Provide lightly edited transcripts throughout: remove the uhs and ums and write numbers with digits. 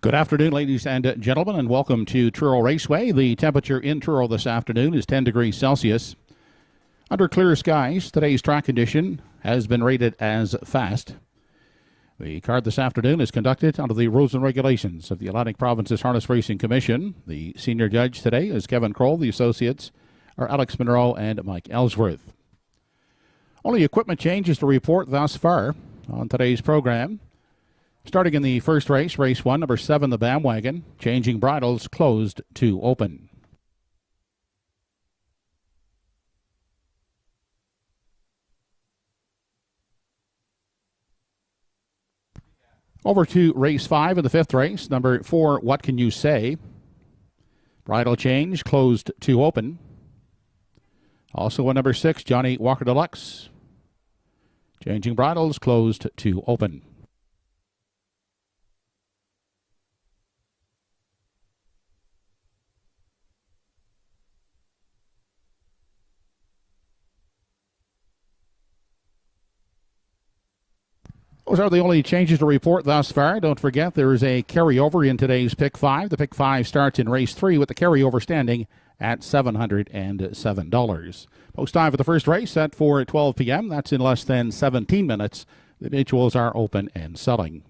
Good afternoon, ladies and gentlemen, and welcome to Truro Raceway. The temperature in Truro this afternoon is 10 degrees Celsius. Under clear skies, today's track condition has been rated as fast. The card this afternoon is conducted under the rules and regulations of the Atlantic Provinces Harness Racing Commission. The senior judge today is Kevin Kroll. The associates are Alex Monroe and Mike Ellsworth. Only equipment changes to report thus far on today's program. Starting in the first race, race 1, number 7, the Bandwagon, changing bridles, closed to open. Over to race 5 in the fifth race, number 4, What Can You Say? Bridle change, closed to open. Also in number 6, Johnny Walker Deluxe, changing bridles, closed to open. Those are the only changes to report thus far. Don't forget there is a carryover in today's Pick 5. The Pick 5 starts in race 3 with the carryover standing at $707. Post time for the first race set for 12 p.m. That's in less than 17 minutes. The mutuals are open and selling.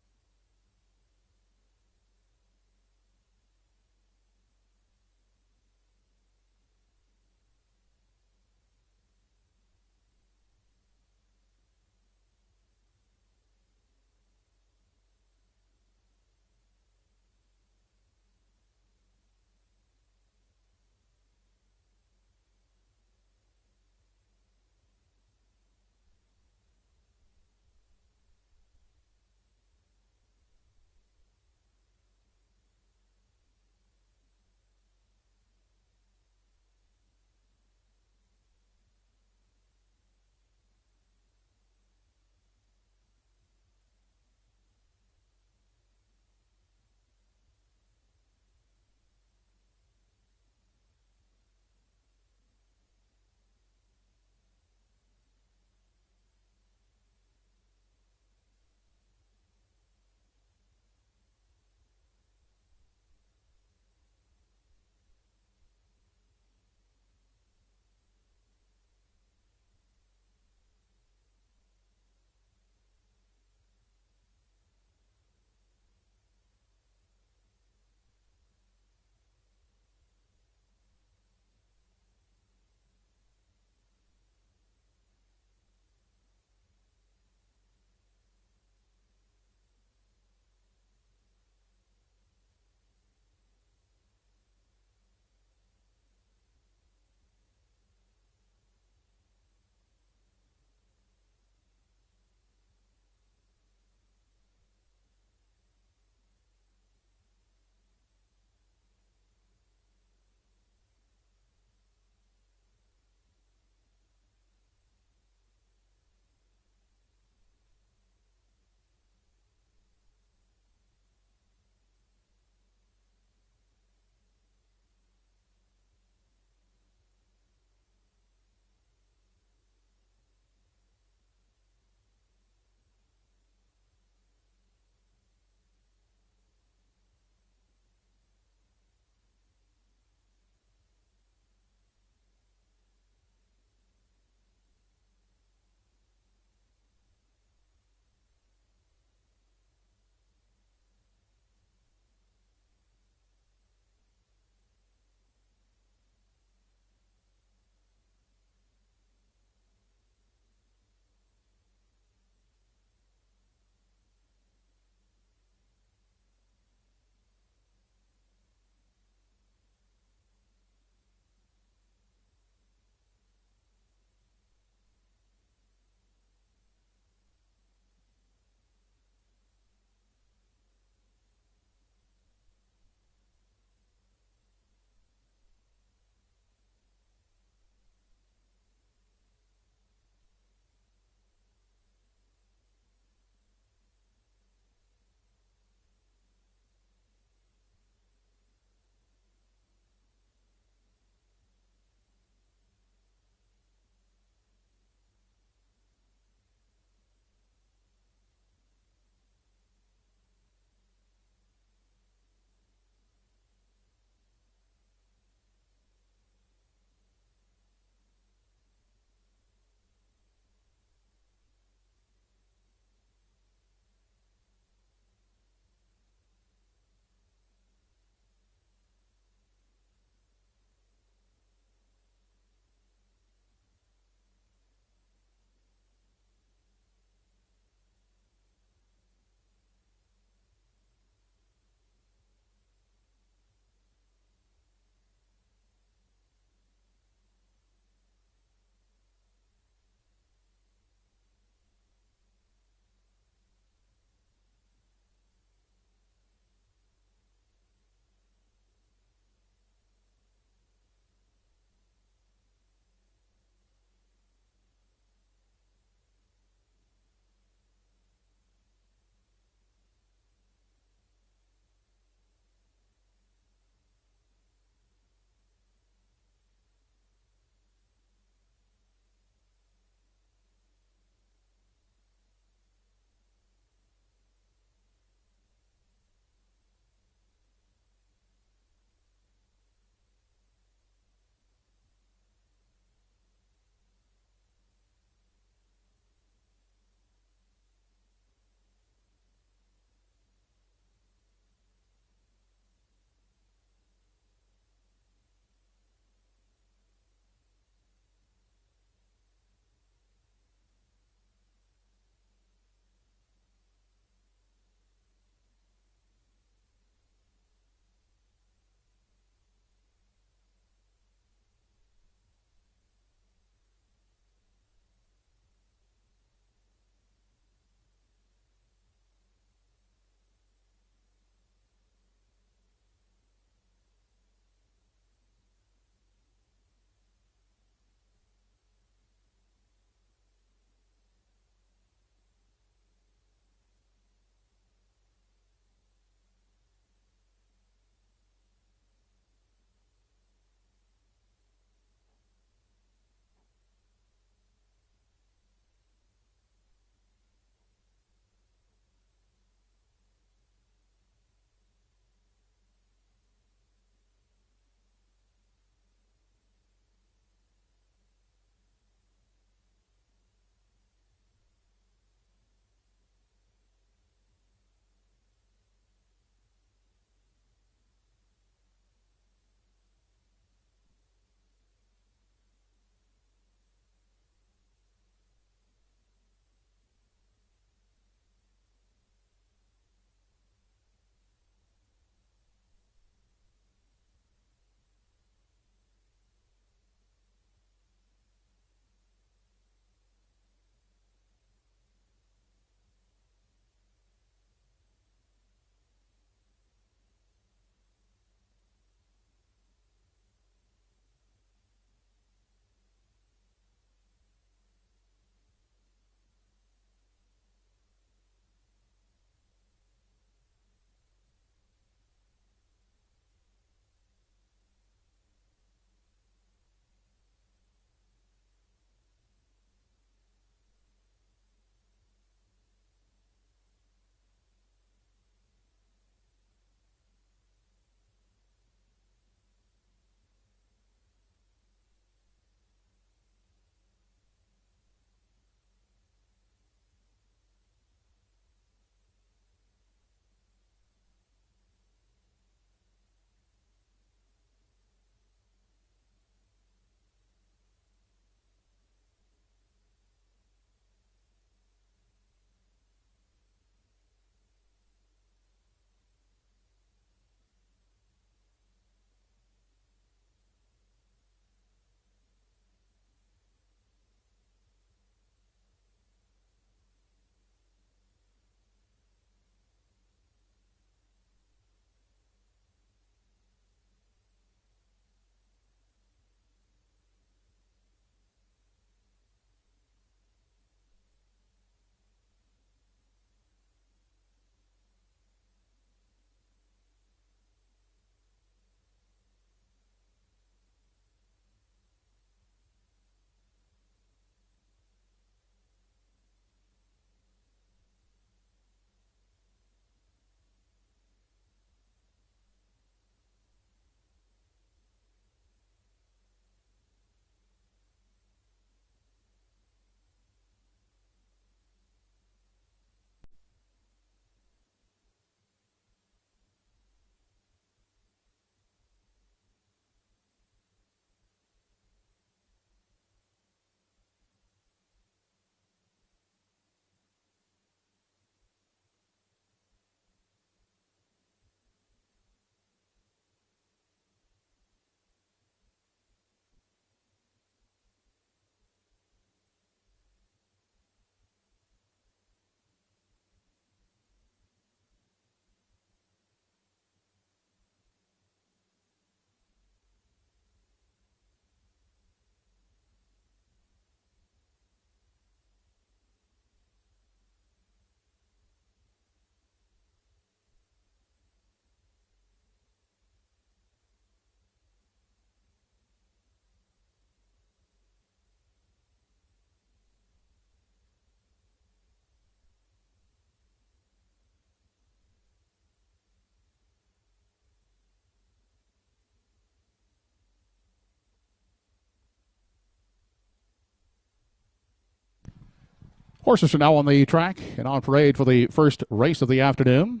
Horses are now on the track and on parade for the first race of the afternoon.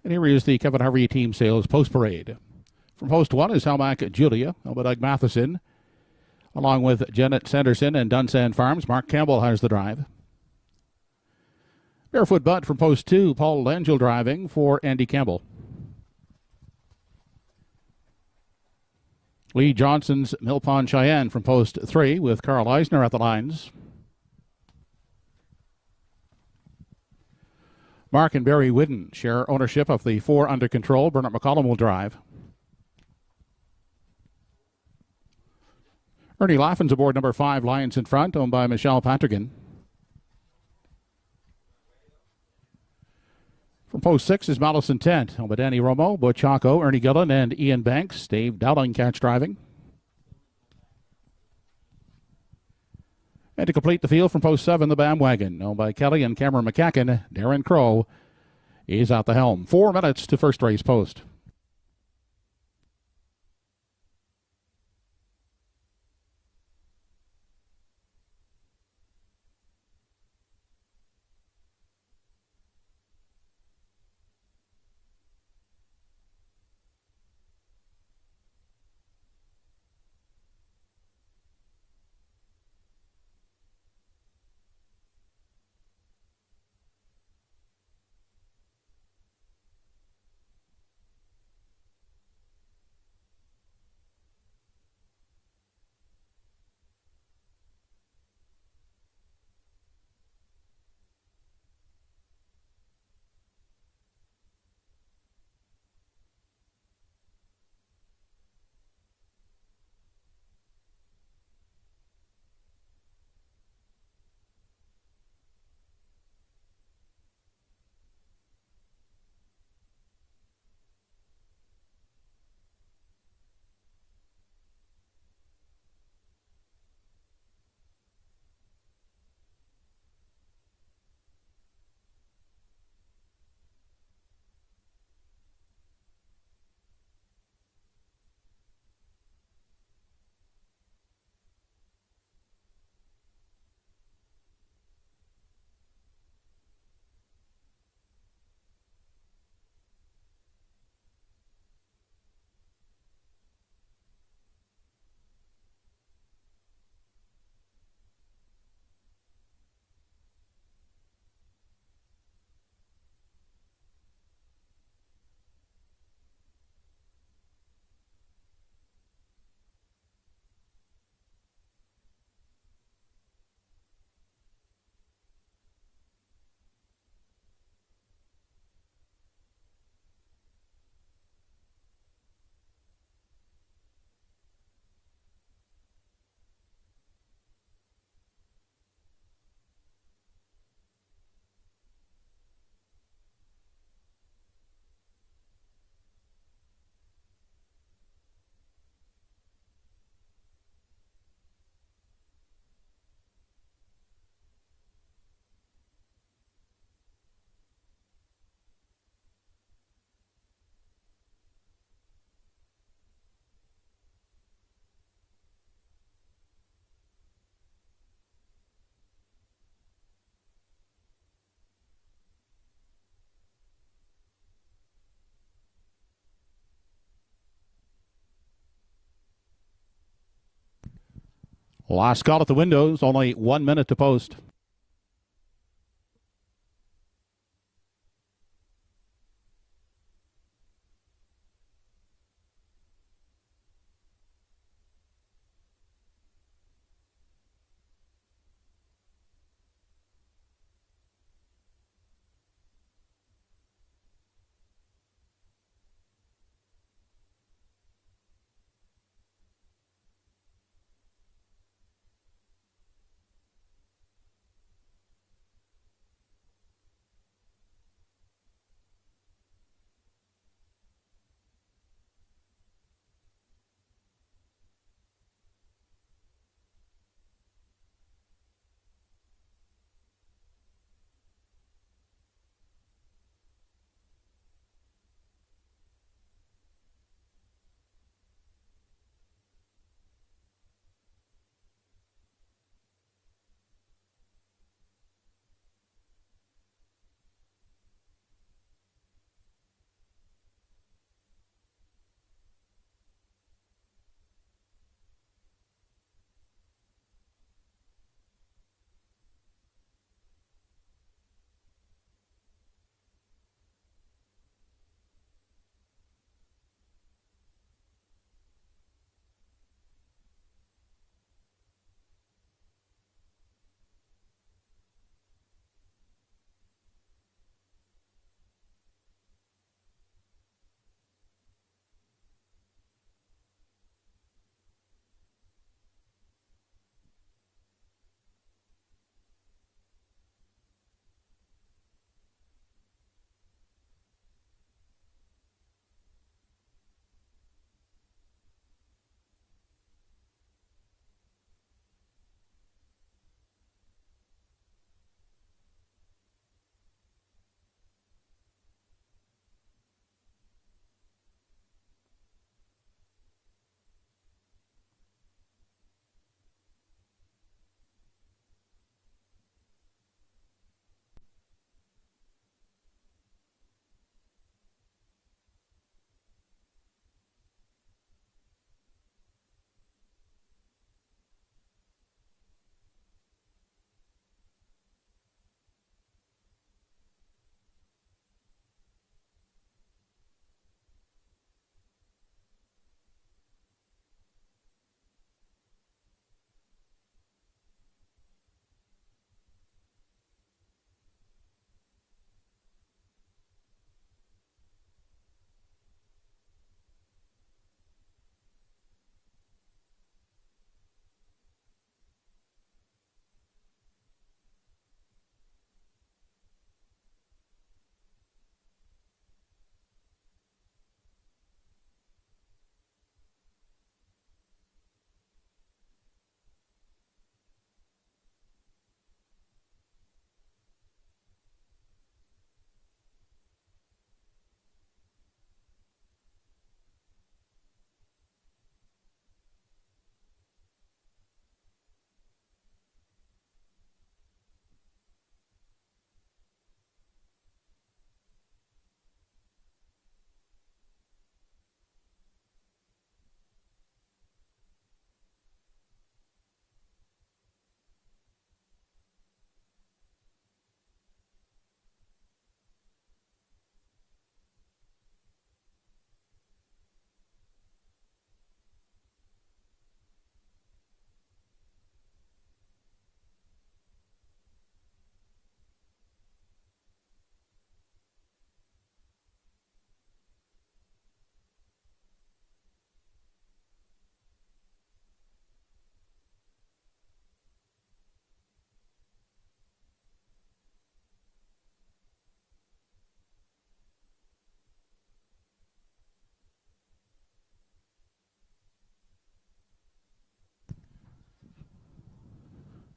And here is the Kevin Harvey Team Sales post parade. From post 1 is Helmac Julia, Doug Matheson, along with Janet Sanderson and Dunsand Farms. Mark Campbell has the drive. Barefoot Bud from post 2, Paul Langell driving for Andy Campbell. Lee Johnson's Mill Pond Cheyenne from post 3 with Carl Eisner at the lines. Mark and Barry Whidden share ownership of the 4 under control. Bernard McCollum will drive. Ernie Laughlin's aboard number 5, Lions in Front, owned by Michelle Patrigan. From post 6 is Mallison Tent, owned by Danny Romo, Butch Hocko, Ernie Gillen, and Ian Banks. Dave Dowling catch driving. And to complete the field from post 7, the Bandwagon, owned by Kelly and Cameron McCacken. Darren Crow is at the helm. 4 minutes to first race post. Last call at the windows, only 1 minute to post.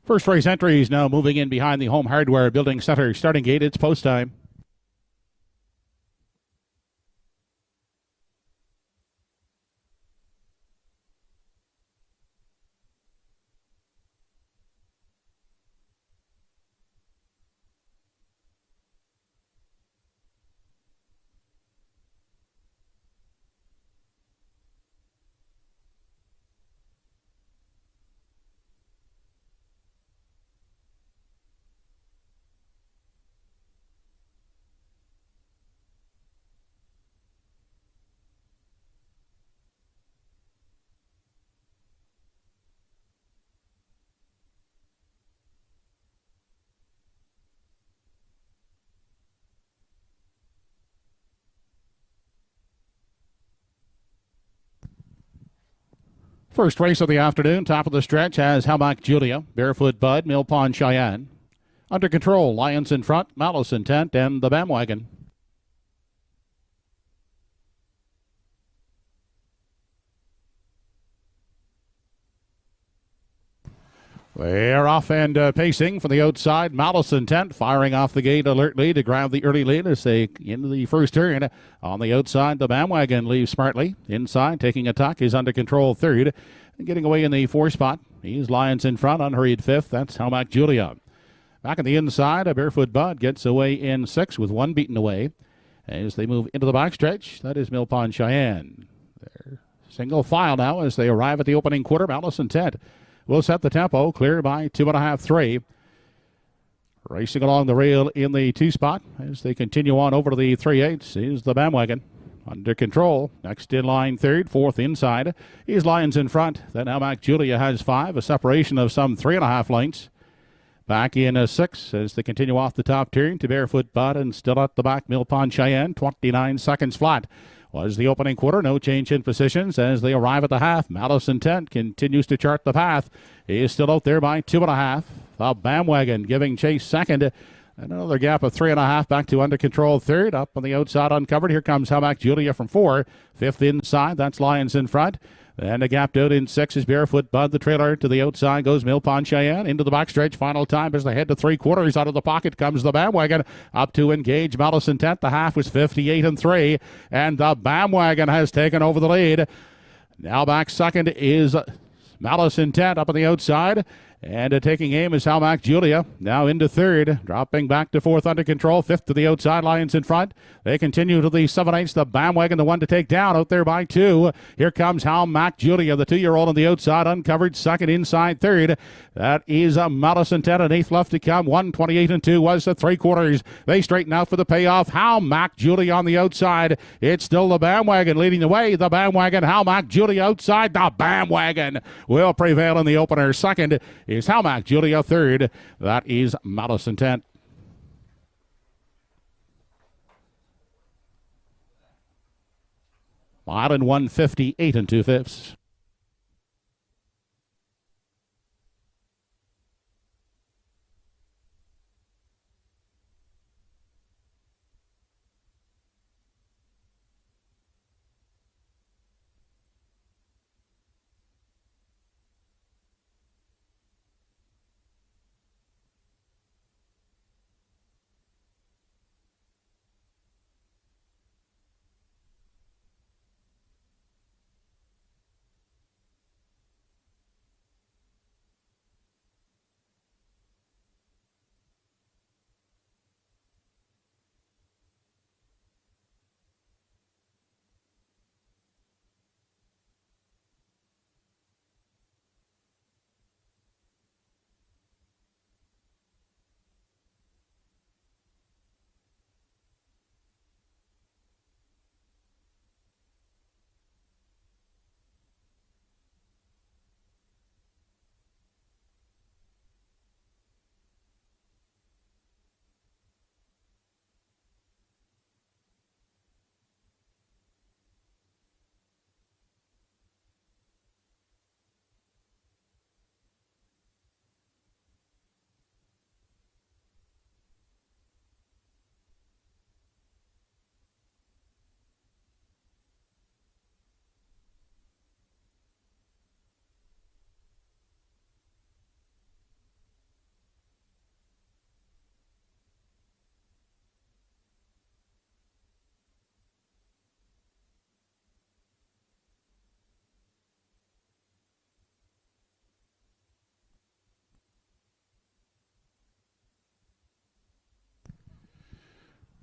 First race entries now moving in behind the Home Hardware Building Center starting gate. It's post time. First race of the afternoon, top of the stretch, has Hellback Julia, Barefoot Bud, Mill Pond Cheyenne. Under control, Lions in front, Malice Intent, and the Bandwagon. They're off and pacing from the outside. Malice Intent firing off the gate alertly to grab the early lead as they into the first turn. On the outside, the Bandwagon leaves smartly. Inside, taking a tuck, is under control third. And getting away in the four spot, he's Lions in front, unhurried fifth. That's Hellback Julia. Back on the inside, a Barefoot Bud gets away in sixth with one beaten away. As they move into the backstretch, that is Mill Pond Cheyenne. They're single file now as they arrive at the opening quarter. Malice Intent will set the tempo, clear by 2.5, 3. Racing along the rail in the two spot as they continue on over to the 3/8 is the Bandwagon. Under control. Next in line, third. Fourth inside is Lions in front. Then Hellback Julia has 5, a separation of some 3.5 lengths. Back in 6 as they continue off the top turn to Barefoot Bud, and still at the back, Mill Pond Cheyenne, 29 seconds flat. Was the opening quarter, no change in positions as they arrive at the half. Malice Intent continues to chart the path. He is still out there by 2.5. The Bandwagon giving chase second. Another gap of 3.5 back to under control third. Up on the outside uncovered. Here comes Hellback Julia from 4. Fifth inside. That's Lions in front. And a gap out in 6 is Barefoot Bud. The trailer to the outside goes Mill Pond Cheyenne. Into the backstretch. Final time as they head to 3/4. Out of the pocket comes the Bandwagon. Up to engage Malice Intent. The half was 58-3. And the Bandwagon has taken over the lead. Now back second is Malice Intent up on the outside. And taking aim is Hellback Julia. Now into third. Dropping back to fourth under control. Fifth to the outside. Lions in front. They continue to the 7/8. The Bandwagon, the one to take down. Out there by 2. Here comes Hellback Julia, the 2-year-old on the outside. Uncovered. Second inside third. That is a Malice Intent. An eighth left to come. 1:28-2 was the 3/4. They straighten out for the payoff. Hellback Julia on the outside. It's still the Bandwagon leading the way. The Bandwagon. Hellback Julia outside. The Bandwagon will prevail in the opener. Second is Hellback Julia. Third, that is Malice Intent. Mile in 1:58 2/5.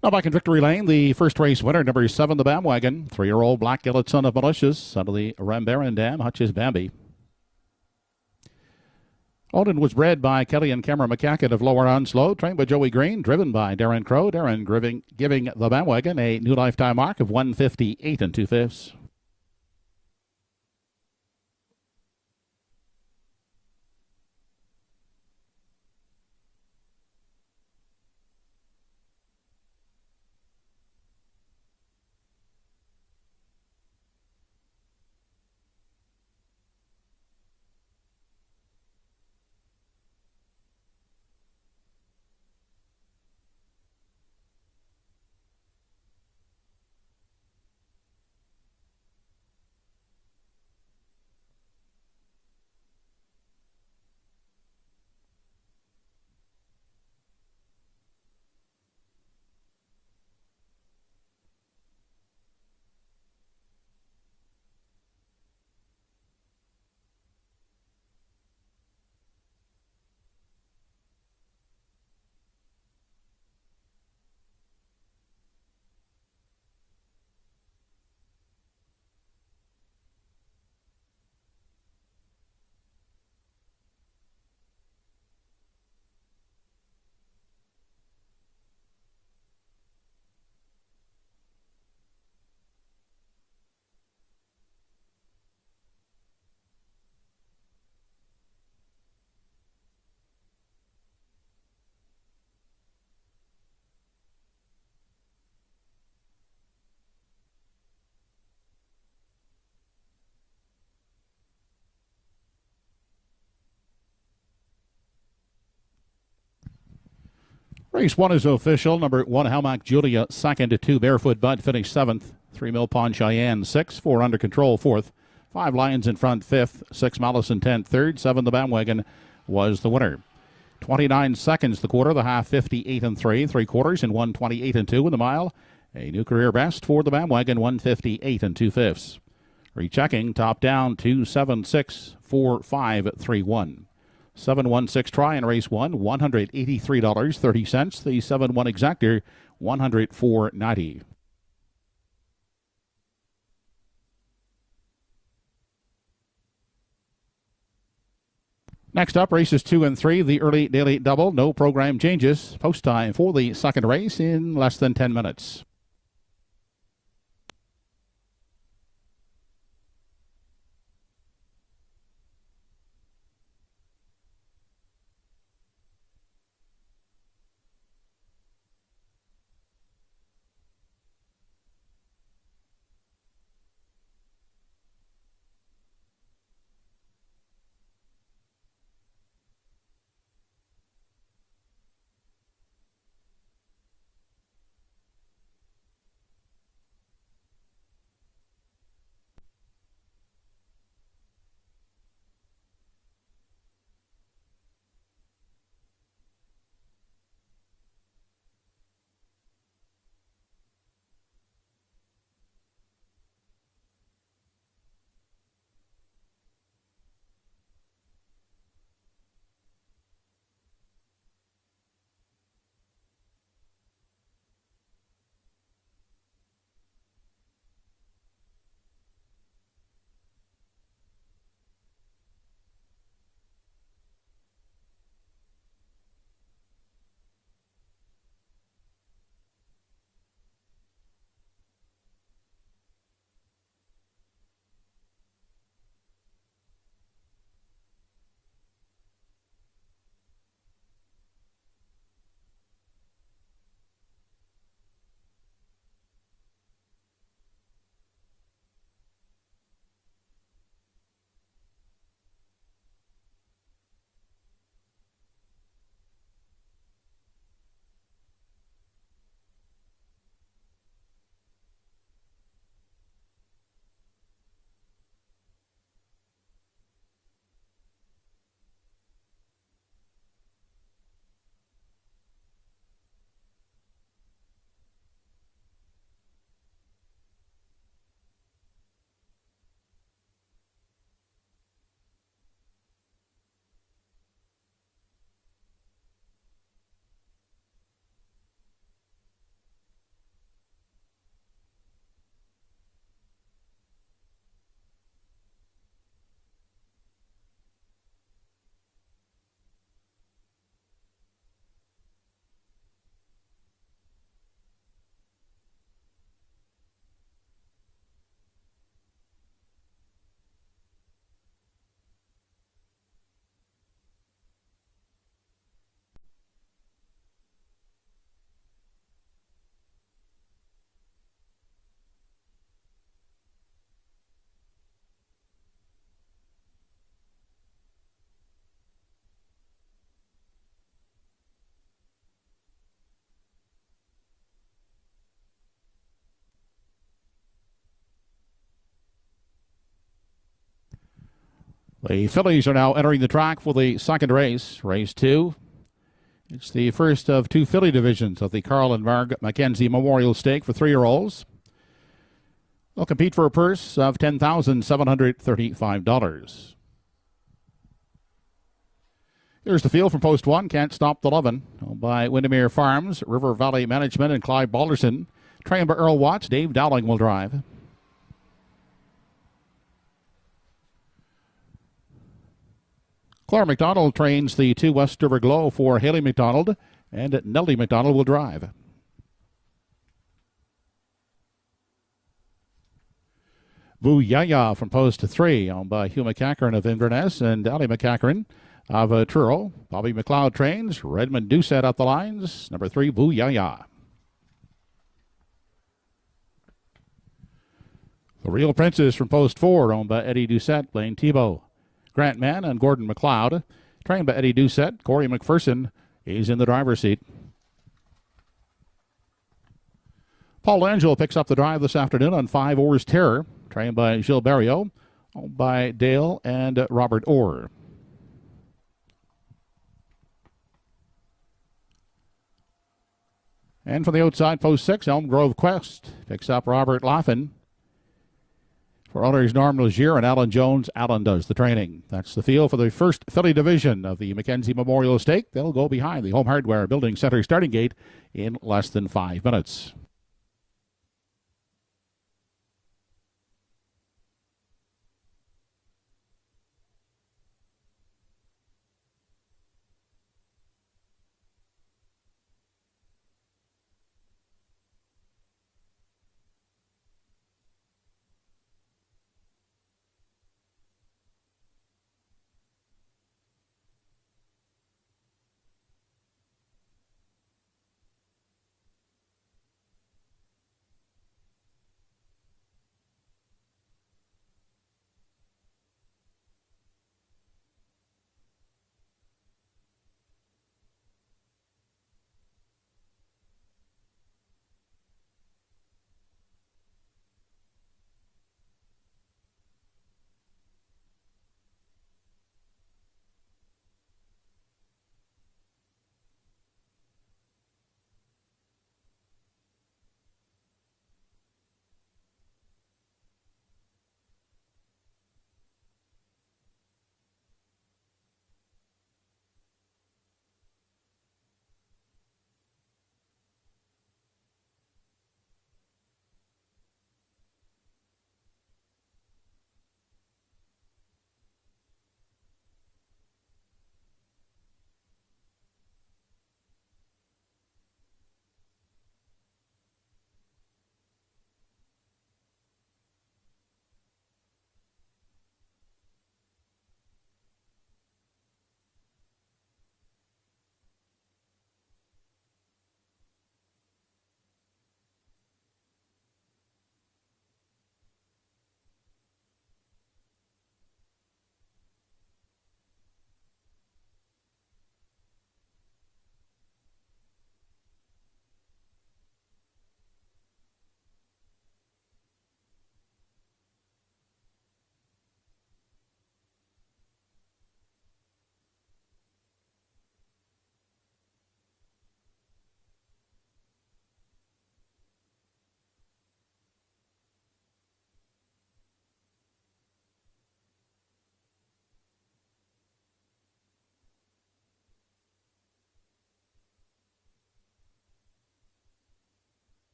Now back in Victory Lane, the first race winner, number 7, the Bandwagon. 3-year-old Black Gillet Son of Malicious, out of the Rambaran Dam, Hutch's Bambi. Odin was bred by Kelly and Cameron McCacken of Lower Onslow, trained by Joey Green, driven by Darren Crow. Darren giving the Bandwagon a new lifetime mark of 158 2/5. Race 1 is official. Number 1, Helmac Julia, second. 2, Barefoot Bud finished 7th. 3, Mill Pond Cheyenne, 6. 4, Under Control, 4th. 5, Lions in front, 5th. 6, Malice in 10th, 3rd. 7, the Bandwagon was the winner. 29 seconds the quarter, the half 58 3 3/4 and 128 2 in the mile. A new career best for the Bandwagon, 158 2/5. Rechecking, top down, 2764531. 716 try in race 1, $183.30. The 7-1 exactor, $104.90. Next up, races 2 and 3, the early daily double. No program changes. Post time for the second race in less than 10 minutes. The fillies are now entering the track for the second race, race 2. It's the first of 2 filly divisions of the Carl and Marg Mackenzie Memorial Stake for 3-year-olds. They'll compete for a purse of $10,735. Here's the field from post 1, Can't Stop the Lovin', by Windermere Farms, River Valley Management, and Clive Balderson. Trained by Earl Watts, Dave Dowling will drive. Claire McDonald trains the 2 West River Glow for Haley McDonald, and Nellie McDonald will drive. Boo Yaya from post 3, owned by Hugh McCackern of Inverness and Ali McCackern of Truro. Bobby McLeod trains. Redmond Doucette up the lines. Number 3, Boo Yaya. The Real Princess from post 4, owned by Eddie Doucette, Blaine Tebow. Grant Mann and Gordon McLeod, trained by Eddie Doucette. Corey McPherson is in the driver's seat. Paul Angel picks up the drive this afternoon on 5 Oars Terror, trained by Gilles Barrio, owned by Dale and Robert Orr. And from the outside, post 6, Elm Grove Quest picks up Robert Laughlin. For owners Norm Legier and Alan Jones, Alan does the training. That's the field for the first filly division of the Mackenzie Memorial Stake. They'll go behind the Home Hardware Building Center starting gate in less than 5 minutes.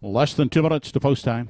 Less than 2 minutes to post time.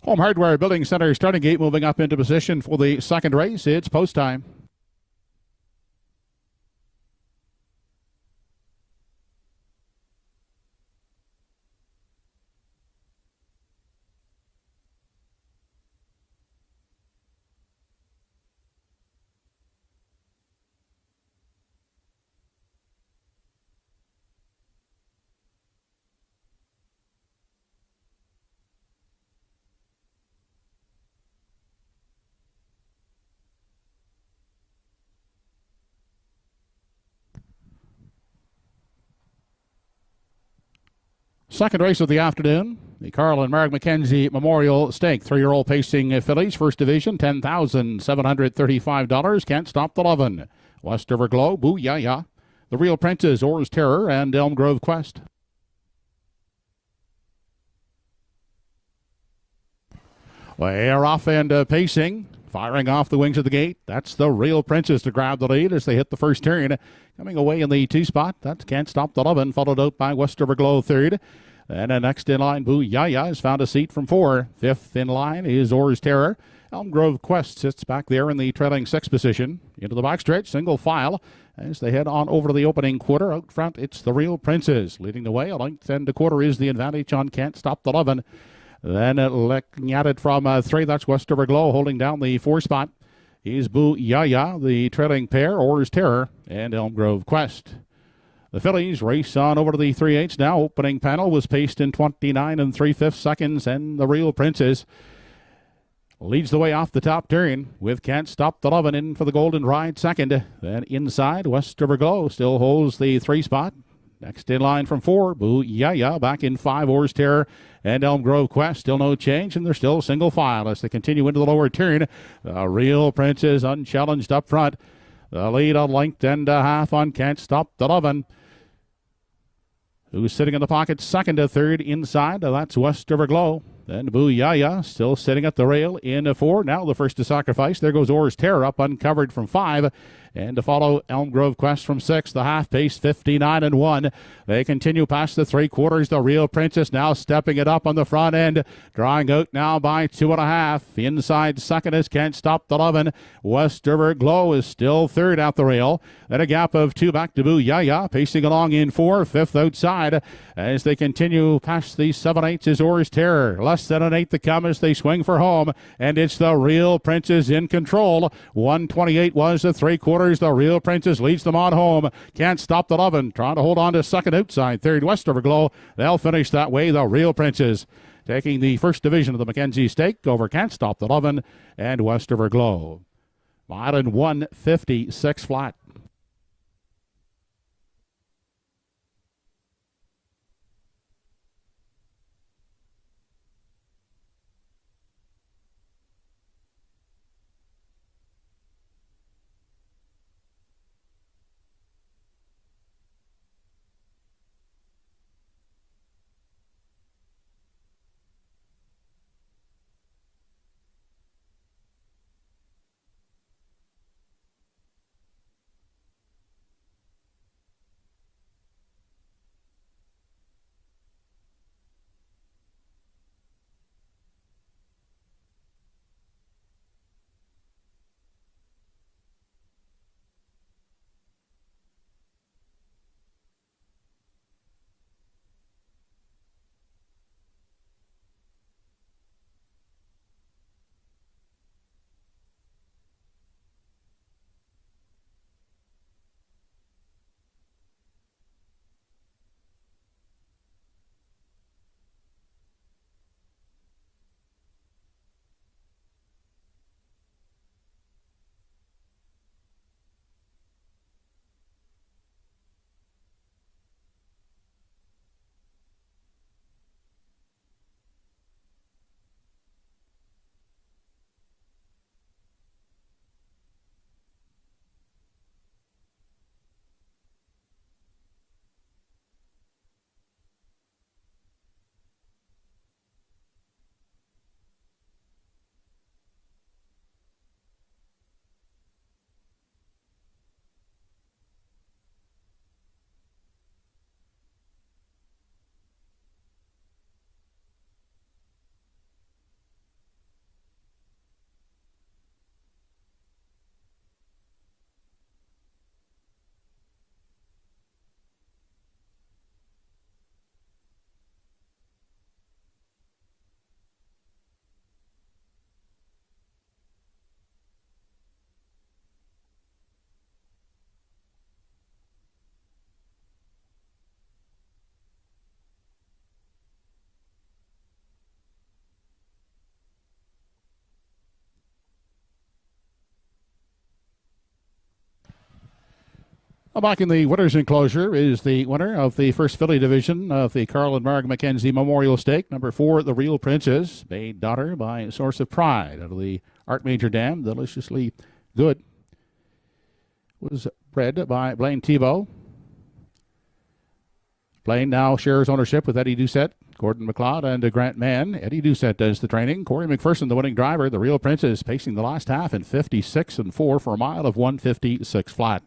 Home Hardware Building Center starting gate moving up into position for the second race. It's post time. Second race of the afternoon, the Carl and Mark McKenzie Memorial Stake. 3-year-old pacing fillies, first division, $10,735. Can't Stop the Lovin'. Westover Glow, Boo Ya Ya. The Real Princess, Orr's Terror, and Elm Grove Quest. They are off and pacing. Firing off the wings of the gate. That's the Real Princess to grab the lead as they hit the first turn. Coming away in the 2 spot. That's Can't Stop the Lovin', followed out by Westover Glow third. And next in line, Boo Ya Ya has found a seat from 4. Fifth in line is Orr's Terror. Elm Grove Quest sits back there in the trailing 6th position. Into the backstretch, single file. As they head on over to the opening quarter. Out front, it's the Real Princess. Leading the way, a length and a quarter is the advantage on Can't Stop the Lovin'. Then looking at it from 3, that's Westover Glow holding down the 4 spot. Is Boo Ya Ya, the trailing pair, Orr's Terror, and Elm Grove Quest. The fillies race on over to the 3/8 now. Opening panel was paced in 29 3/5 seconds, and the Real Princess leads the way off the top turn with Can't Stop the Lovin' in for the Golden Ride second. Then inside, Westover Glow still holds the 3 spot. Next in line from 4, Boo Ya Ya. Back in 5, Orr's Terror and Elm Grove Quest. Still no change, and they're still single file as they continue into the lower turn. The Real Princess unchallenged up front. The lead a length and a half on Can't Stop the Lovin', who's sitting in the pocket second to third inside. That's Westover Glow. Then Boo Ya Ya still sitting at the rail in 4. Now the first to sacrifice. There goes Orr's Terror up uncovered from 5. And to follow Elm Grove Quest from 6. The half pace 59 1. They continue past the 3/4. The Real Princess now stepping it up on the front end. Drawing out now by 2.5. Inside second is Can't Stop the Lovin'. Westover Glow is still third at the rail. Then a gap of 2 back to Boo Ya Ya. Pacing along in 4. Fifth outside. As they continue past the 7/8 is Orr's Terror. Less than an 8 to come as they swing for home. And it's the Real Princess in control. 128 was the 3/4. The Real Princess leads them on home. Can't Stop the Lovin', trying to hold on to second outside. Third, Westover Glow. They'll finish that way. The Real Princess taking the first division of the McKenzie Stake over Can't Stop the Lovin' and Westover Glow. Mile in 156 flat. Well, back in the winner's enclosure is the winner of the first filly division of the Carl and Marg Mackenzie Memorial Stake. Number 4, The Real Princess, made daughter by Source of Pride out of the Art Major Dam. Deliciously Good was bred by Blaine Tebow. Blaine now shares ownership with Eddie Doucette, Gordon McLeod, and Grant Mann. Eddie Doucette does the training. Corey McPherson, the winning driver. The Real Princess pacing the last half in 56 4 for a mile of 156 flat.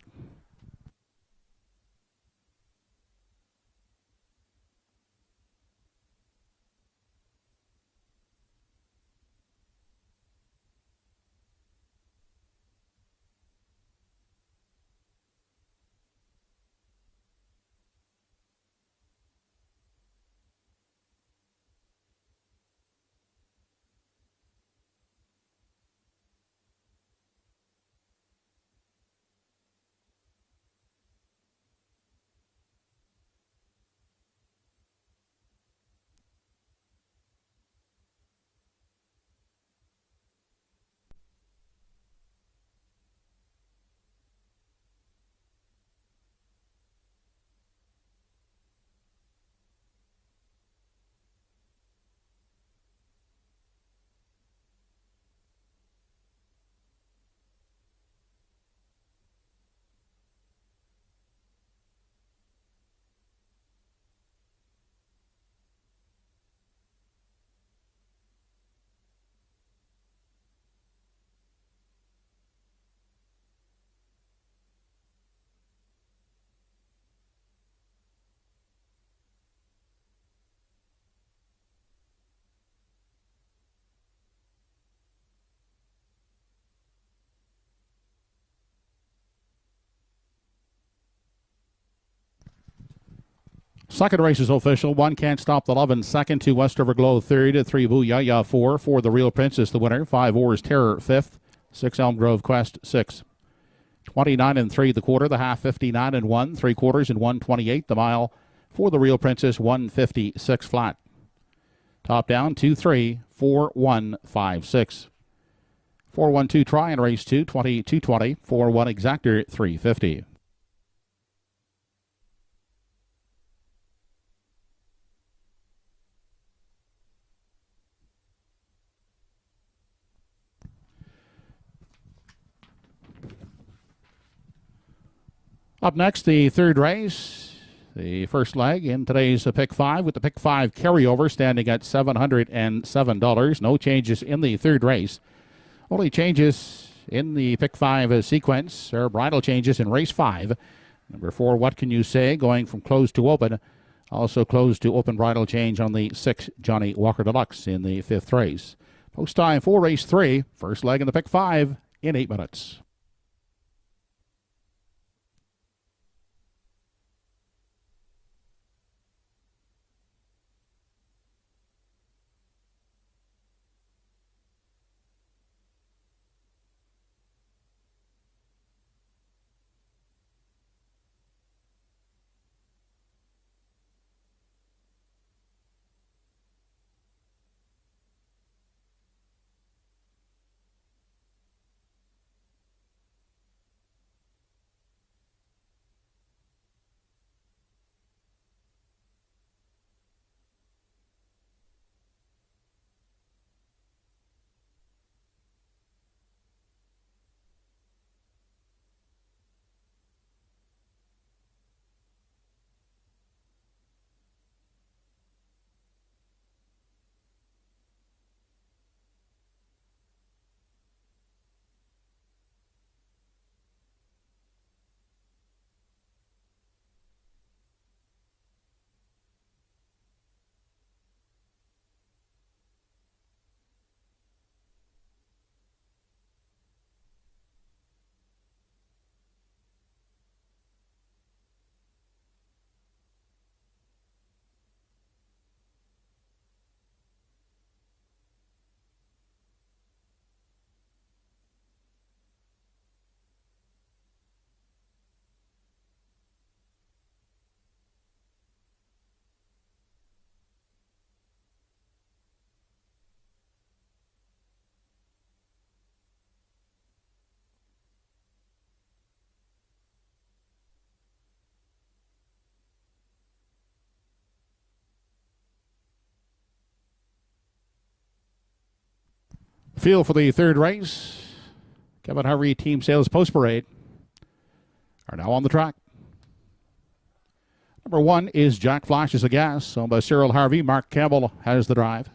Second race is official. 1 Can't Stop the Love in second, 2 West River Glow third, 3 Boo Yaya 4, 4 The Real Princess the winner, 5 Oars Terror fifth, 6 Elm Grove Quest 6. 29 3 the quarter, the half 59 1, 3 quarters and 128 the mile for The Real Princess, 156 flat. Top down 2 3 4 1 5 6. 4 1 2 try in race 2, 22 20, 4 1 exactor 350. Up next, the third race, the first leg in today's Pick 5, with the Pick 5 carryover standing at $707. No changes in the third race. Only changes in the Pick 5 sequence are bridle changes in race 5. Number 4, What Can You Say, going from closed to open. Also closed to open bridle change on the 6, Johnny Walker Deluxe, in the 5th race. Post time for race 3, first leg in the Pick 5 in 8 minutes. Field for the third race. Kevin Harvey Team Sales Post Parade are now on the track. Number 1 is Jack Flashes of Gas, owned by Cyril Harvey. Mark Campbell has the drive.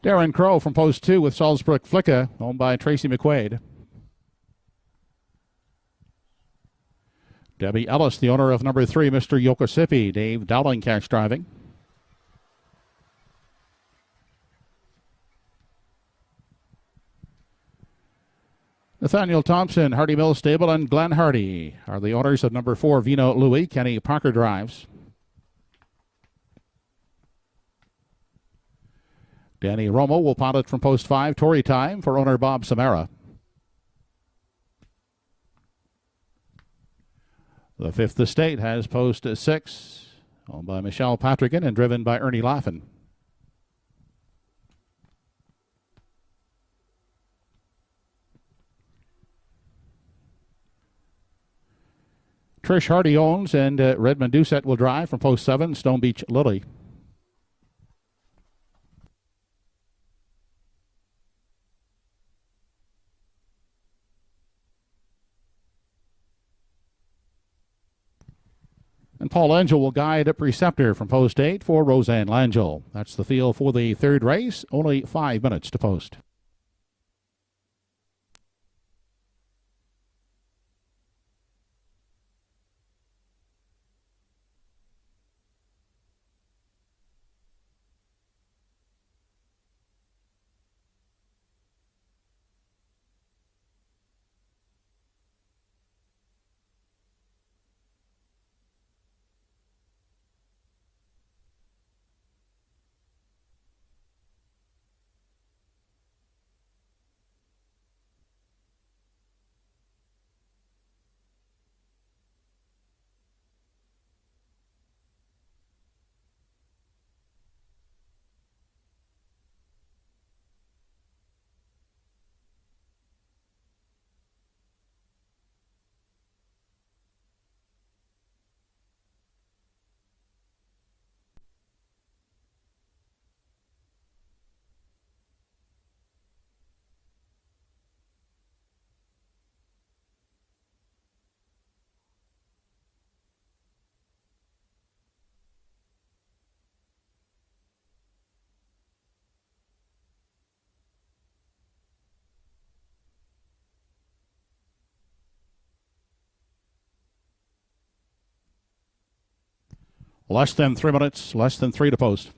Darren Crow from Post 2 with Salzburg Flicka, owned by Tracy McQuaid. Debbie Ellis, the owner of number 3, Mr. Yokosipi. Dave Dowling cash driving. Nathaniel Thompson, Hardy Mills Stable, and Glenn Hardy are the owners of number 4, Vino Louis. Kenny Parker drives. Danny Romo will pilot from Post 5, Tory Time, for owner Bob Samara. The Fifth Estate has Post 6, owned by Michelle Patrickin and driven by Ernie Laffin. Trish Hardy owns, and Redmond Doucette will drive from Post 7, Stone Beach Lily. And Paul Langell will guide a Preceptor from Post 8 for Roseanne Langell. That's the field for the third race. Only 5 minutes to post. Less than 3 minutes, less than 3 to post.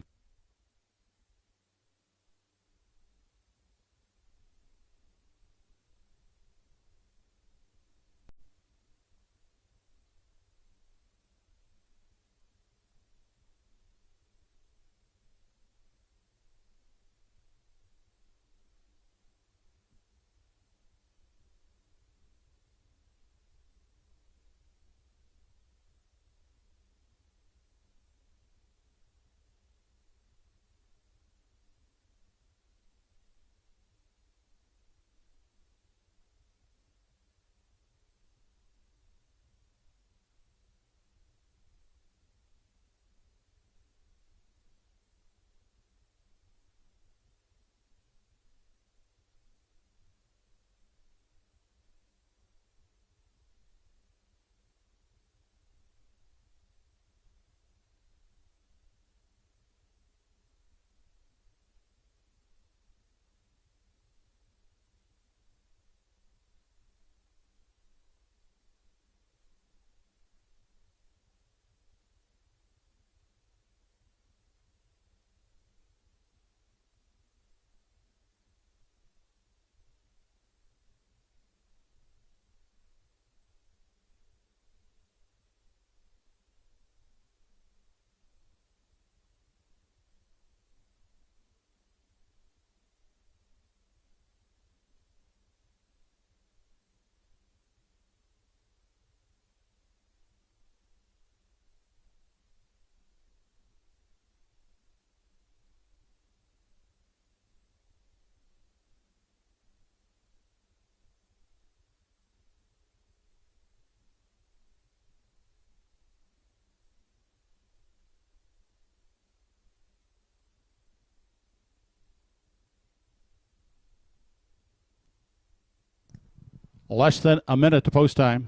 Less than a minute to post time.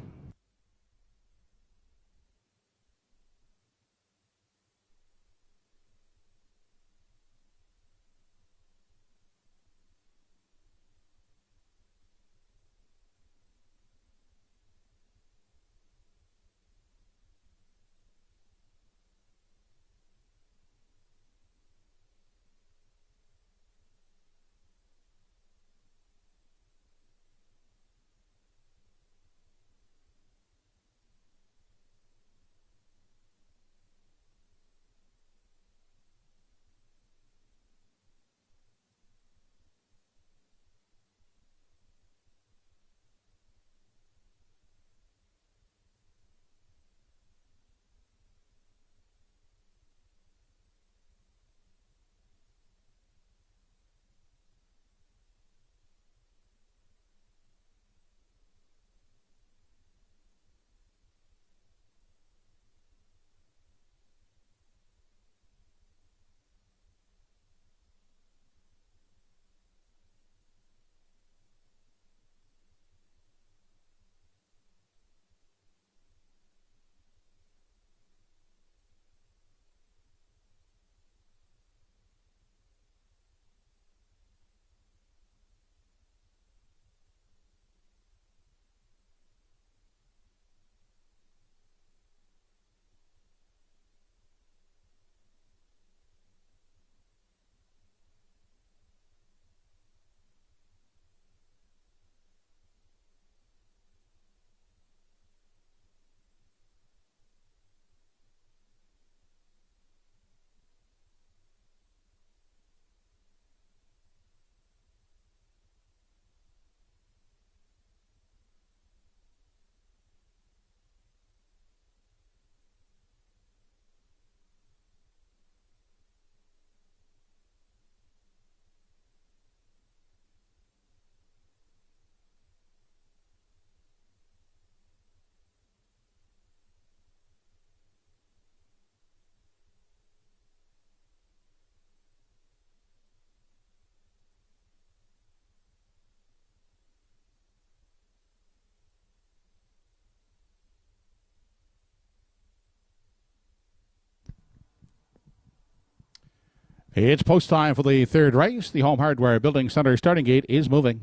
It's post time for the third race. The Home Hardware Building Center starting gate is moving.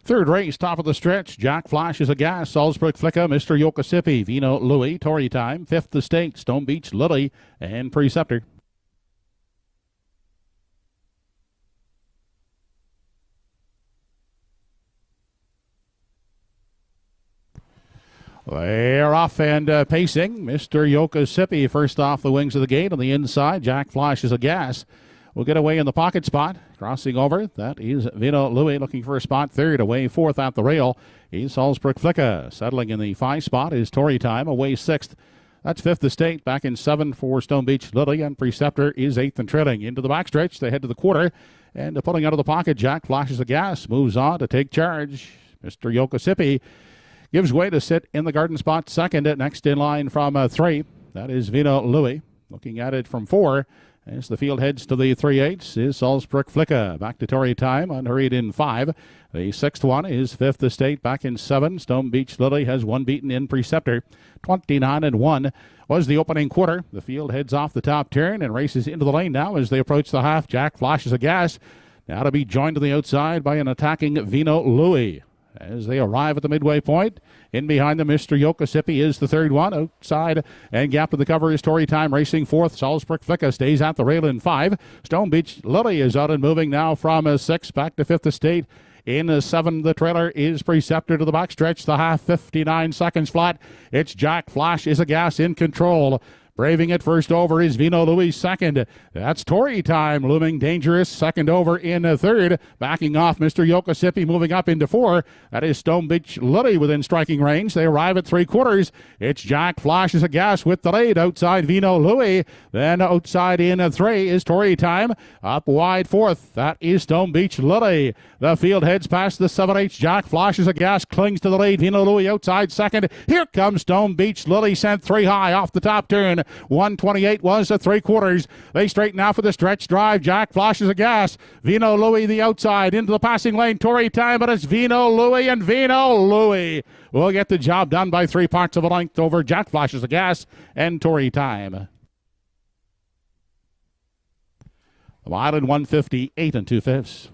Third race, top of the stretch. Jack Flash is a gas. Salzburg Flicka, Mr. Yokosipi, Vino Louis, Tory Time. Fifth Estate, Stone Beach Lily, and Preceptor. They're off and pacing. Mr. Yokosipi first off the wings of the gate on the inside. Jack Flash is a gas. Will get away in the pocket spot. Crossing over, that is Vino Louis looking for a spot third. Away fourth at the rail is Salzburg Flicka. Settling in the 5 spot is Tory Time. Away sixth. That's Fifth Estate. Back in 7 for Stone Beach Lily. And Preceptor is 8th and trailing. Into the backstretch. They head to the quarter. And pulling out of the pocket, Jack flashes the gas. Moves on to take charge. Mr. Yokosipi gives way to sit in the garden spot second. Next in line from 3. That is Vino Louis. Looking at it from 4. As the field heads to the 3/8 is Salzburg Flicka. Back to Tory Time, unhurried in 5. The 6th one is Fifth Estate, back in 7. Stone Beach Lily has 1 beaten in Preceptor. 29-1 was the opening quarter. The field heads off the top turn and races into the lane now as they approach the half. Jack flashes a gas. Now to be joined to the outside by an attacking Vino Louis. As they arrive at the midway point, in behind them, Mr. Yokosipi is the third one. Outside and gap to the cover is Tory Time racing fourth. Salzburg Flicka stays at the rail in 5. Stone Beach Lily is out and moving now from 6 back to Fifth Estate In 7, the trailer is Preceptor to the backstretch. The half, 59 seconds flat. It's Jack Flash is a gas in control. Braving it first over is Vino Louis second. That's Tory Time looming dangerous. Second over in third. Backing off Mr. Yokosipi moving up into 4. That is Stone Beach Lily within striking range. They arrive at 3/4. It's Jack Flash is a gas with the lead. Outside Vino Louis. Then outside in 3 is Tory Time. Up wide 4th. That is Stone Beach Lily. The field heads past the 7/8. Jack Flash is a gas. Clings to the lead. Vino Louis outside second. Here comes Stone Beach Lily. Sent 3 high off the top turn. 128 was the 3/4. They straighten out for the stretch drive. Jack flashes a gas. Vino Louis the outside into the passing lane. Tory Time, but it's Vino Louis, and Vino Louis will get the job done by 3 parts of a length over Jack flashes a gas and Tory Time. The mile in 158 2/5.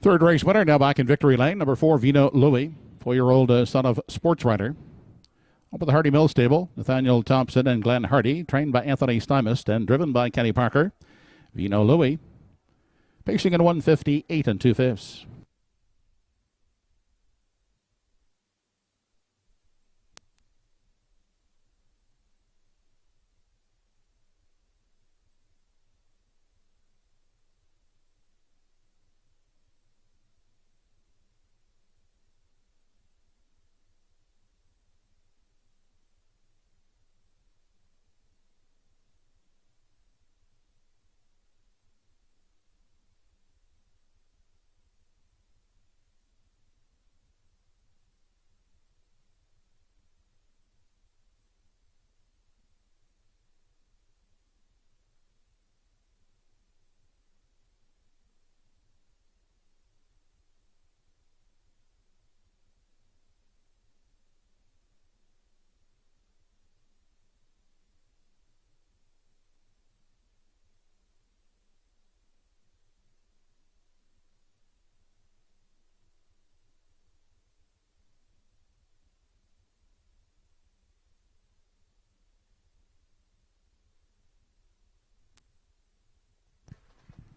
Third race winner now back in victory lane. Number 4, Vino Louis, 4-year-old son of sports writer. Up at the Hardy Mill Stable, Nathaniel Thompson and Glenn Hardy, trained by Anthony Stymist and driven by Kenny Parker. Vino Louis, pacing in 158 2/5.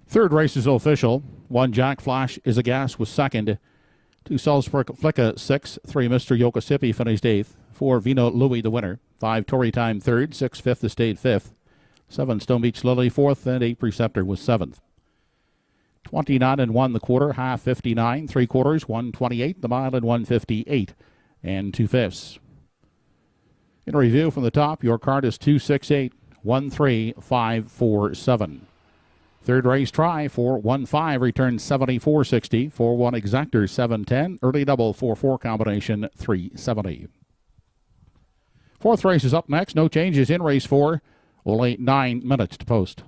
Third race is official. 1 Jack Flash is a gas was second. 2 Salzburg Flicka 6. 3 Mr. Yokosipi finished 8th. 4 Vino Louis the winner. 5 Tory Time third. 6 Fifth Estate 5th. 7 Stone Beach Lily 4th. And 8 Preceptor was 7th. 29 and 1 the quarter. Half 59. 3 quarters 128. The mile and 158 and 2/5. In review from the top, your card is 268 13547. Third race try, 4-1-5, returns 74.60. 4-1 exactor, 710. Early double, 4-4 combination, 370. Fourth race is up next. No changes in race 4. Only 9 minutes to post.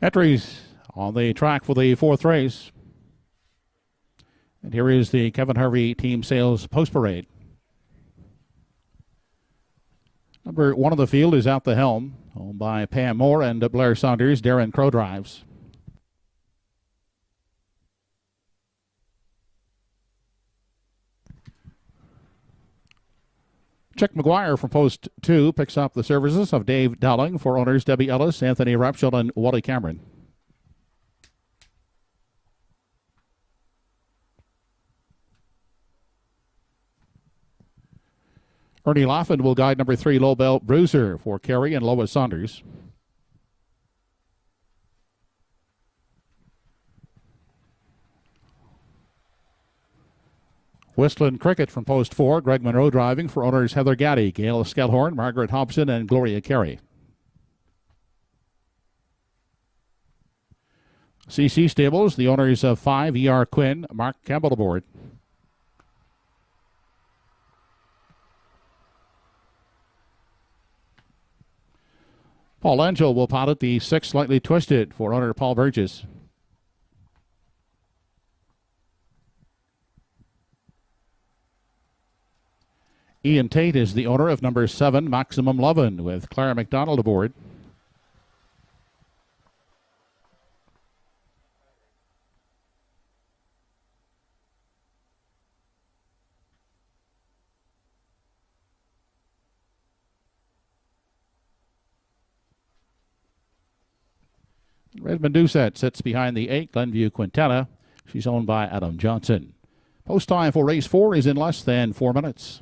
Entries on the track for the fourth race. And here is the Kevin Harvey Team Sales Post Parade. Number 1 of the field is Out the Helm, owned by Pam Moore and Blair Saunders. Darren Crow drives. Chick McGuire from Post 2 picks up the services of Dave Dowling for owners Debbie Ellis, Anthony Rapshall, and Wally Cameron. Ernie Laughlin will guide number 3 Low Bell Bruiser for Kerry and Lois Saunders. Whistling Cricket from Post 4. Greg Monroe driving for owners Heather Gaddy, Gail Skellhorn, Margaret Hobson, and Gloria Carey. CC Stables, the owners of 5 E.R. Quinn, Mark Campbell aboard. Paul Angel will pilot the 6 Slightly Twisted for owner Paul Burgess. Ian Tate is the owner of number 7 Maximum Lovin' with Clara McDonald aboard. Redmond Doucette sits behind the 8 Glenview Quintana. She's owned by Adam Johnson. Post time for race 4 is in less than 4 minutes.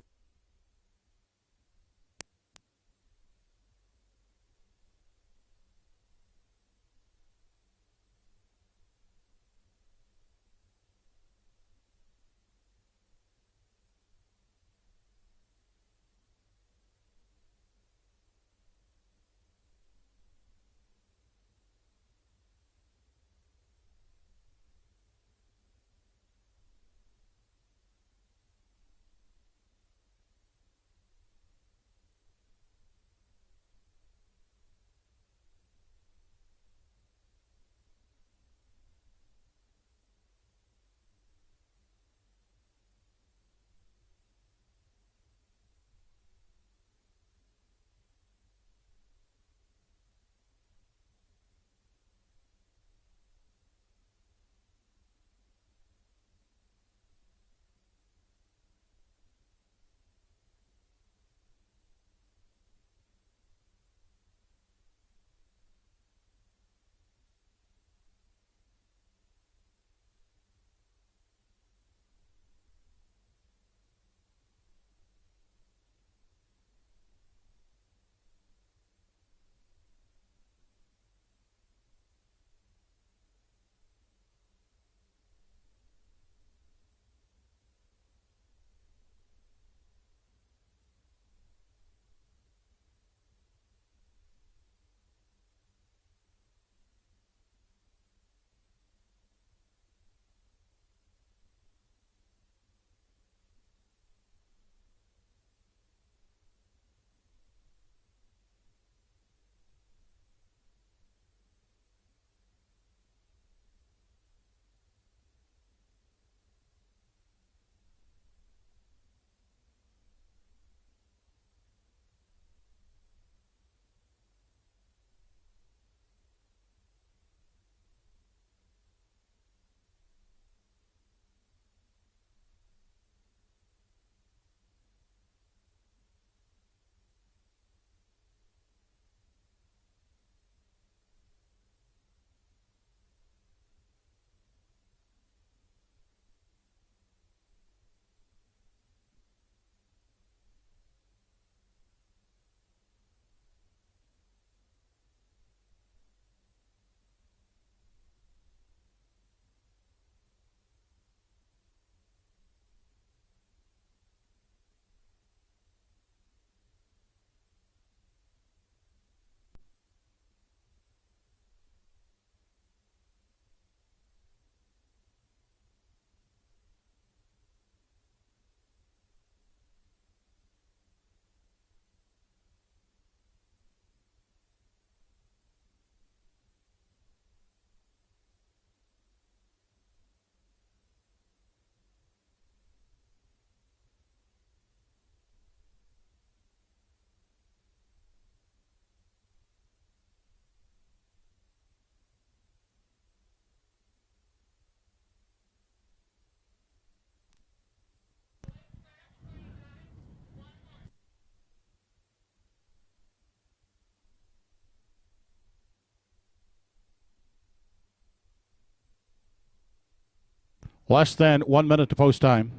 Less than 1 minute to post time.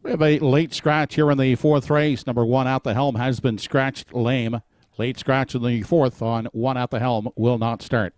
We have a late scratch here in the 4th race. Number 1 Out the Helm has been scratched lame. Late scratch in the 4th on 1 Out the Helm will not start.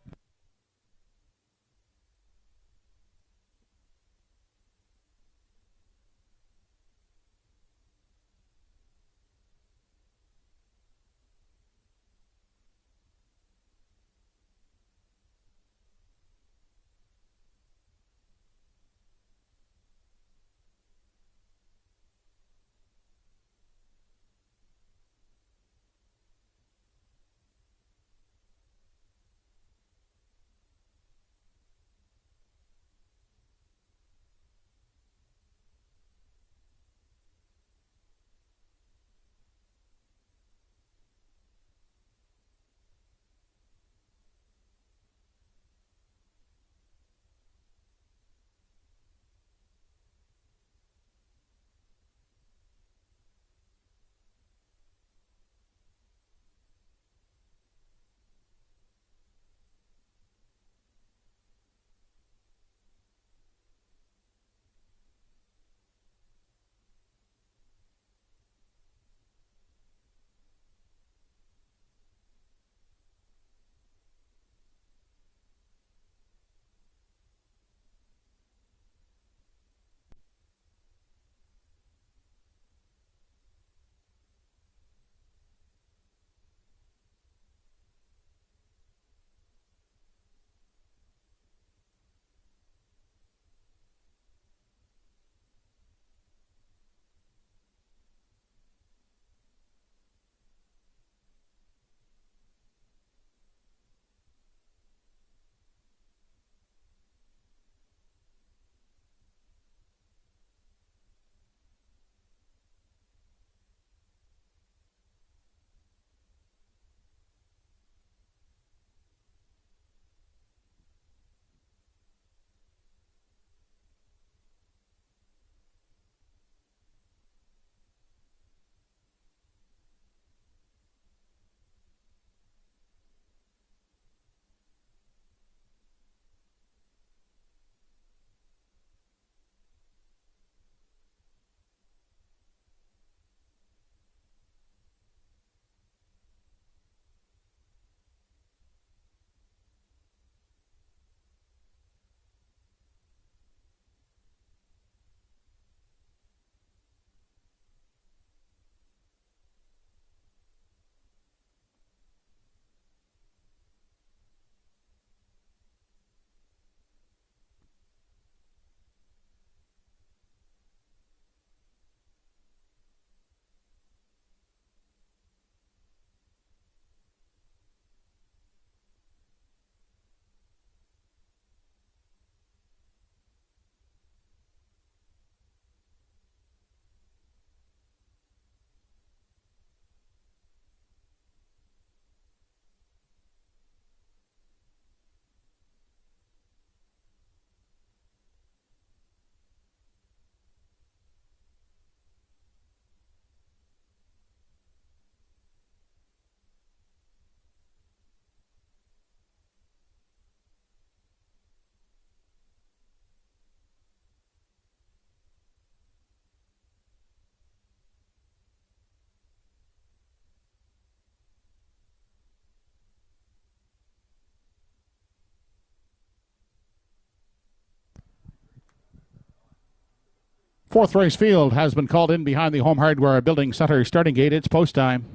Fourth race field has been called in behind the Home Hardware Building Center starting gate. It's post time.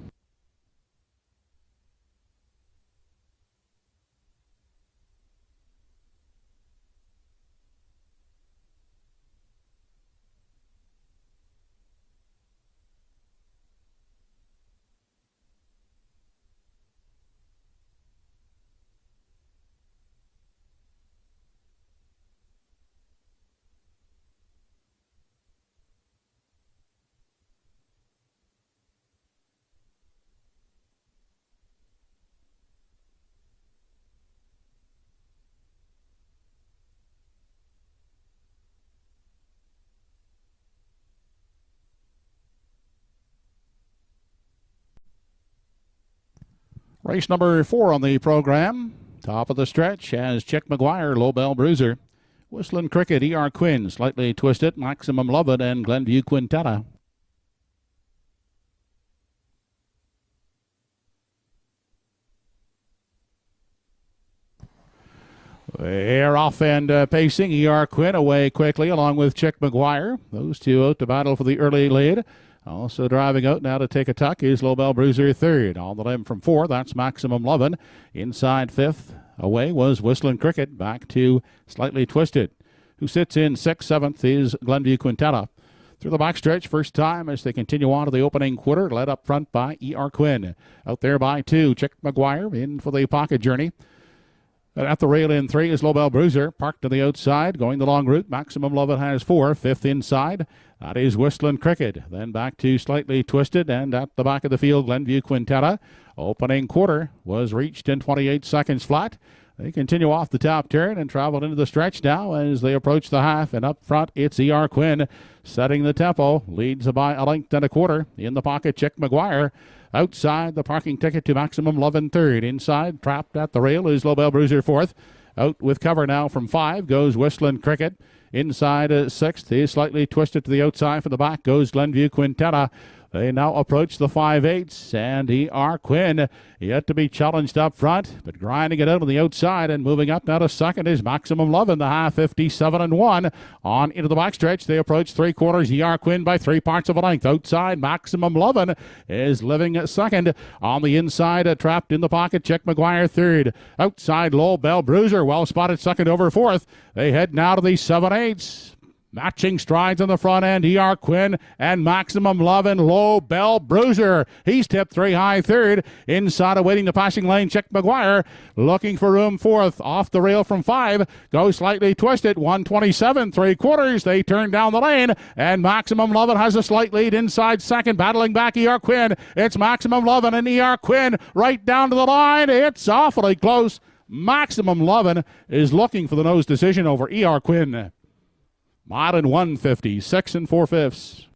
Race number 4 on the program. Top of the stretch has Chick McGuire, Low Bell Bruiser. Whistling Cricket, E.R. Quinn, Slightly Twisted, Maximum Lovin', and Glenview Quintetta. They're off and pacing. E.R. Quinn away quickly along with Chick McGuire. Those two out to battle for the early lead. Also driving out now to take a tuck is Low Bell Bruiser third. On the limb from 4, that's Maximum Lovin'. Inside 5th, away was Whistling Cricket. Back to Slightly Twisted. Who sits in 6th, 7th is Glenview Quintetta. Through the backstretch, first time as they continue on to the opening quarter, led up front by E.R. Quinn. Out there by 2, Chick McGuire in for the pocket journey. And at the rail in 3 is Low Bell Bruiser, parked to the outside, going the long route. Maximum Lovin' has 4, 5th inside. That is Whistling Cricket. Then back to Slightly Twisted, and at the back of the field, Glenview Quintetta. Opening quarter was reached in 28 seconds flat. They continue off the top turn and travel into the stretch now as they approach the half. And up front, it's E.R. Quinn setting the tempo. Leads by a length and a quarter. In the pocket, Chick McGuire. Outside, the parking ticket to Maximum Lovin' third. Inside, trapped at the rail is Low Bell Bruiser fourth. Out with cover now from 5 goes Whistling Cricket. Inside 6th is Slightly Twisted to the outside. From the back goes Glenview Quintetta. They now approach the 5/8, and E.R. Quinn yet to be challenged up front, but grinding it out on the outside and moving up now to second is Maximum Lovin', the half 57-1. On into the backstretch, they approach 3/4. E.R. Quinn by 3 parts of a length. Outside, Maximum Lovin' is living second. On the inside, trapped in the pocket, Chick McGuire third. Outside, Low Bell Bruiser, well spotted second over 4th. They head now to the 7/8. Matching strides on the front end, E.R. Quinn and Maximum Lovin', Low Bell Bruiser. He's tipped 3 high third. Inside, awaiting the passing lane, Chick McGuire looking for room 4th. Off the rail from 5, goes Slightly Twisted, 127 3/4. They turn down the lane, and Maximum Lovin' has a slight lead inside second, battling back E.R. Quinn. It's Maximum Lovin' and E.R. Quinn right down to the line. It's awfully close. Maximum Lovin' is looking for the nose decision over E.R. Quinn. Modern 150, 6 4/5.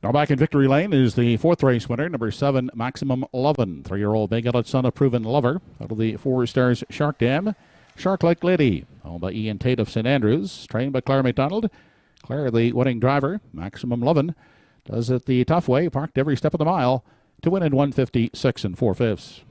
Now back in victory lane is the fourth race winner, number 7, Maximum Lovin'. 3-year-old Big Ellet Son of Proven Lover. Out of the 4 Stars Shark Dam. Shark Lake Lady, owned by Ian Tate of St. Andrews, trained by Claire McDonald. Claire, the winning driver. Maximum Lovin' does it the tough way, parked every step of the mile to win in 156 4/5.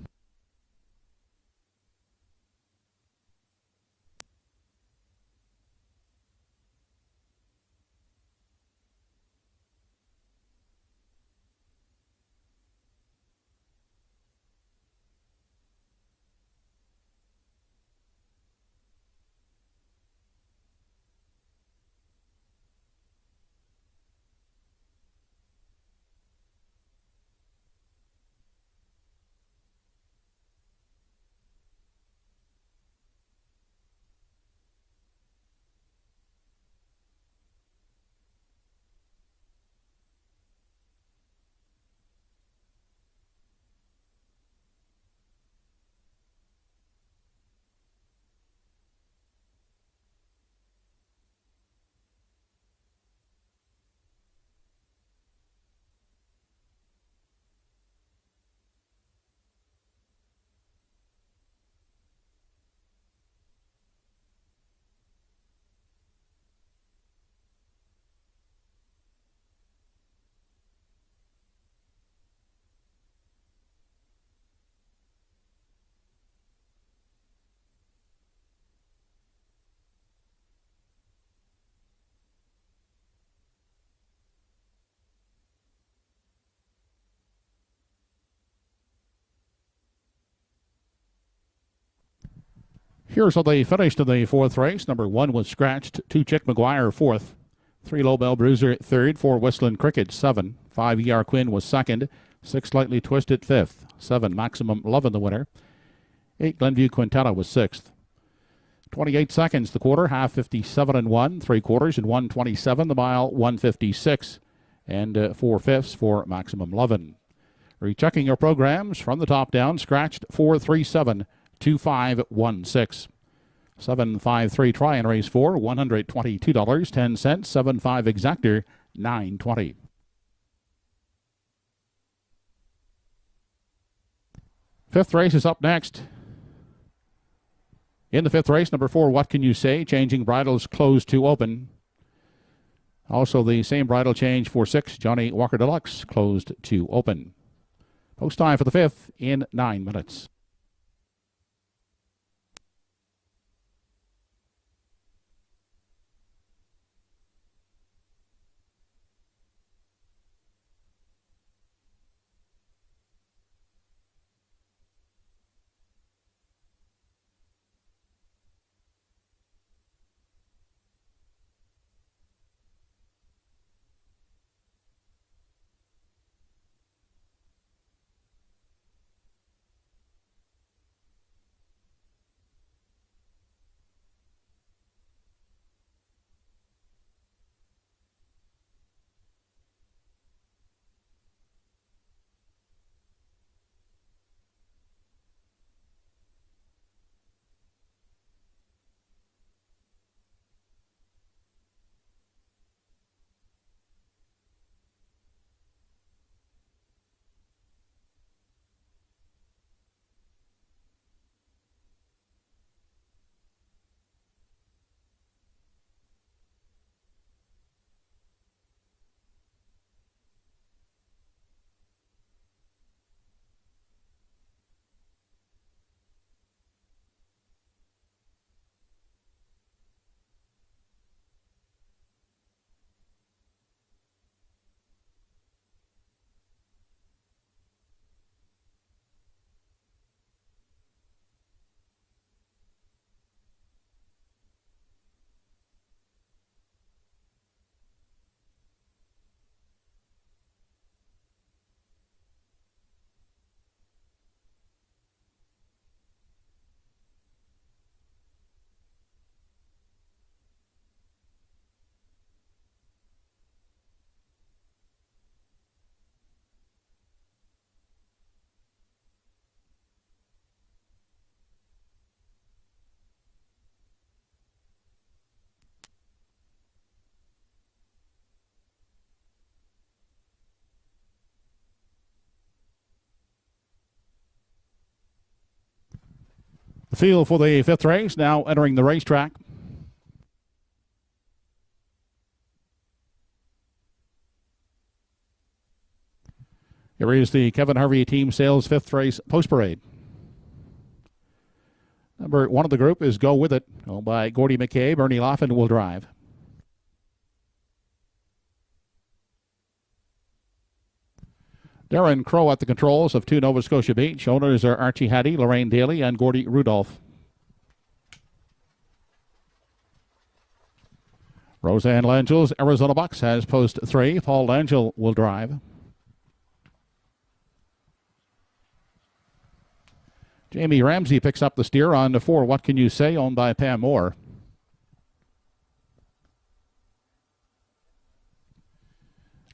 Here's how they finished in the fourth race. Number 1 was scratched. 2 Chick McGuire, 4th. 3 Low Bell Bruiser, 3rd. 4 Whistling Cricket, 7. 5 ER Quinn was 2nd. 6 Slightly Twisted, 5th. 7 Maximum Lovin', the winner. 8 Glenview Quintetta was 6th. 28 seconds the quarter, half 57 and 1. 3/4 and 127. The mile 156 and 4/5 for Maximum Lovin'. Rechecking your programs from the top down. Scratched 437. 2516. 753 try and race 4, $122.10. 75 exactor, $920. Fifth race is up next. In the fifth race, number 4, What Can You Say? Changing bridles closed to open. Also the same bridle change for 6, Johnny Walker Deluxe, closed to open. Post time for the fifth in 9 minutes. The field for the fifth race now entering the racetrack. Here is the Kevin Harvey Team Sales fifth race post parade. Number one of the group is Go With It, owned by Gordy McCabe. Ernie Laughlin will drive. Darren Crow at the controls of 2 Nova Scotia Beach. Owners are Archie Hattie, Lorraine Daly, and Gordy Rudolph. Roseanne Langel's Arizona Bucks has post 3. Paul Langell will drive. Jamie Ramsey picks up the steer on 4. What Can You Say, owned by Pam Moore.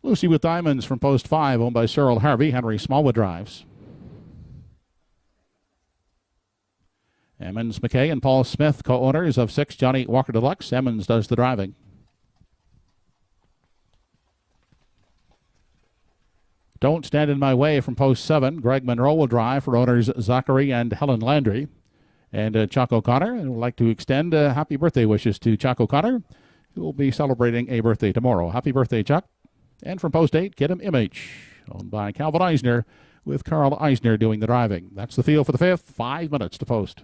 Lucy with Diamonds from post 5, owned by Cyril Harvey. Henry Smallwood drives. Emmons McKay and Paul Smith, co-owners of 6 Johnny Walker Deluxe. Emmons does the driving. Don't Stand in My Way from post 7. Greg Monroe will drive for owners Zachary and Helen Landry. And Chuck O'Connor. And would like to extend happy birthday wishes to Chuck O'Connor, who will be celebrating a birthday tomorrow. Happy birthday, Chuck. And from post 8, Get 'Em Image, owned by Calvin Eisner, with Carl Eisner doing the driving. That's the field for the fifth. 5 minutes to post.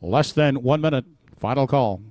Less than 1 minute. Final call.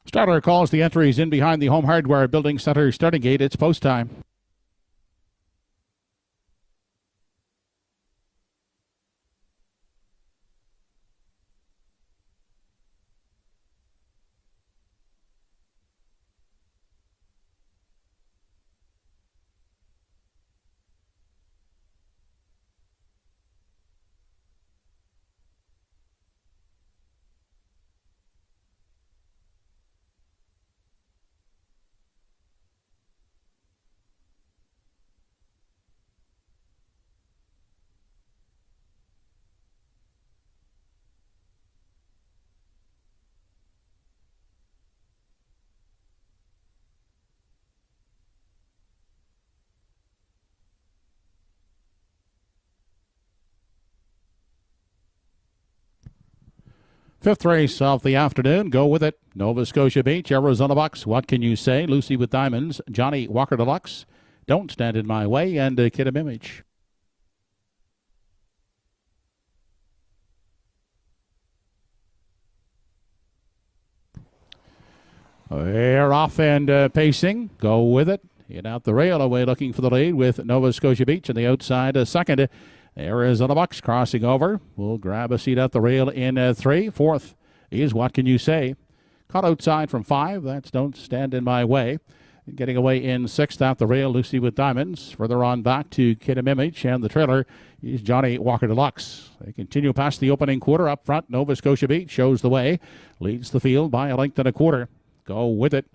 Starter calls the entries in behind the Home Hardware Building Center starting gate. It's post time. Fifth race of the afternoon. Go with it. Nova Scotia Beach, Arizona Bucks. What can you say? Lucy with Diamonds. Johnny Walker Deluxe. Don't Stand in My Way. And Kid Image. They're off and pacing. Go with it. In out the rail away looking for the lead with Nova Scotia Beach on the outside. Second. Arizona Bucks crossing over. We'll grab a seat at the rail in 3. Fourth is What Can You Say? Caught outside from 5. That's Don't Stand in My Way. Getting away in 6th at the rail, Lucy with Diamonds. Further on back to Kid Image, and the trailer is Johnny Walker Deluxe. They continue past the opening quarter. Up front, Nova Scotia Beach shows the way. Leads the field by a length and a quarter. Go with it.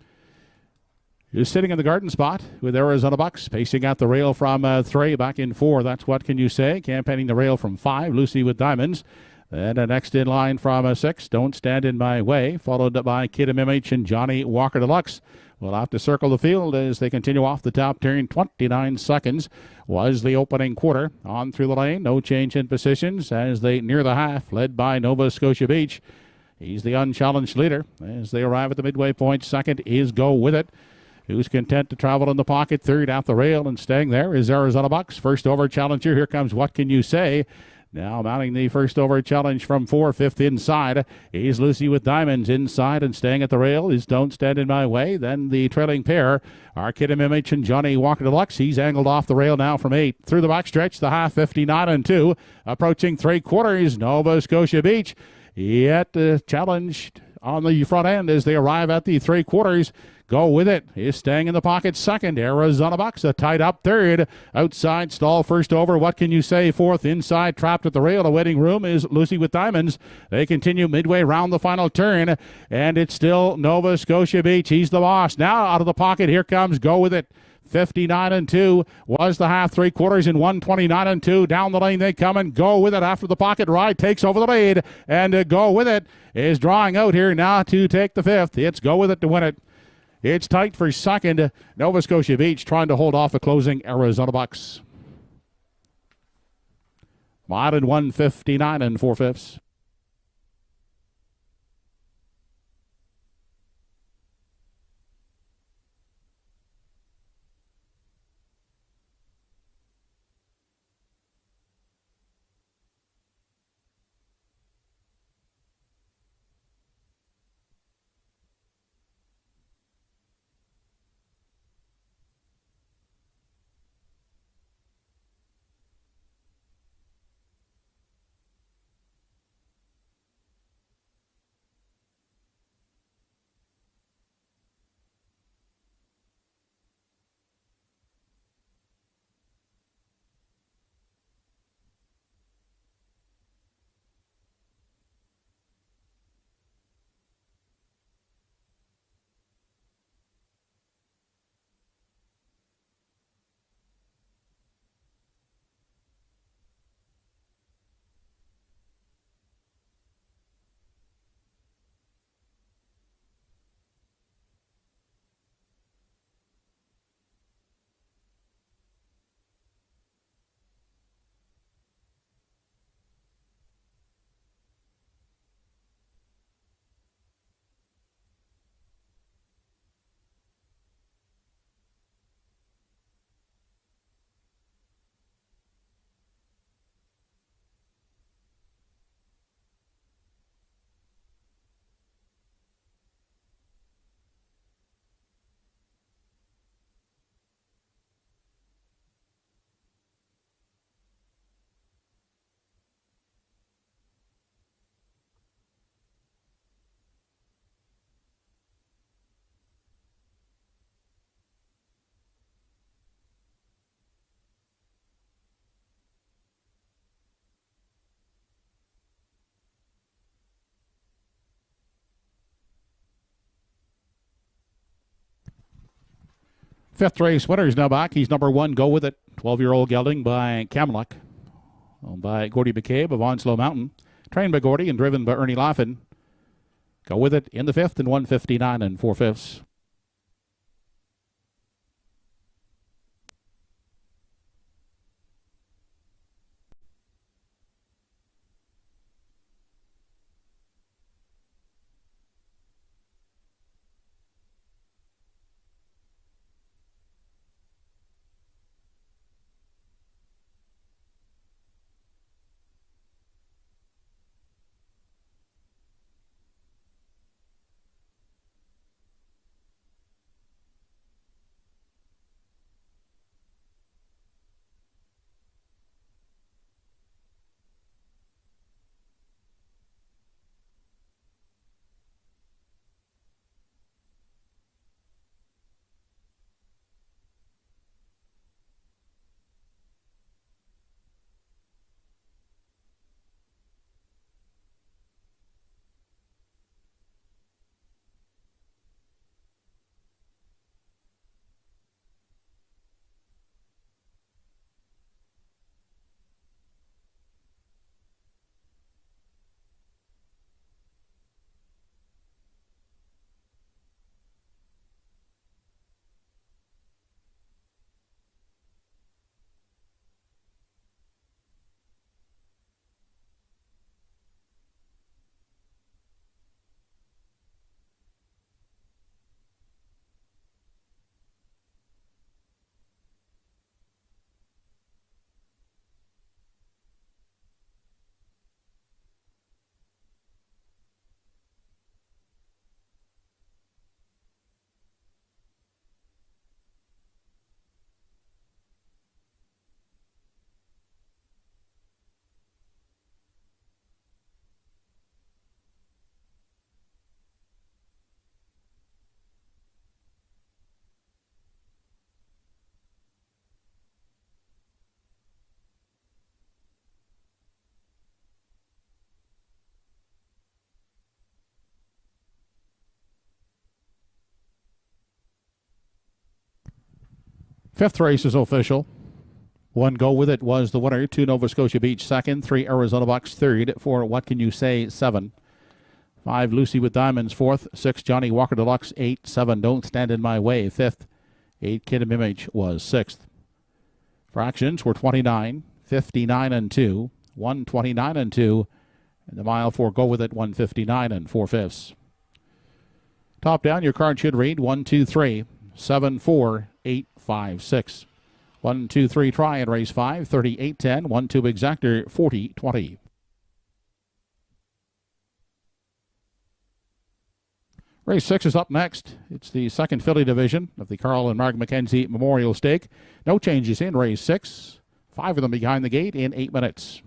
Is sitting in the garden spot with Arizona Bucks, pacing at the rail from 3, back in 4. That's What Can You Say? Campaigning the rail from 5, Lucy with Diamonds. Then next in line from 6, Don't Stand in My Way, followed by Kid Image and Johnny Walker Deluxe. We'll have to circle the field as they continue off the top turn. 29 seconds was the opening quarter. On through the lane, no change in positions as they near the half, led by Nova Scotia Beach. He's the unchallenged leader as they arrive at the midway point. Second is Go With It, who's content to travel in the pocket. Third at the rail and staying there is Arizona Bucks. First over challenger. Here comes What Can You Say? Now mounting the first over challenge from 4. Fifth inside is Lucy with Diamonds. Inside and staying at the rail is Don't Stand in My Way. Then the trailing pair are Kid Image and Johnny Walker Deluxe. He's angled off the rail now from 8. Through the backstretch, the half 59 and 2. Approaching 3/4 Nova Scotia Beach. Yet challenged on the front end as they arrive at the 3/4. Go With It is staying in the pocket second. Arizona Bucks tied up third. Outside stall first over. What Can You Say fourth. Inside trapped at the rail. Awaiting room is Lucy with Diamonds. They continue midway round the final turn, and it's still Nova Scotia Beach. He's the boss. Now out of the pocket, here comes Go With It. 59-2 was the half, 3/4 in 129-2. Down the lane they come, and Go With It after the pocket ride takes over the lead, and Go With It is drawing out here now to take the fifth. It's Go With It to win it. It's tight for second. Nova Scotia Beach trying to hold off the closing Arizona Bucks. Mod in 159 4/5. Fifth race winner is now back. He's number 1, Go With It. 12-year-old gelding by Kamluk. Owned by Gordy McCabe of Onslow Mountain. Trained by Gordy and driven by Ernie Laughlin. Go With It in the fifth in 159 4/5. Fifth race is official. 1 Go With It was the winner. 2 Nova Scotia Beach second. 3 Arizona Bucks third. 4 What Can You Say 7. 5 Lucy with Diamonds fourth. 6 Johnny Walker Deluxe 8. 7 Don't Stand In My Way fifth. 8 Kid Image was sixth. Fractions were 29, 59 and 2, 129 and 2, and the mile for Go With It 159 and 4/5. Top down, your card should read 1, 2, 3, 7, 4, 8, 5, 6. 1, 2, 3 try in race 5, 38, 10, 1, 2 exactor 40, 20. Race 6 is up next. It's the second filly division of the Carl and Mark McKenzie Memorial Stake. No changes in race 6. 5 of them behind the gate in 8 minutes.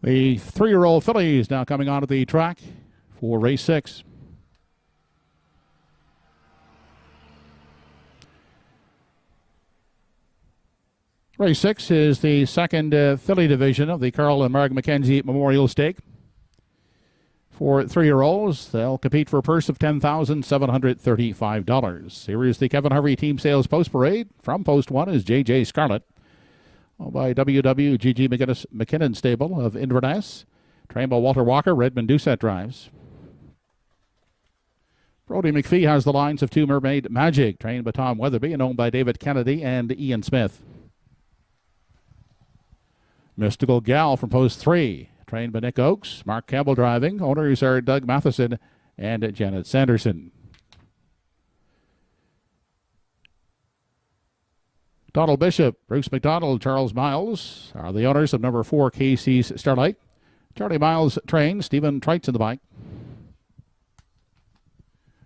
The 3-year-old fillies now coming onto the track for race 6. Race 6 is the second filly division of the Carl and Marg Mackenzie Memorial Stake. For 3-year-olds, they'll compete for a purse of $10,735. Here is the Kevin Harvey Team Sales Post Parade. From Post 1 is J.J. Scarlett, owned by WWGG McKinnon Stable of Inverness. Trained by Walter Walker, Redmond Doucette drives. Brody McPhee has the lines of 2 Mermaid Magic, trained by Tom Weatherby and owned by David Kennedy and Ian Smith. Mystical Gal from Post 3, trained by Nick Oakes, Mark Campbell driving. Owners are Doug Matheson and Janet Sanderson. Donald Bishop, Bruce McDonald, Charles Miles are the owners of number 4 Casey's Starlight. Charlie Miles trains, Stephen Treitz in the bike.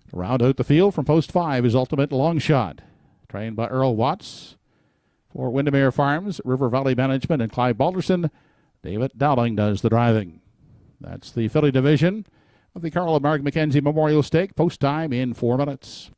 To round out the field from Post 5 is Ultimate Long Shot, trained by Earl Watts. For Windermere Farms, River Valley Management, and Clive Balderson, David Dowling does the driving. That's the filly division of the Carl and Marg Mackenzie Memorial Stake. Post time in 4 minutes.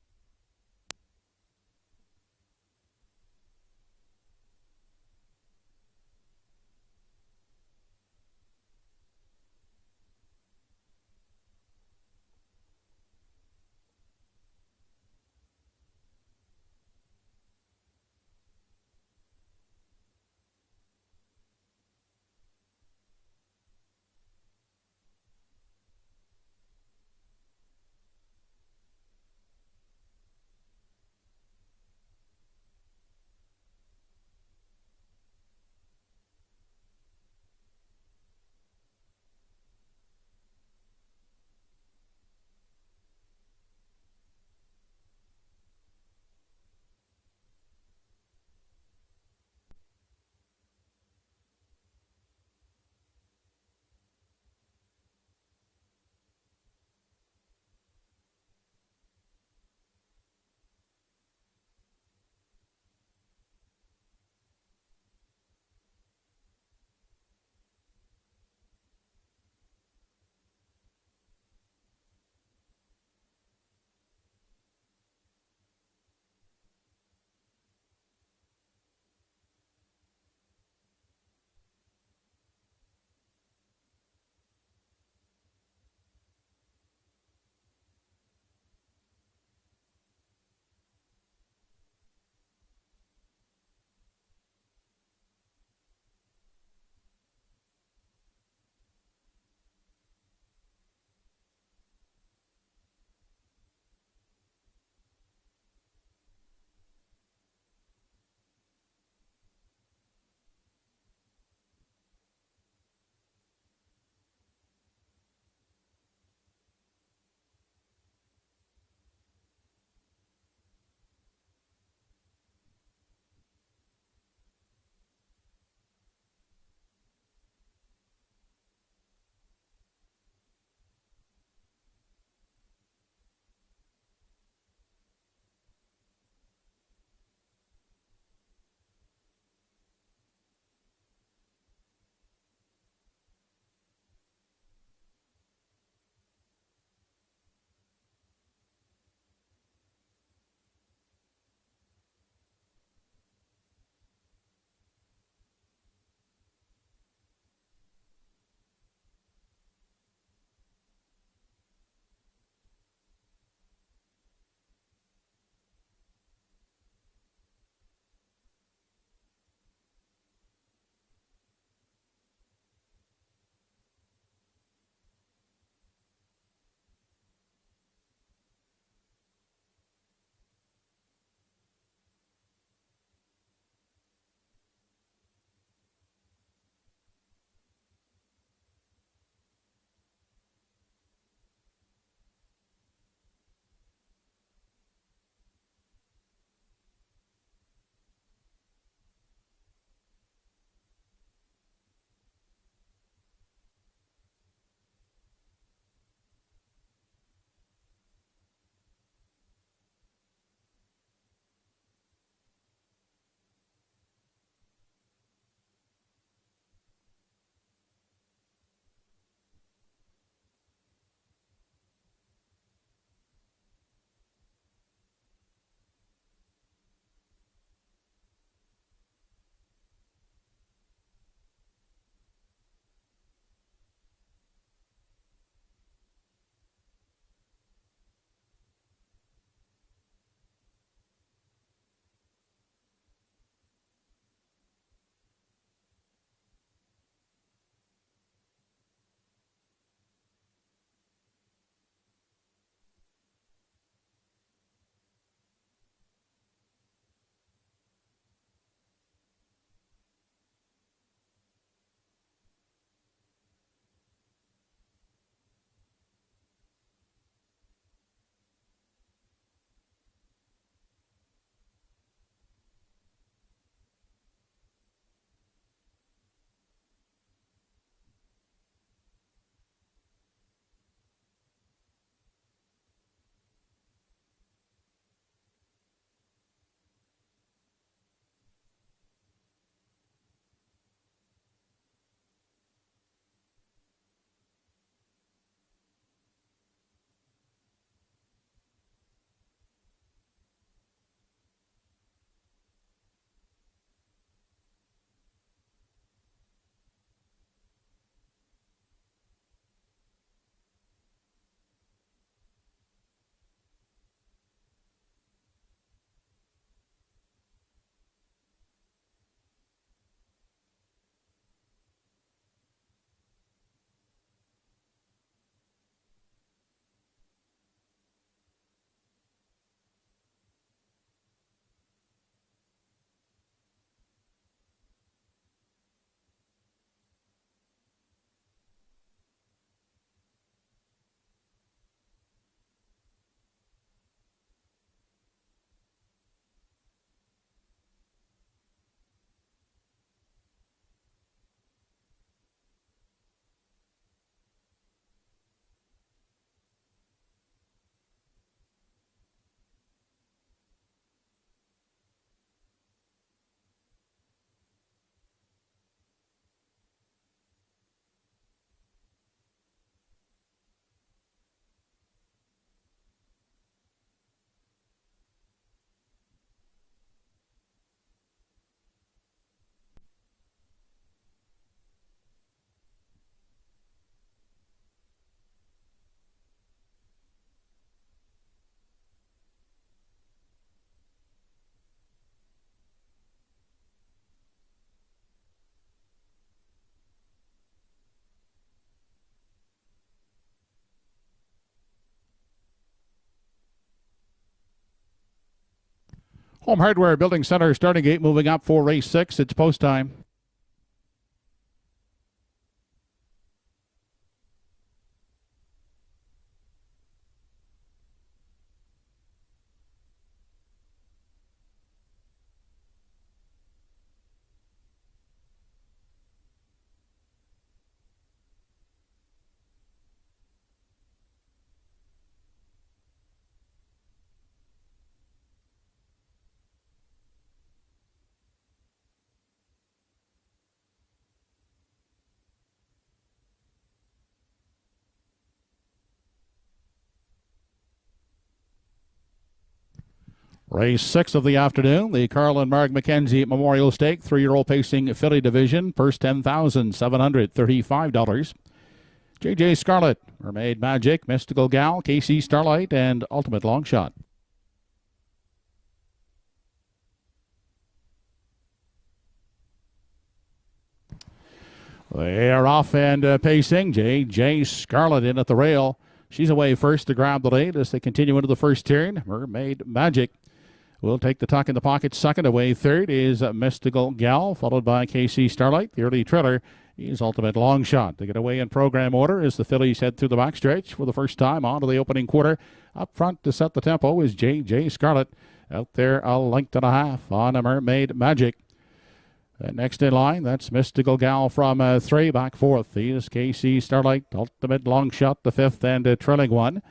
Home Hardware Building Center starting gate moving up for race 6. It's post time. Race 6 of the afternoon, the Carl and Marg McKenzie Memorial Stake, 3-year-old pacing filly division, purse $10,735. JJ Scarlett, Mermaid Magic, Mystical Gal, KC Starlight, and Ultimate Longshot. They are off and pacing. JJ Scarlett in at the rail. She's away first to grab the lead as they continue into the first turn. Mermaid Magic will take the tuck in the pocket. Second, away third is Mystical Gal, followed by KC Starlight. The early trailer is Ultimate Longshot. They get away in program order as the fillies head through the backstretch for the first time onto the opening quarter. Up front to set the tempo is JJ Scarlett. Out there a length and a half on a Mermaid Magic. Next in line, that's Mystical Gal from 3, back fourth. Is KC Starlight, Ultimate Longshot, the fifth and trailing one.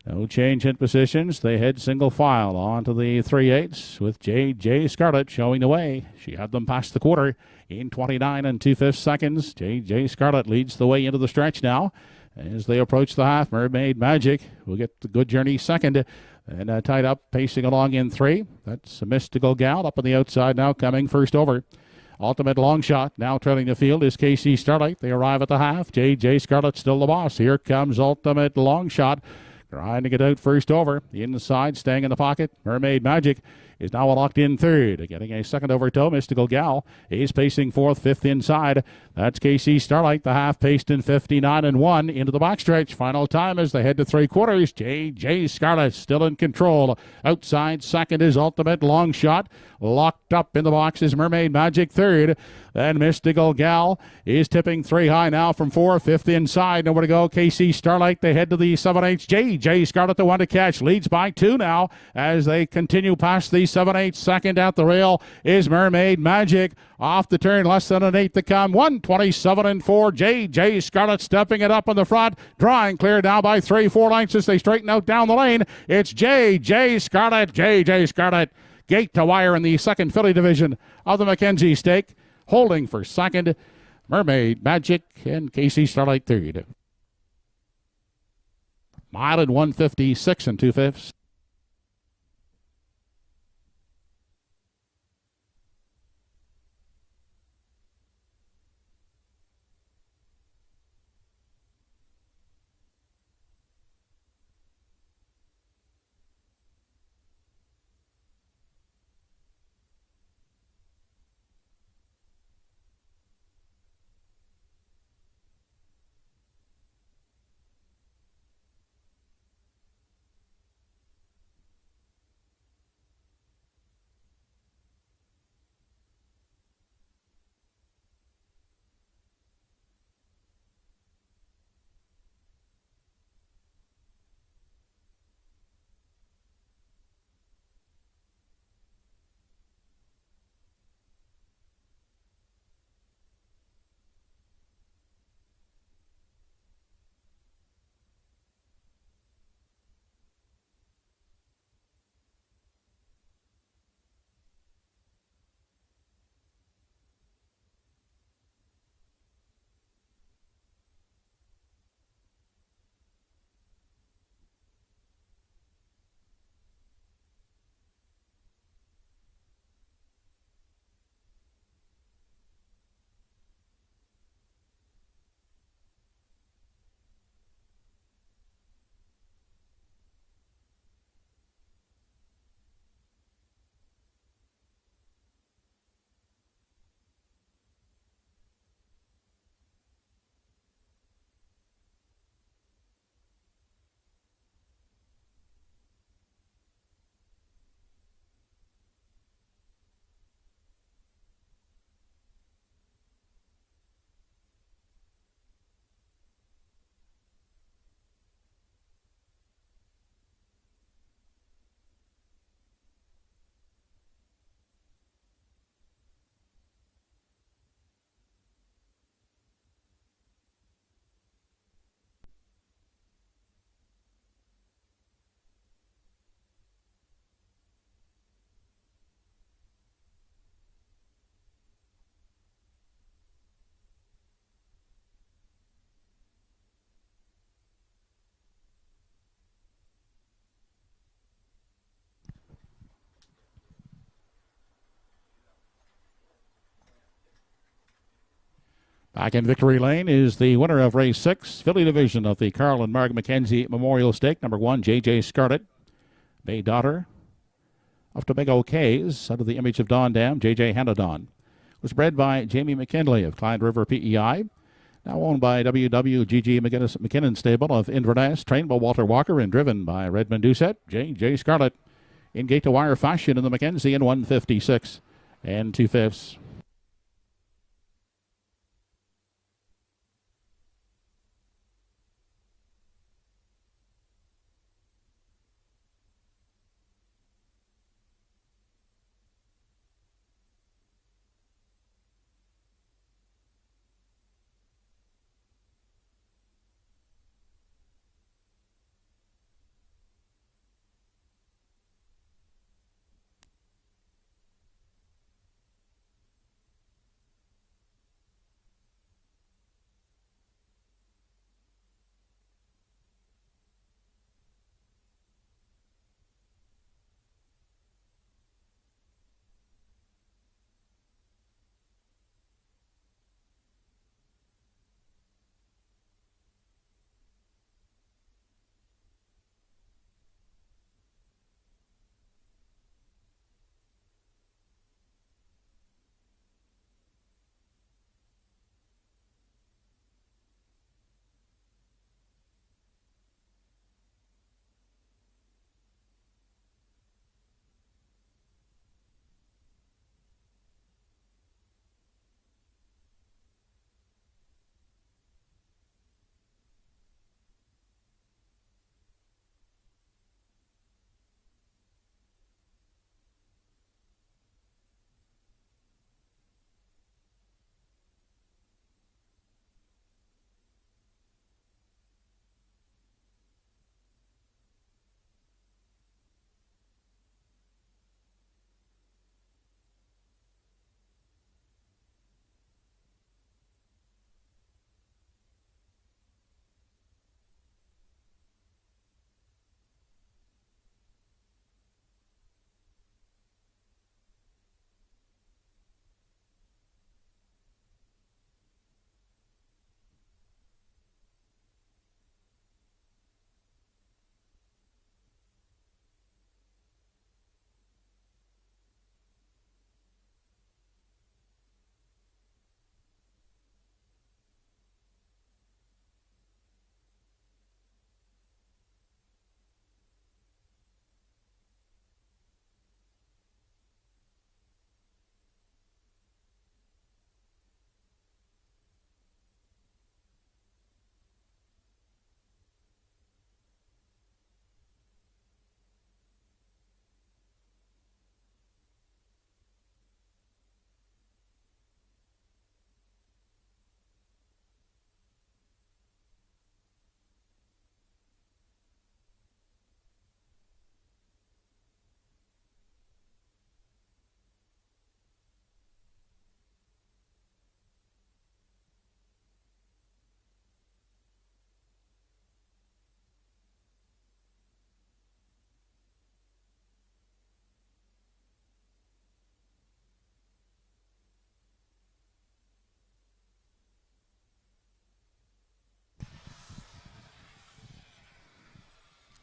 No change in positions. They head single file onto the 3/8 with JJ Scarlett showing the way. She had them past the quarter in 29 2/5 seconds. JJ Scarlett leads the way into the stretch now. As they approach the half, Mermaid Magic will get the good journey second. And tied up, pacing along in 3. That's a Mystical Gal up on the outside now, coming first over. Ultimate Longshot now trailing the field is KC Starlight. They arrive at the half. JJ Scarlett still the boss. Here comes Ultimate Longshot. Grinding it out first over. Inside, staying in the pocket. Mermaid Magic is now locked in third. Getting a second over toe. Mystical Gal is pacing fourth, fifth inside. That's KC Starlight. The half paced in 59 1 into the backstretch. Final time as they head to 3/4. JJ Scarlett still in control. Outside second is Ultimate Longshot. Locked up in the box is Mermaid Magic third. Then Mystical Gal is tipping 3 high now from 4. Fifth inside. Nowhere to go. KC Starlight. They head to the 7/8. JJ Scarlett the one to catch. Leads by 2 now as they continue past the 7/8. Second at the rail is Mermaid Magic. Off the turn, less than an 8 to come. 1:27 4. JJ Scarlett stepping it up on the front. Drawing clear now by 3-4 lengths as they straighten out down the lane. It's JJ Scarlett. JJ Scarlett. Gate to wire in the second filly division of the McKenzie Stake. Holding for second, Mermaid Magic and KC Starlight third. Mile at 1:56 2/5. Back in Victory Lane is the winner of race 6, Filly Division of the Carl and Marg McKenzie Memorial Stake. Number 1, JJ Scarlett, Bay Daughter of Tobago K's under the image of Don Dam, JJ Hanadon. Was bred by Jamie McKinley of Clyde River PEI. Now owned by WWGG McKinnon Stable of Inverness, trained by Walter Walker and driven by Redmond Doucette. J.J. Scarlett in gate-to-wire fashion in the Mackenzie in 156 and 2/5.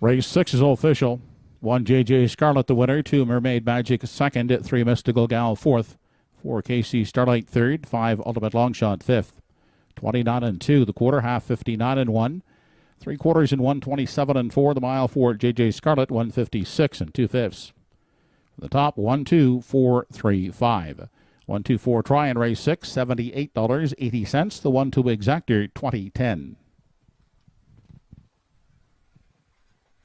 Race 6 is official. 1, JJ Scarlett the winner. 2, Mermaid Magic second. 3, Mystical Gal fourth. 4, KC Starlight third. 5, Ultimate Longshot fifth. 29 and 2 the quarter, half 59 and 1. 3/4 in 127 and 4. The mile for JJ Scarlett 156 and 2/5. The top 1, 2, 4, 3, 5. 1, 2, 4 try in race 6, $78.80. The 1, 2 exactor, $20.10.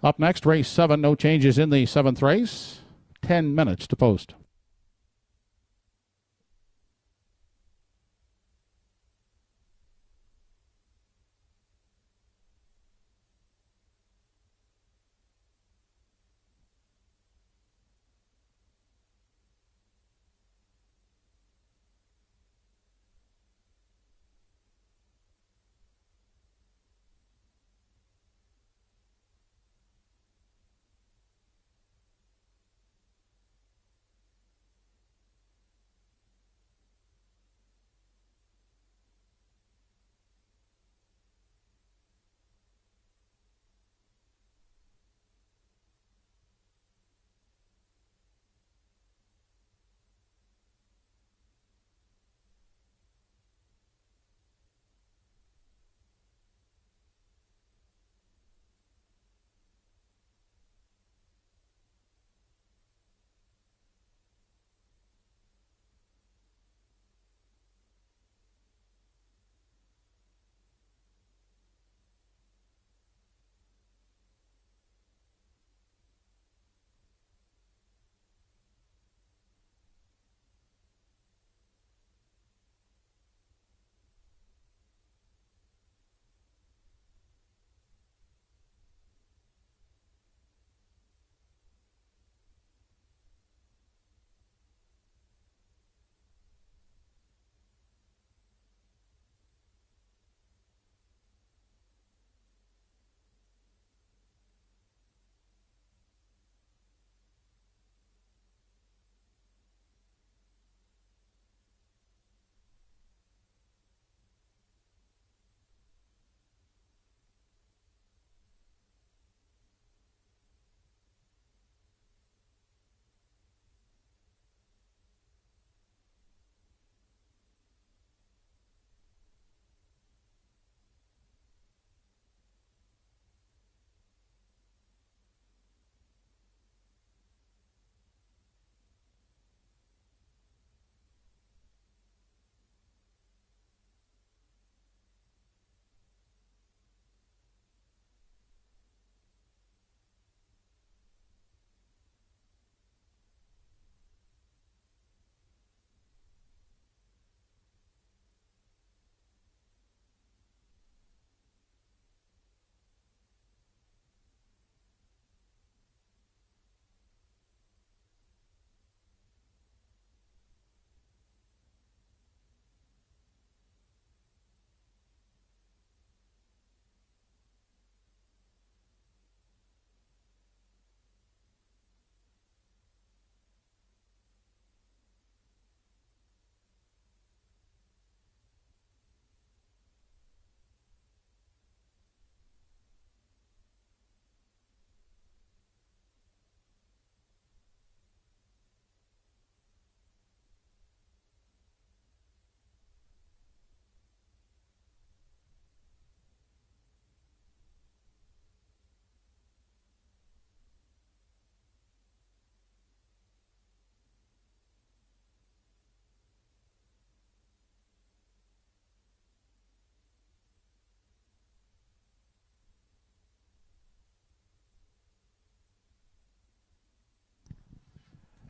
Up next, race 7. No changes in the 7th race. 10 minutes to post.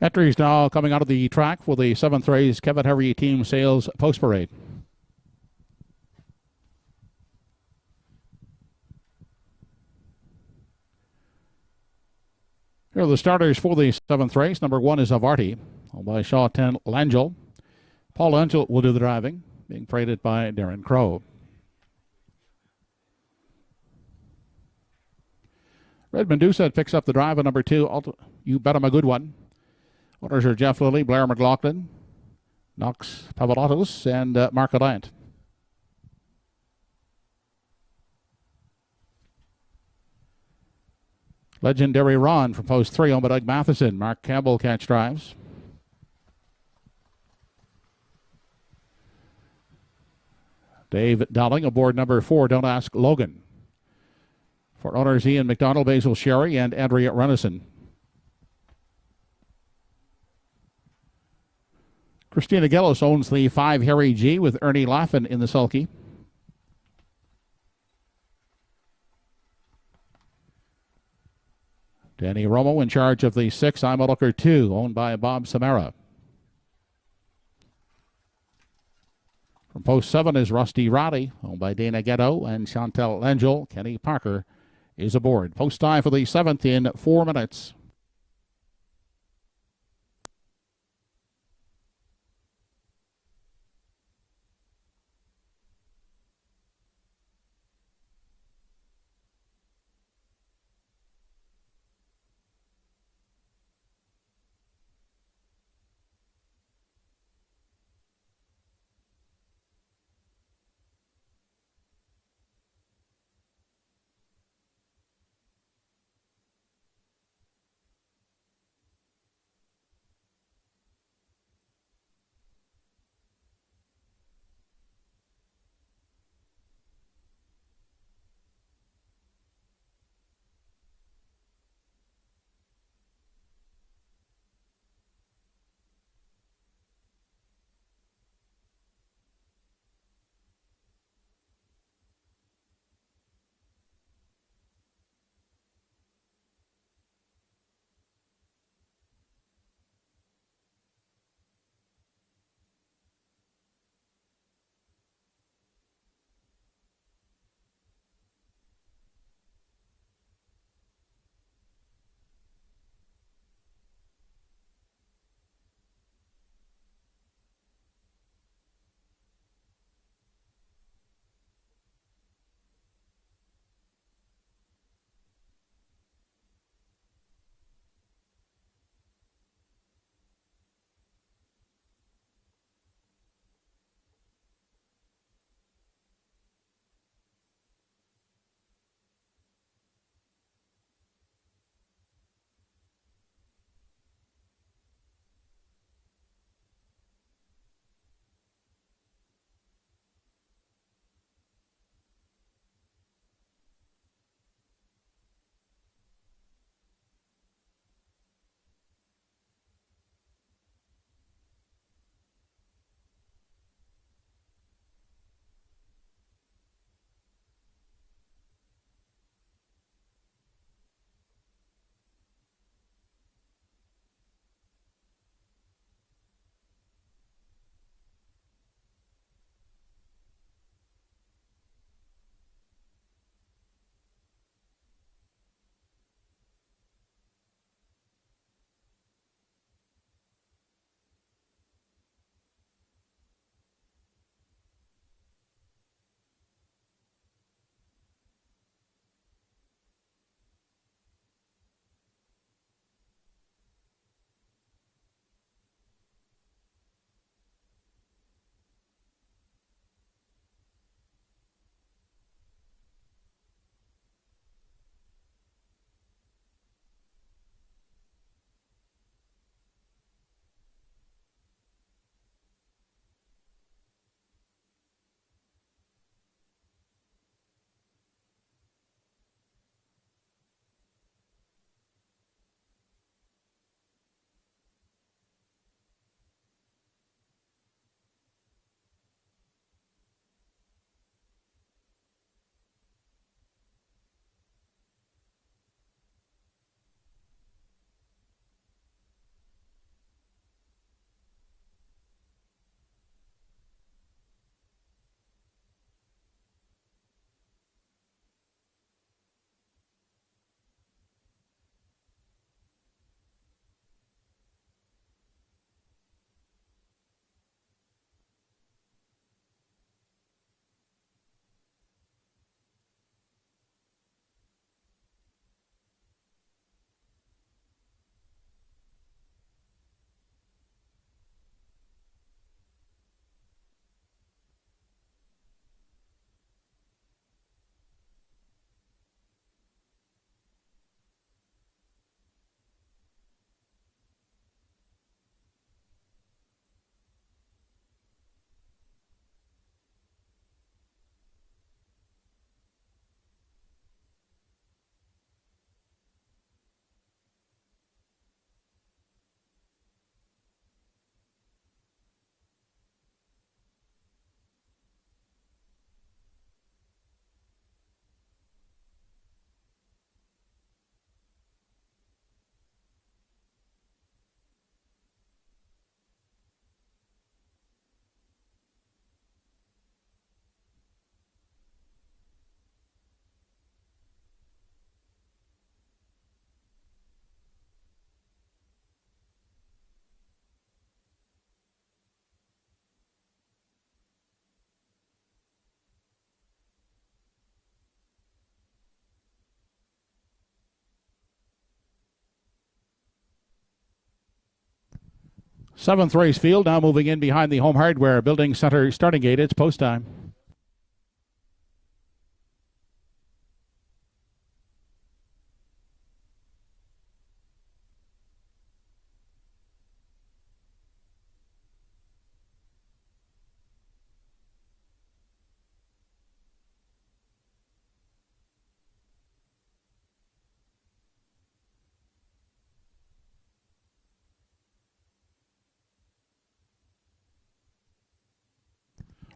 Entries now coming out of the track for the 7th race Kevin Harry Team Sales Post Parade. Here are the starters for the 7th race. Number 1 is Avarti, owned by Shaw 10 Langell. Paul Angel will do the driving, being paraded by Darren Crow. Red Medusa picks up the drive at number 2. You Bet Him a Good One. Owners are Jeff Lilly, Blair McLaughlin, Knox Pavalatos, and Mark Alliant. Legendary Ron from post 3, owned by Doug Matheson. Mark Campbell catch drives. Dave Dowling aboard number 4, Don't Ask Logan. For owners Ian McDonald, Basil Sherry, and Andrea Runnison. Christina Gillis owns the 5 Harry G with Ernie Laffin in the sulky. Danny Romo in charge of the 6 I'm a Looker 2, owned by Bob Samara. From post 7 is Rusty Roddy, owned by Dana Ghetto and Chantel Langell. Kenny Parker is aboard. Post time for the 7th in 4 minutes. Seventh race field now moving in behind the Home Hardware Building Center starting gate. It's post time.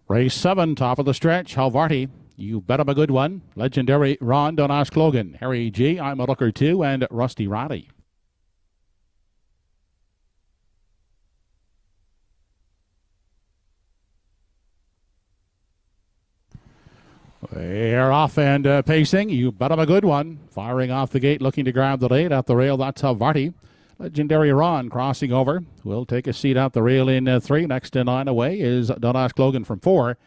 Race 7, top of the stretch. Halvarti, you bet him a good one. Legendary Ron, Don't Ask Logan. Harry G, I'm a Looker 2, and Rusty Roddy. They're off and pacing. You bet him a good one. Firing off the gate, looking to grab the lead. At the rail, that's Halvarti. Legendary Ron crossing over. Will take a seat out the rail in 3. Next in line away is Don't Ask Logan from 4.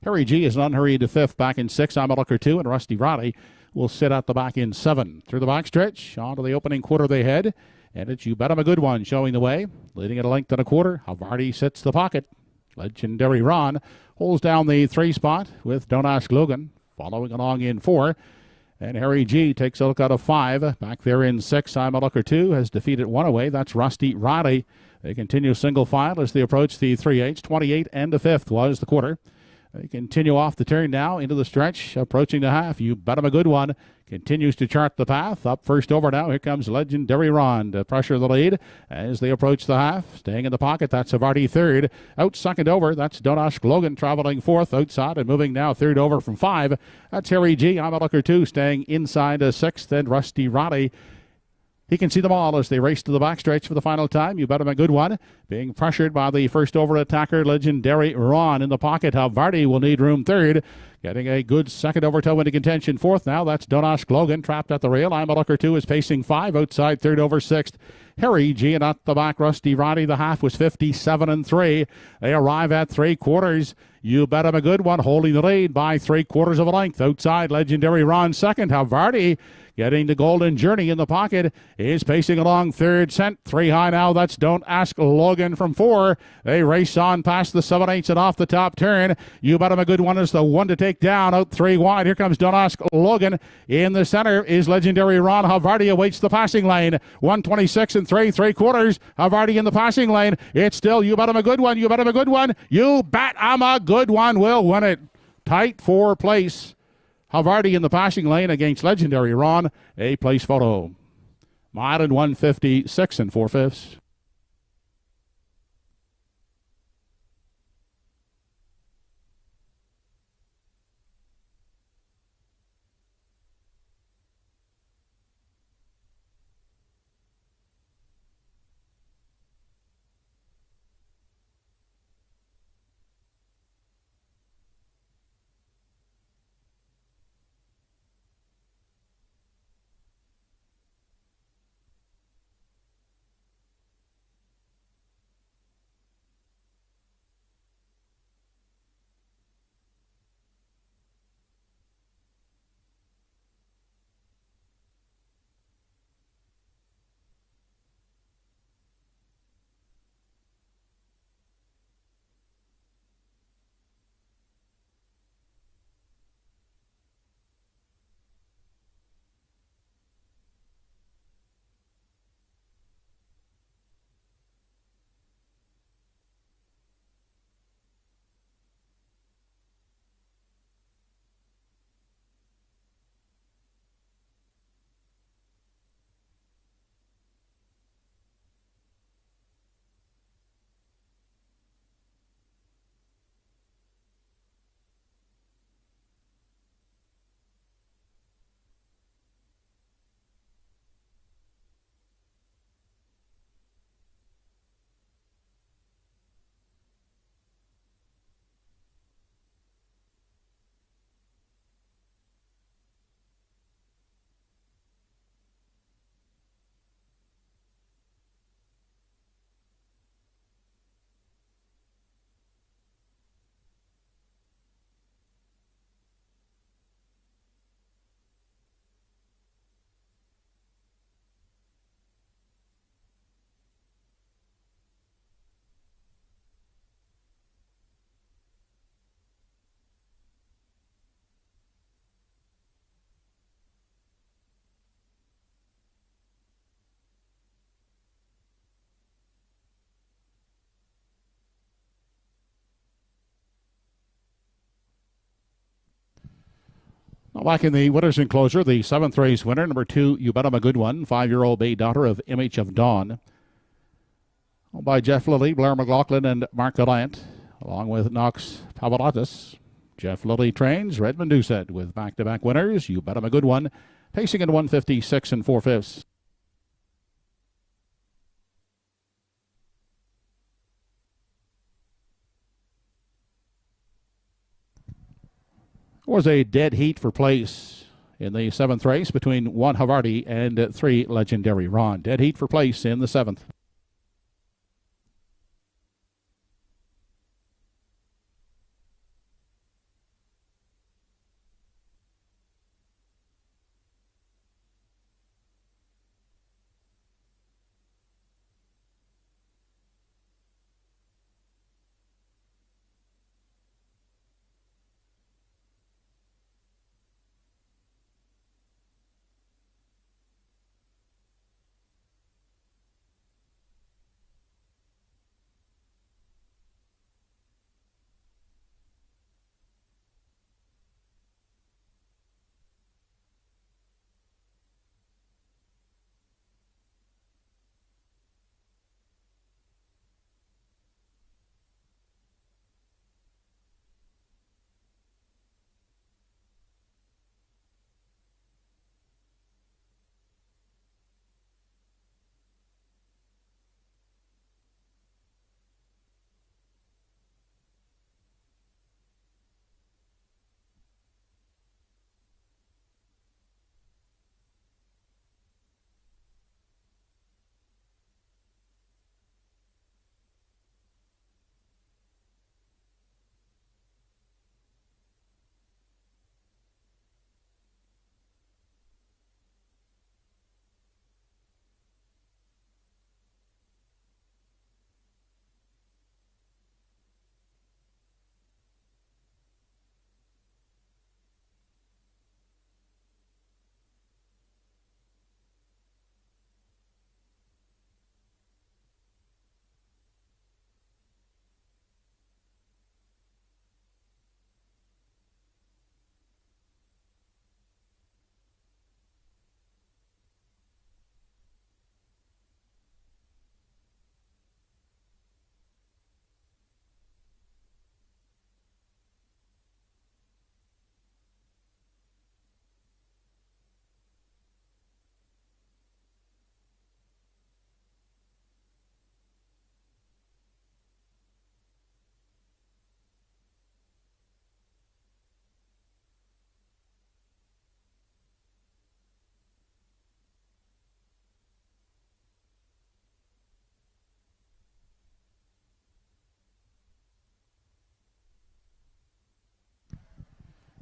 Harry G is an unhurried 5th. Back in 6, I'm a Looker 2, and Rusty Roddy will sit at the back in 7. Through the backstretch, onto the opening quarter they head. And it's You Bet 'em a Good One showing the way. Leading at a length and a quarter. Halvarti sits the pocket. Legendary Ron holds down the 3 spot with Don't Ask Logan following along in 4. And Harry G takes a look out of 5. Back there in 6, I'm a Looker 2 has defeated 1 away. That's Rusty Roddy. They continue single file as they approach the 3/8. 28 and a 5th was the quarter. They continue off the turn now into the stretch, approaching the half. You Bet 'em a Good One continues to chart the path. Up first over now. Here comes Legendary Ron to pressure the lead as they approach the half. Staying in the pocket, that's Halvarti 3rd. Out second over, that's Don't Ask Logan traveling 4th outside and moving now 3rd over from 5. That's Harry G. I'm a Looker 2 staying inside 6th, and Rusty Roddy. He can see them all as they race to the backstretch for the final time. You Bet 'em a Good One. Being pressured by the first over attacker, Legendary Ron in the pocket. Halvarti will need room 3rd. Getting a good second over toe into contention. 4th now. That's Don't Ask Logan. Trapped at the rail. I'm a Looker 2 is pacing 5 outside 3rd over 6th. Harry G. And at the back, Rusty Roddy. The half was 57 and 3. They arrive at 3/4. You Bet 'em a Good One holding the lead by 3/4 of a length. Outside, Legendary Ron second. Halvarti getting the Golden Journey in the pocket is pacing along 3rd. Sent 3 high now. That's Don't Ask Logan from 4. They race on past the 7/8 and off the top turn. You Bet 'em a Good One is the one to take down. Out 3 wide. Here comes Don't Ask Logan. In the center is Legendary Ron. Halvarti awaits the passing lane. 126 and 3/3. Halvarti in the passing lane. It's still You Bet 'em a Good One. You Bet 'em a Good One. You Bet 'em a Good One will win it. Tight for place. Halvarti in the passing lane against Legendary Ron. A place photo. Mile in 156 and 4/5. Back in the winner's enclosure, the 7th race winner, number 2, You Bet 'Em a Good One, 5-year-old bay daughter of Image of Dawn. By Jeff Lilly, Blair McLaughlin, and Mark Gallant, along with Knox Pavlotis. Jeff Lilly trains Redmond Doucette with back-to-back winners. You Bet 'Em a Good One, pacing at 156 4/5. Was a dead heat for place in the 7th race between 1 Havarti and 3 Legendary Ron. Dead heat for place in the 7th.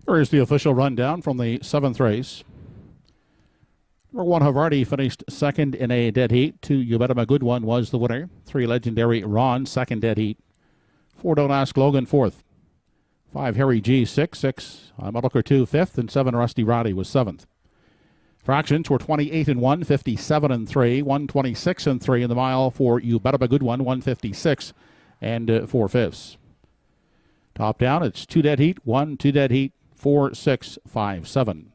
Here is the official rundown from the 7th race. Number 1 Havarti finished second in a dead heat. 2 You Bet 'Em a Good One was the winner. 3 Legendary Ron, second dead heat. 4 Don't Ask Logan, fourth. 5 Harry G, 6. 6 Muddleker 2, fifth. And 7 Rusty Roddy was 7th. Fractions were 28-1, 57-3, 126-3 in the mile for You Bet 'Em a Good One, 156 4/5. Top down, it's 2 dead heat, 1, 2 dead heat, 4, 6, 5, 7.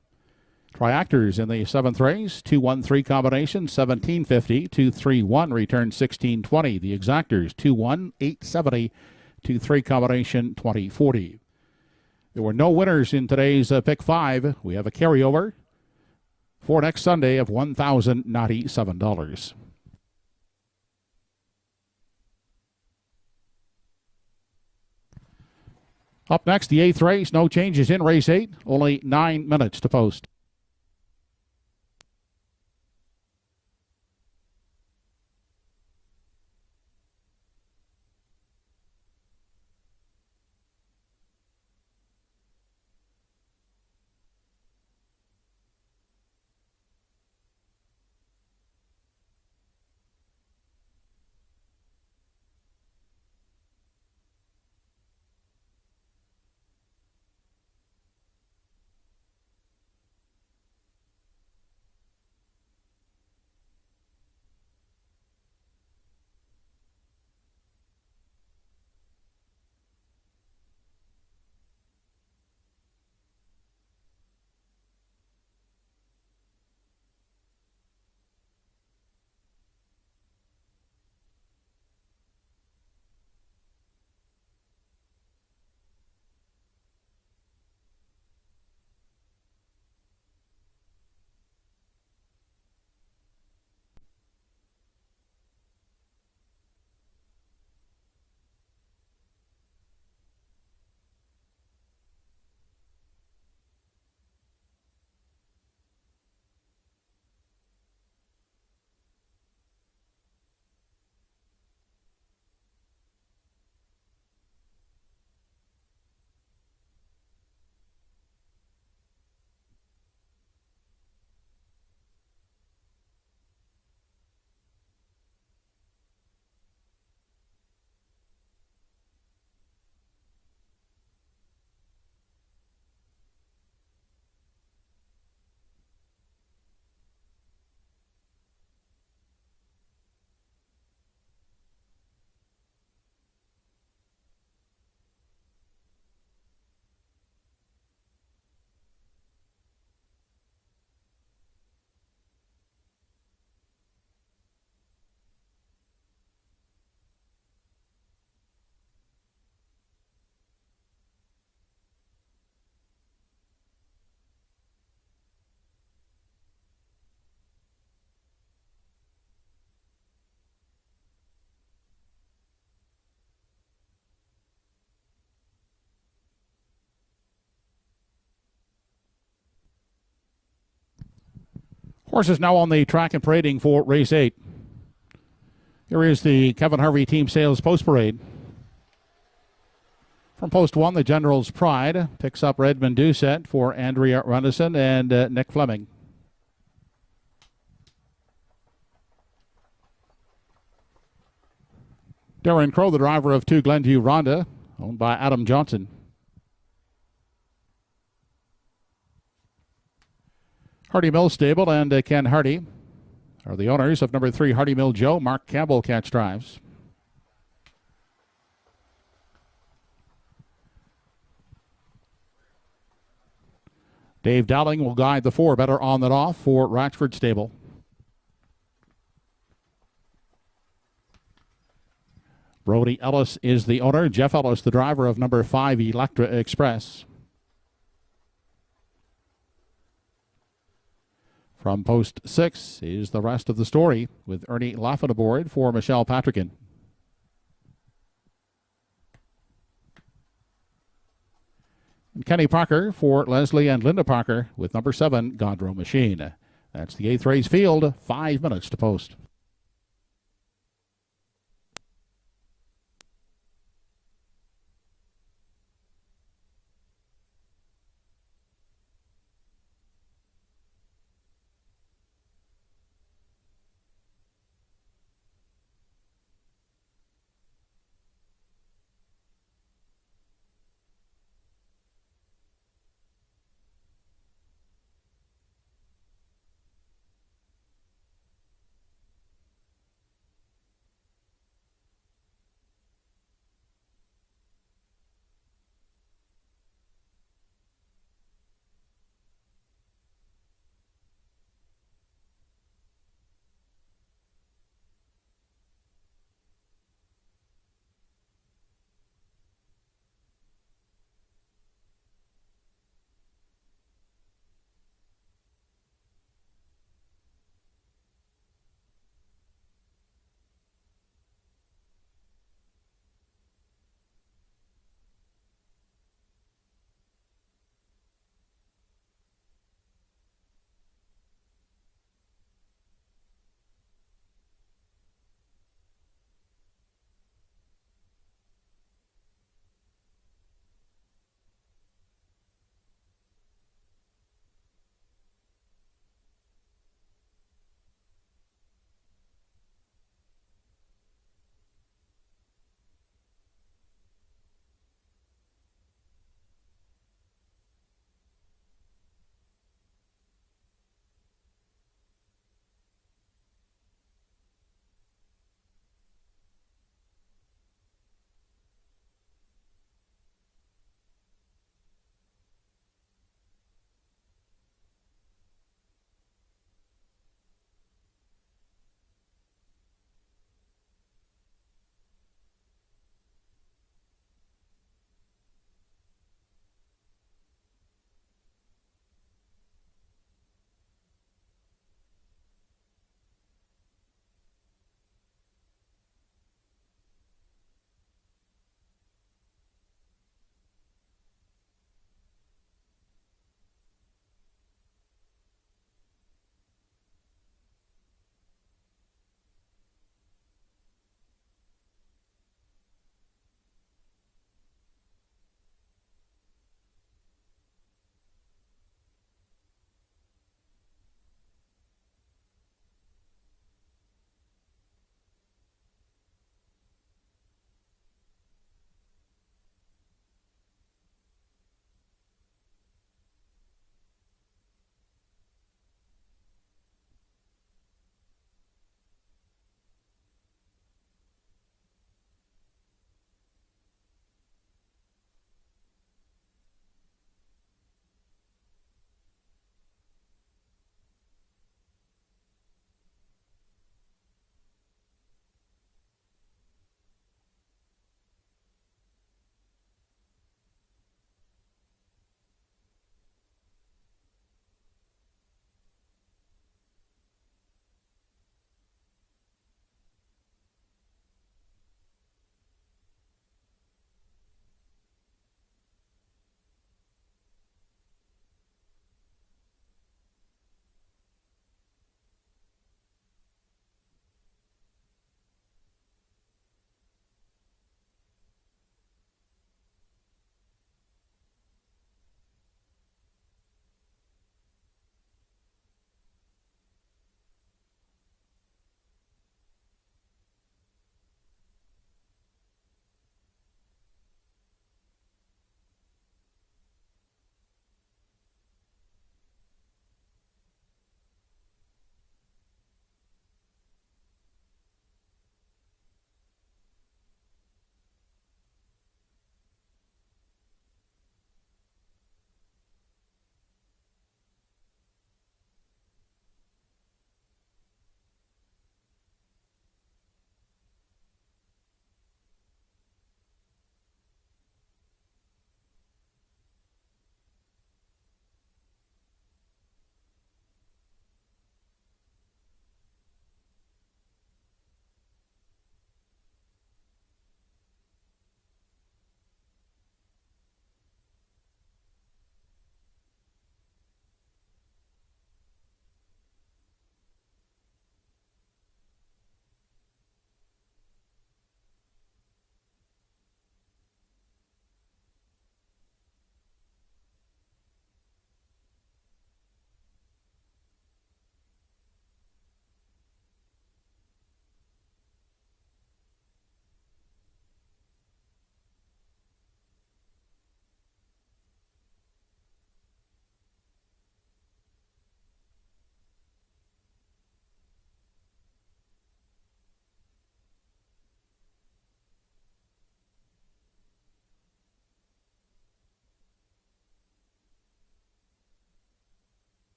Triactors in the 7th race, 2-1-3 combination, 1750, 2-3-1 return 1620. The exactors, 2-1, 870, 2-3 combination, 2040. There were no winners in today's pick 5. We have a carryover for next Sunday of $1,097. Up next, the 8th race. No changes in race 8. Only 9 minutes to post. Horses now on the track and parading for race 8. Here is the Kevin Harvey Team Sales Post Parade. From post 1, the General's Pride picks up Redmond Doucette for Andrea Runnison and Nick Fleming. Darren Crow, the driver of 2 Glenview Ronda, owned by Adam Johnson. Hardy Mill Stable and Ken Hardy are the owners of number 3 Hardy Mill Joe. Mark Campbell catch drives. Dave Dowling will guide the 4 Better On Than Off for Ratchford Stable. Brody Ellis is the owner. Jeff Ellis, the driver of number 5 Electra Express. From post 6 is the rest of the story with Ernie Laffin aboard for Michelle Patrickin. And Kenny Parker for Leslie and Linda Parker with number 7 Godrow Machine. That's the 8th race field, 5 minutes to post.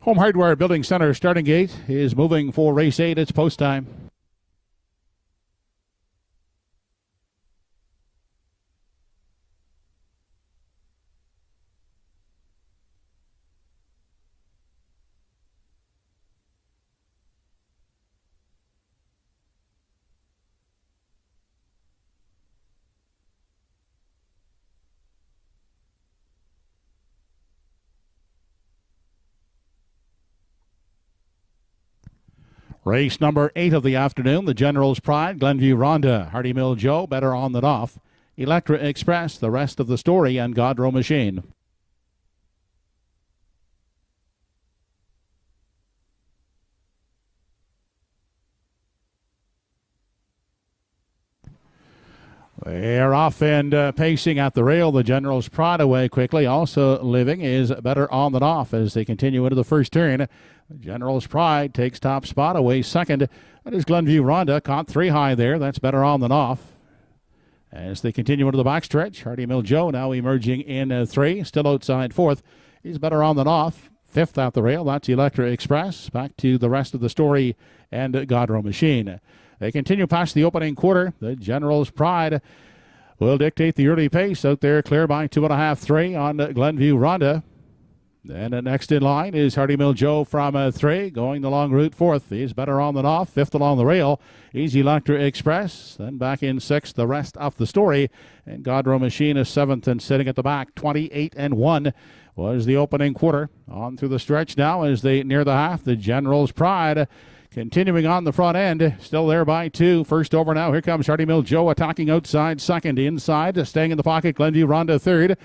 Home Hardware Building Center starting gate is moving for race 8. It's post time. Race number 8 of the afternoon, the General's Pride, Glenview Ronda, Hardy Mill Joe, better on than off. Electra Express, the rest of the story, and Godrow Machine. They're off and pacing at the rail. The General's Pride away quickly. Also living is better on than off as they continue into the first turn. The General's Pride takes top spot away second. That is Glenview Ronda. Caught 3 high there. That's better on than off. As they continue into the backstretch, Hardy Mill Joe now emerging in 3. Still outside 4th. He's better on than off. 5th at the rail. That's Electra Express. Back to the rest of the story and Godrow Machine. They continue past the opening quarter. The General's Pride will dictate the early pace out there, clear by 2.5, 3 on Glenview Ronda. Then next in line is Hardy Mill Joe from 3, going the long route 4th. He's better on than off. 5th along the rail. Easy Electra Express. Then back in 6th, the rest of the story. And Godrow Machine is 7th and sitting at the back. 28-1 was the opening quarter. On through the stretch now as they near the half. The General's Pride continuing on the front end, still there by 2. First over now. Here comes Hardy Mill Joe attacking outside. Second inside, staying in the pocket. Glenview Ronda 3rd.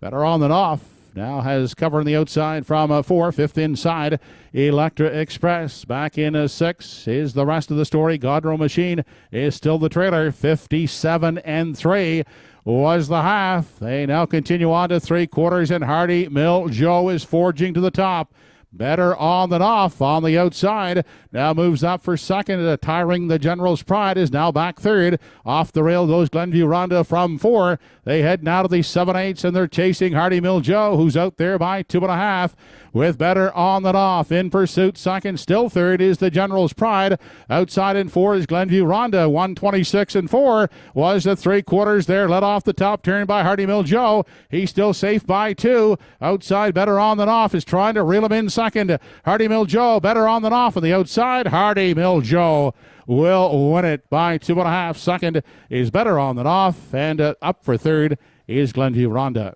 Better on than off. Now has cover on the outside from 4. 5th inside. Electra Express back in 6 is the rest of the story. Godrow Machine is still the trailer. 57-3 was the half. They now continue on to 3/4, and Hardy Mill Joe is forging to the top. Better on than off on the outside. Now moves up for second. Tiring the General's Pride is now back 3rd. Off the rail goes Glenview Ronda from 4. They head now to the 7/8, and they're chasing Hardy Mill Joe, who's out there by 2.5. With better on than off. In pursuit, second. Still 3rd is the General's Pride. Outside in 4 is Glenview Ronda. 1:26-4 was the 3/4 there. Led off the top turn by Hardy Mill Joe. He's still safe by 2. Outside, better on than off, is trying to reel him in second. Hardy Mill Joe, better on than off on the outside. Hardy Mill Joe will win it by 2.5. Second is better on than off, and up for 3rd is Glenview Ronda.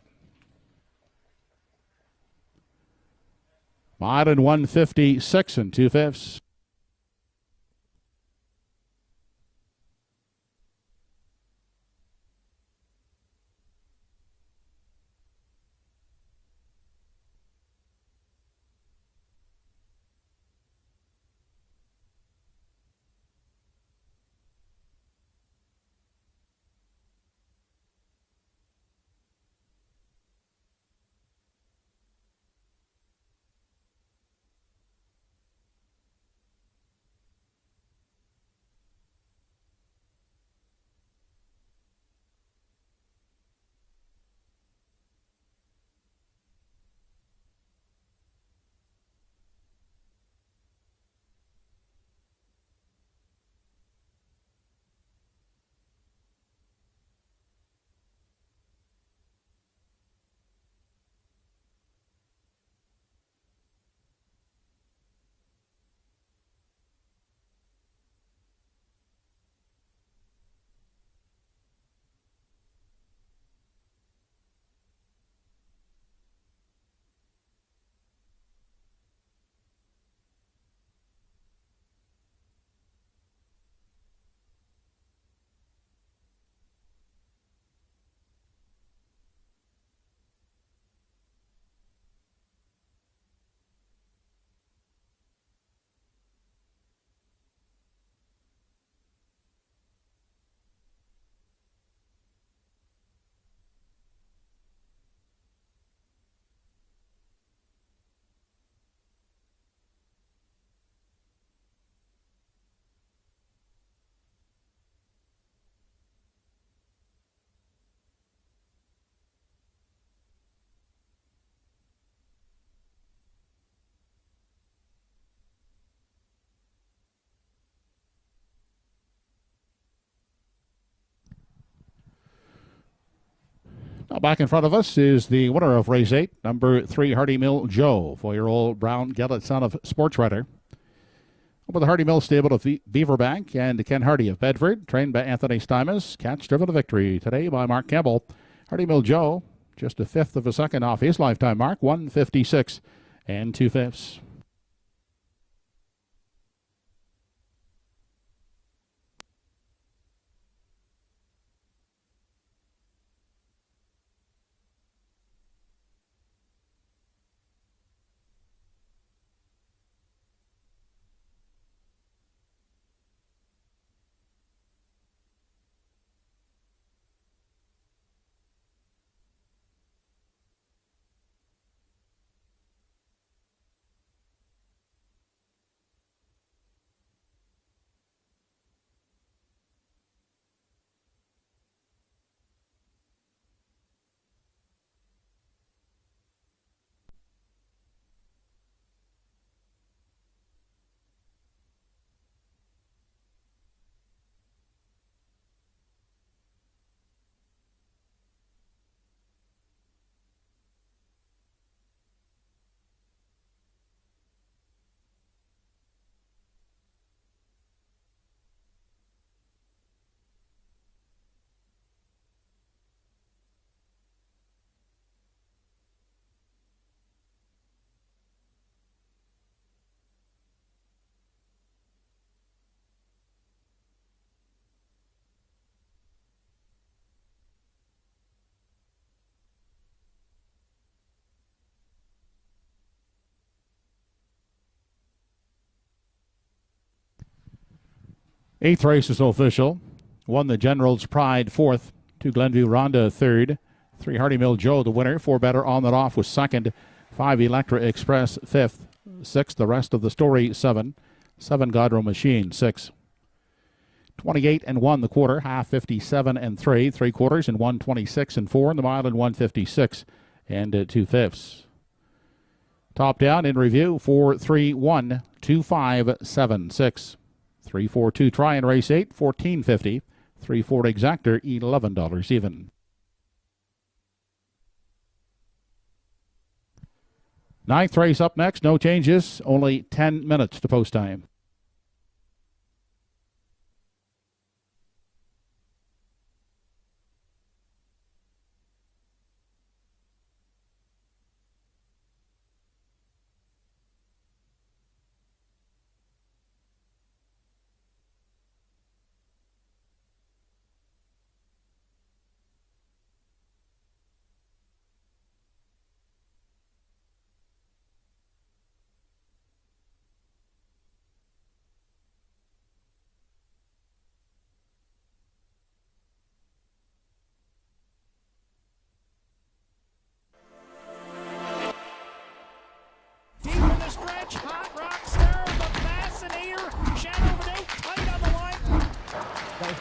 Mile in 1:56 2/5. Well, back in front of us is the winner of race 8, number 3, Hardy Mill Joe, 4-year-old brown gelded son of Sports Writer. Over the Hardy Mill stable of Beaverbank and Ken Hardy of Bedford, trained by Anthony Stymus. Catch driven to victory today by Mark Campbell. Hardy Mill Joe, just a fifth of a second off his lifetime mark, 1:56 2/5. Eighth race is official. 1 the General's Pride, 4th. 2 Glenview Ronda, 3rd. 3 Hardy Mill Joe, the winner. 4 Better On That Off was 2nd. 5 Electra Express, 5th. 6 The Rest of the Story, 7. 7 Godrow Machine, 6. 28 and 1 the quarter, half 57 and 3. 3 quarters and 126 and 4. And the mile in 156 and 2/5. Top down in review, 4-3-1, 2-5-7-6. 3-4-2 try in race 8, $14.50. 3-4 exactor, $11 even. Ninth race up next, no changes, only 10 minutes to post time.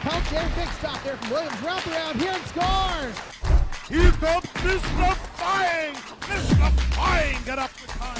Pump there, big stop there from Williams. Wrap around here and scores! Here comes Mr. Flying! Mr. Flying, get up the time!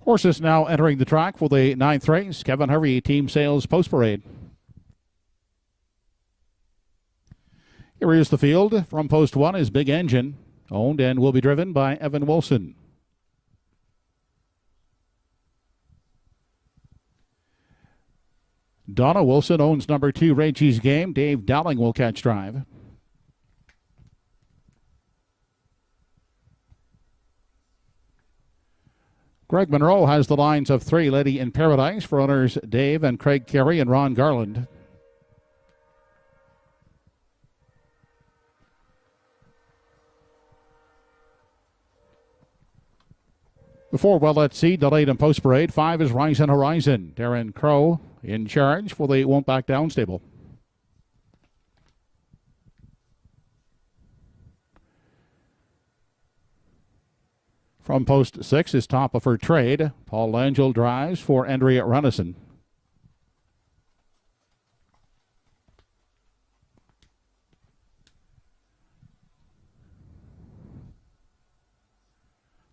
Horses now entering the track for the 9th race. Kevin Harvey, Team Sales Post Parade. Here is the field. From post 1 is Big Engine, owned and will be driven by Evan Wilson. Donna Wilson owns number 2, Reggie's Game. Dave Dowling will catch drive. Greg Monroe has the lines of 3, Lady in Paradise, for owners Dave and Craig Carey and Ron Garland. Before Well Let's See, delayed in Post Parade, 5 is Rising Horizon. Darren Crow in charge for the Won't Back Down stable. From post 6 is Top of Her Trade. Paul Langell drives for Andrea Runnison.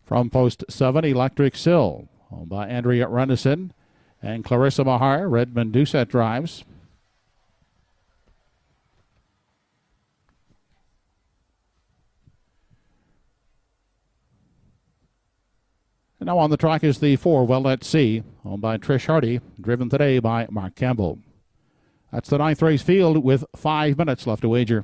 From post 7, Electric Sill, owned by Andrea Runnison and Clarissa Mahar. Redmond Doucette drives. And now on the track is the 4, Well Let's See, owned by Trish Hardy, driven today by Mark Campbell. That's the 9th race field with 5 minutes left to wager.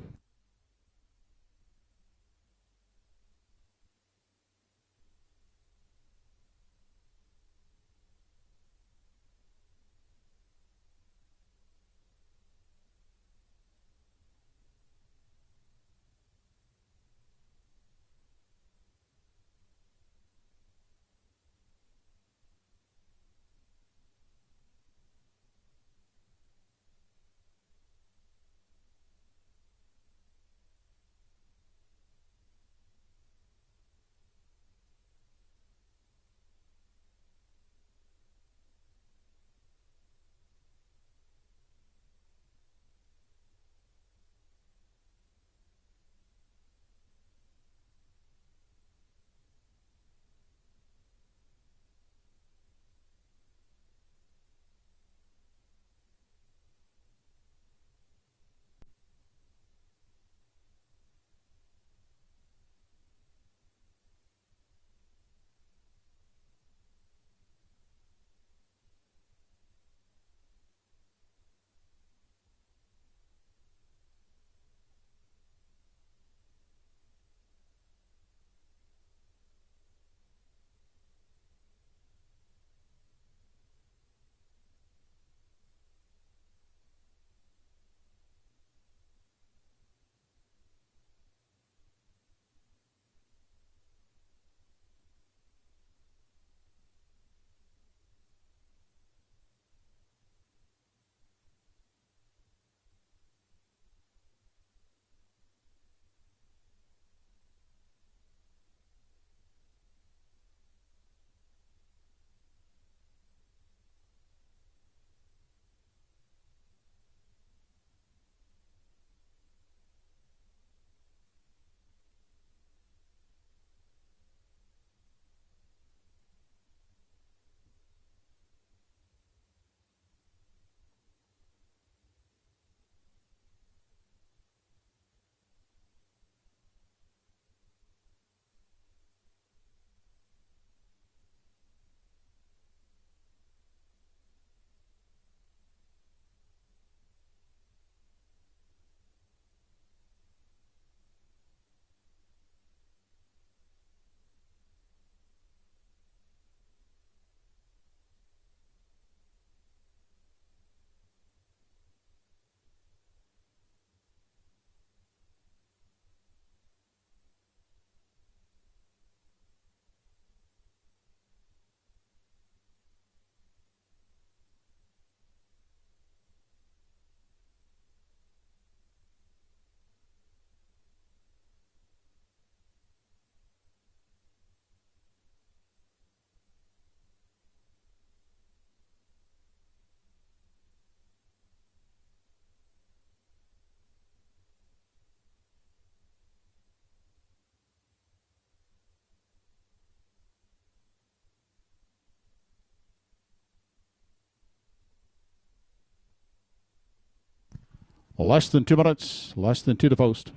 Less than 2 minutes, less than 2 to post.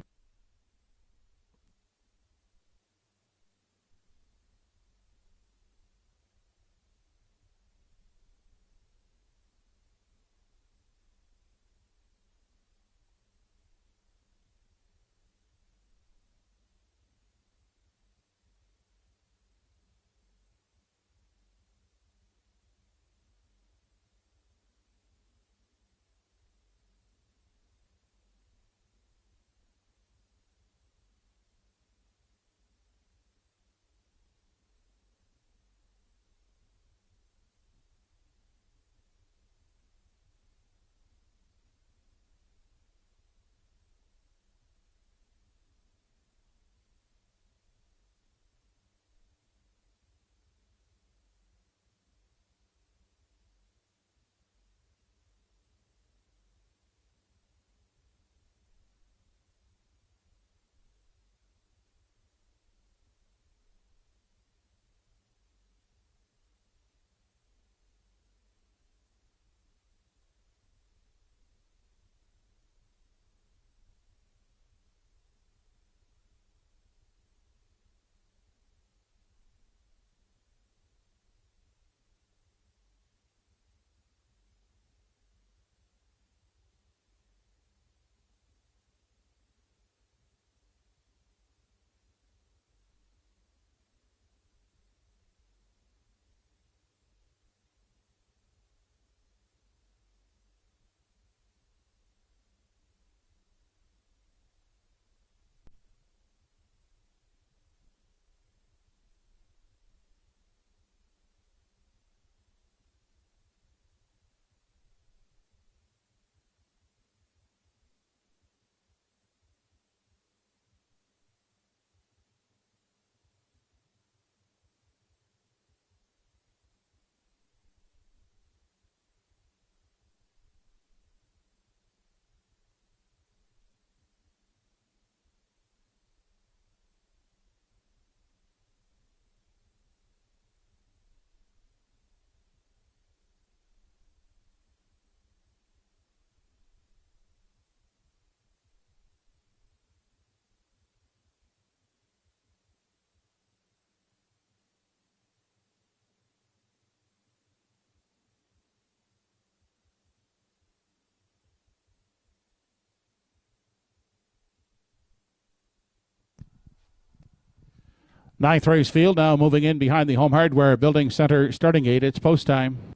Ninth race field now moving in behind the Home Hardware Building Center starting gate. It's post time.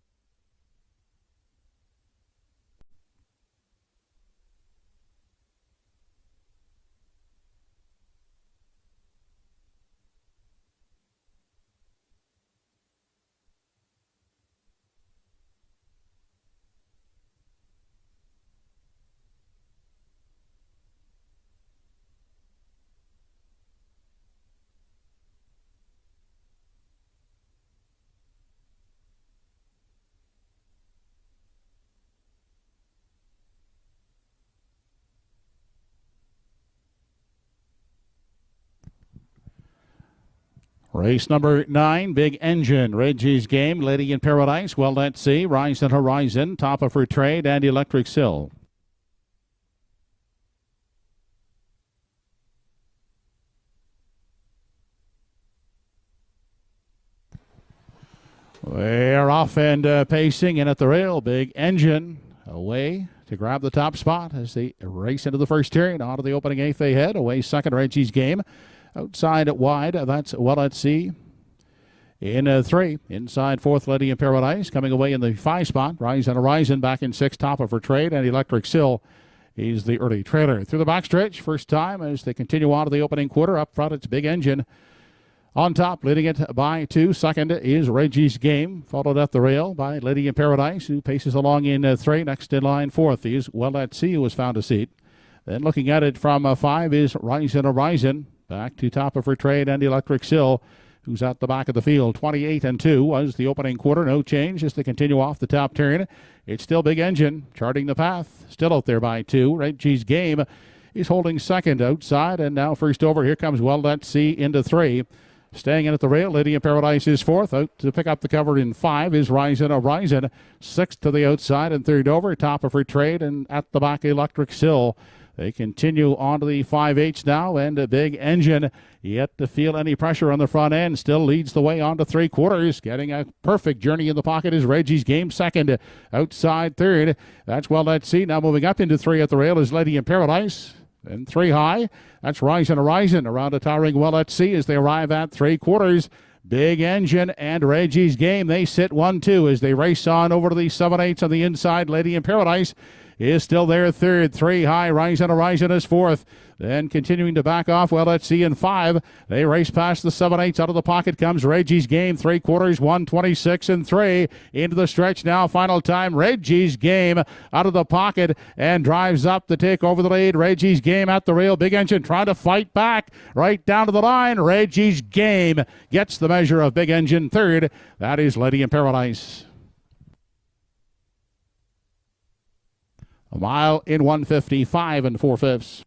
Race number 9, Big Engine, Reggie's Game, Lady in Paradise, Well Let's See, Rise and Horizon, Top of Her Trade, and Electric Sill. They're off and pacing in at the rail. Big Engine away to grab the top spot as they race into the first turn. Onto the opening eighth they head. Away second, Reggie's Game. Outside wide, that's Well Let's See. In 3, inside fourth, Lady in Paradise. Coming away in the 5 spot, Rise and Horizon back in 6, Top of Her Trade, and Electric Sill is the early trailer. Through the backstretch, first time as they continue on to the opening quarter. Up front, it's Big Engine. On top, leading it by 2. Second is Reggie's Game, followed at the rail by Lady in Paradise, who paces along in 3. Next in line, 4th is Well Let's See, who has found a seat. Then looking at it from 5 is Rise and Horizon. Back to Top of Her Trade and Electric Sill, who's at the back of the field. 28 and 2 was the opening quarter. No change as they continue off the top turn. It's still Big Engine charting the path. Still out there by 2. Reggie's Game is holding second outside. And now first over, here comes Well Let's See into 3. Staying in at the rail, Lady of Paradise is fourth. Out to pick up the cover in 5 is Horizon. Sixth to the outside and third over. Top of her trade and at the back, Electric Sill. They continue on to the 5/8 now, and a Big Engine yet to feel any pressure on the front end. Still leads the way on to 3/4. Getting a perfect journey in the pocket is Reggie's Game second. Outside third. That's Well Let's See. Now moving up into 3 at the rail is Lady in Paradise. And 3 high. That's Horizon. Around a towering Well Let's See as they arrive at 3/4. Big Engine and Reggie's Game. They sit 1-2 as they race on over to the 7/8 on the inside. Lady in Paradise is still there third. 3 high. Horizon is fourth. Then continuing to back off, Well Let's See in 5. They race past the 7/8. Out of the pocket comes Reggie's Game. 3/4, 1:26 and 3. Into the stretch now. Final time. Reggie's Game out of the pocket and drives up to take over the lead. Reggie's Game at the rail. Big Engine trying to fight back right down to the line. Reggie's Game gets the measure of Big Engine third. That is Lady in Paradise. A mile in 1:55 and 4/5.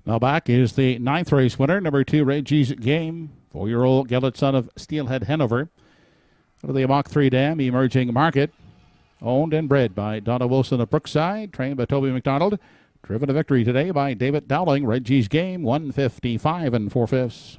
Now back is the 9th race winner, number 2, Reggie's Game, 4-year-old gelded son of Steelhead Hanover. Out of the Mach 3 Dam, Emerging Market, owned and bred by Donna Wilson of Brookside, trained by Toby McDonald. Driven to victory today by David Dowling. Reggie's Game, 1:55 and 4/5.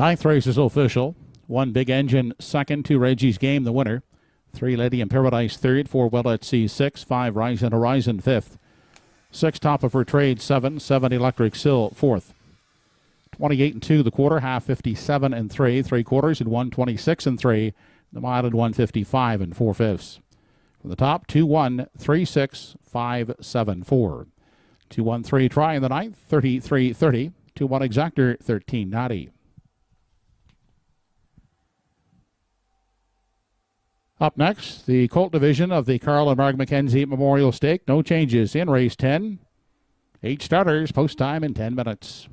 Ninth race is official. 1 Big Engine second, 2 Reggie's Game the winner. 3 Lady in Paradise third, 4 Well at Sea 6, 5 Rise and Horizon fifth. 6 Top of Her Trade 7, 7 Electric Sill fourth. 28 and 2 the quarter, half 57 and 3, 3 quarters and 126 and 3. The mile at 155 and 4/5. For the top, 2-1, 3-6, 5-7-4. 2-1-3 try in the ninth, 33-30. 2-1 exactor, 13-90. Up next, the Colt division of the Carl and Mark McKenzie Memorial Stake. No changes in race 10. 8 starters, post time in 10 minutes.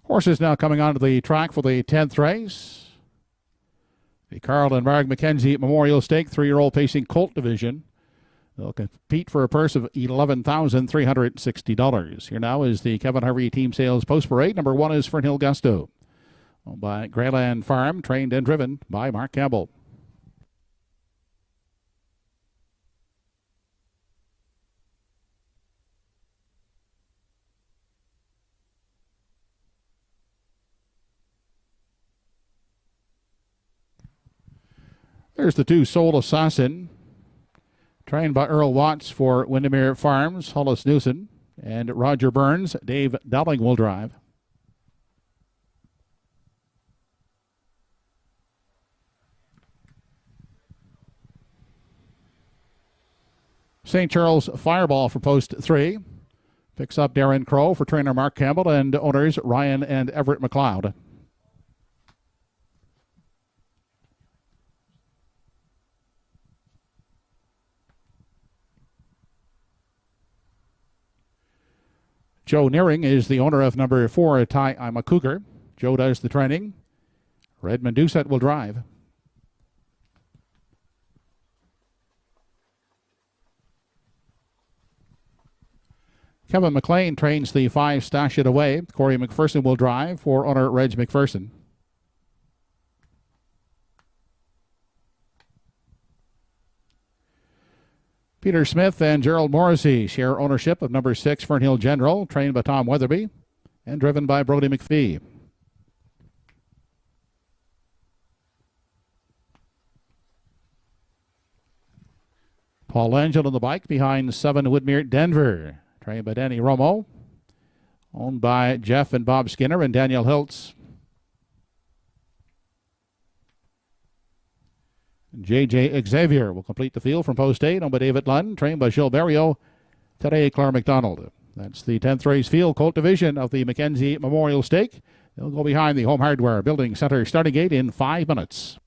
Horses now coming onto the track for the 10th race. The Carl and Mark McKenzie Memorial Stake 3-year-old pacing Colt division. They'll compete for a purse of $11,360. Here now is the Kevin Harvey Team Sales Post Parade. Number 1 is Fernhill Gusto. Owned by Greyland Farm, trained and driven by Mark Campbell. There's the 2 Soul Assassin, trained by Earl Watts for Windermere Farms, Hollis Newson, and Roger Burns. Dave Dowling will drive. St. Charles Fireball for post 3. Picks up Darren Crow for trainer Mark Campbell and owners Ryan and Everett McLeod. Joe Nearing is the owner of number 4, Ty I'm a Cougar. Joe does the training. Redmond Doucette will drive. Kevin McLean trains the 5 Stash It Away. Corey McPherson will drive for owner Reg McPherson. Peter Smith and Gerald Morrissey share ownership of number 6 Fernhill General, trained by Tom Weatherby and driven by Brodie McPhee. Paul Angel on the bike behind 7 Woodmere Denver, trained by Danny Romo, owned by Jeff and Bob Skinner and Daniel Hiltz. J.J. Xavier will complete the field from post 8, owned by David Lund, trained by Gilles Berriot, today Claire McDonald. That's the 10th race field, Colt division of the Mackenzie Memorial Stake. They'll go behind the Home Hardware Building Center starting gate in 5 minutes.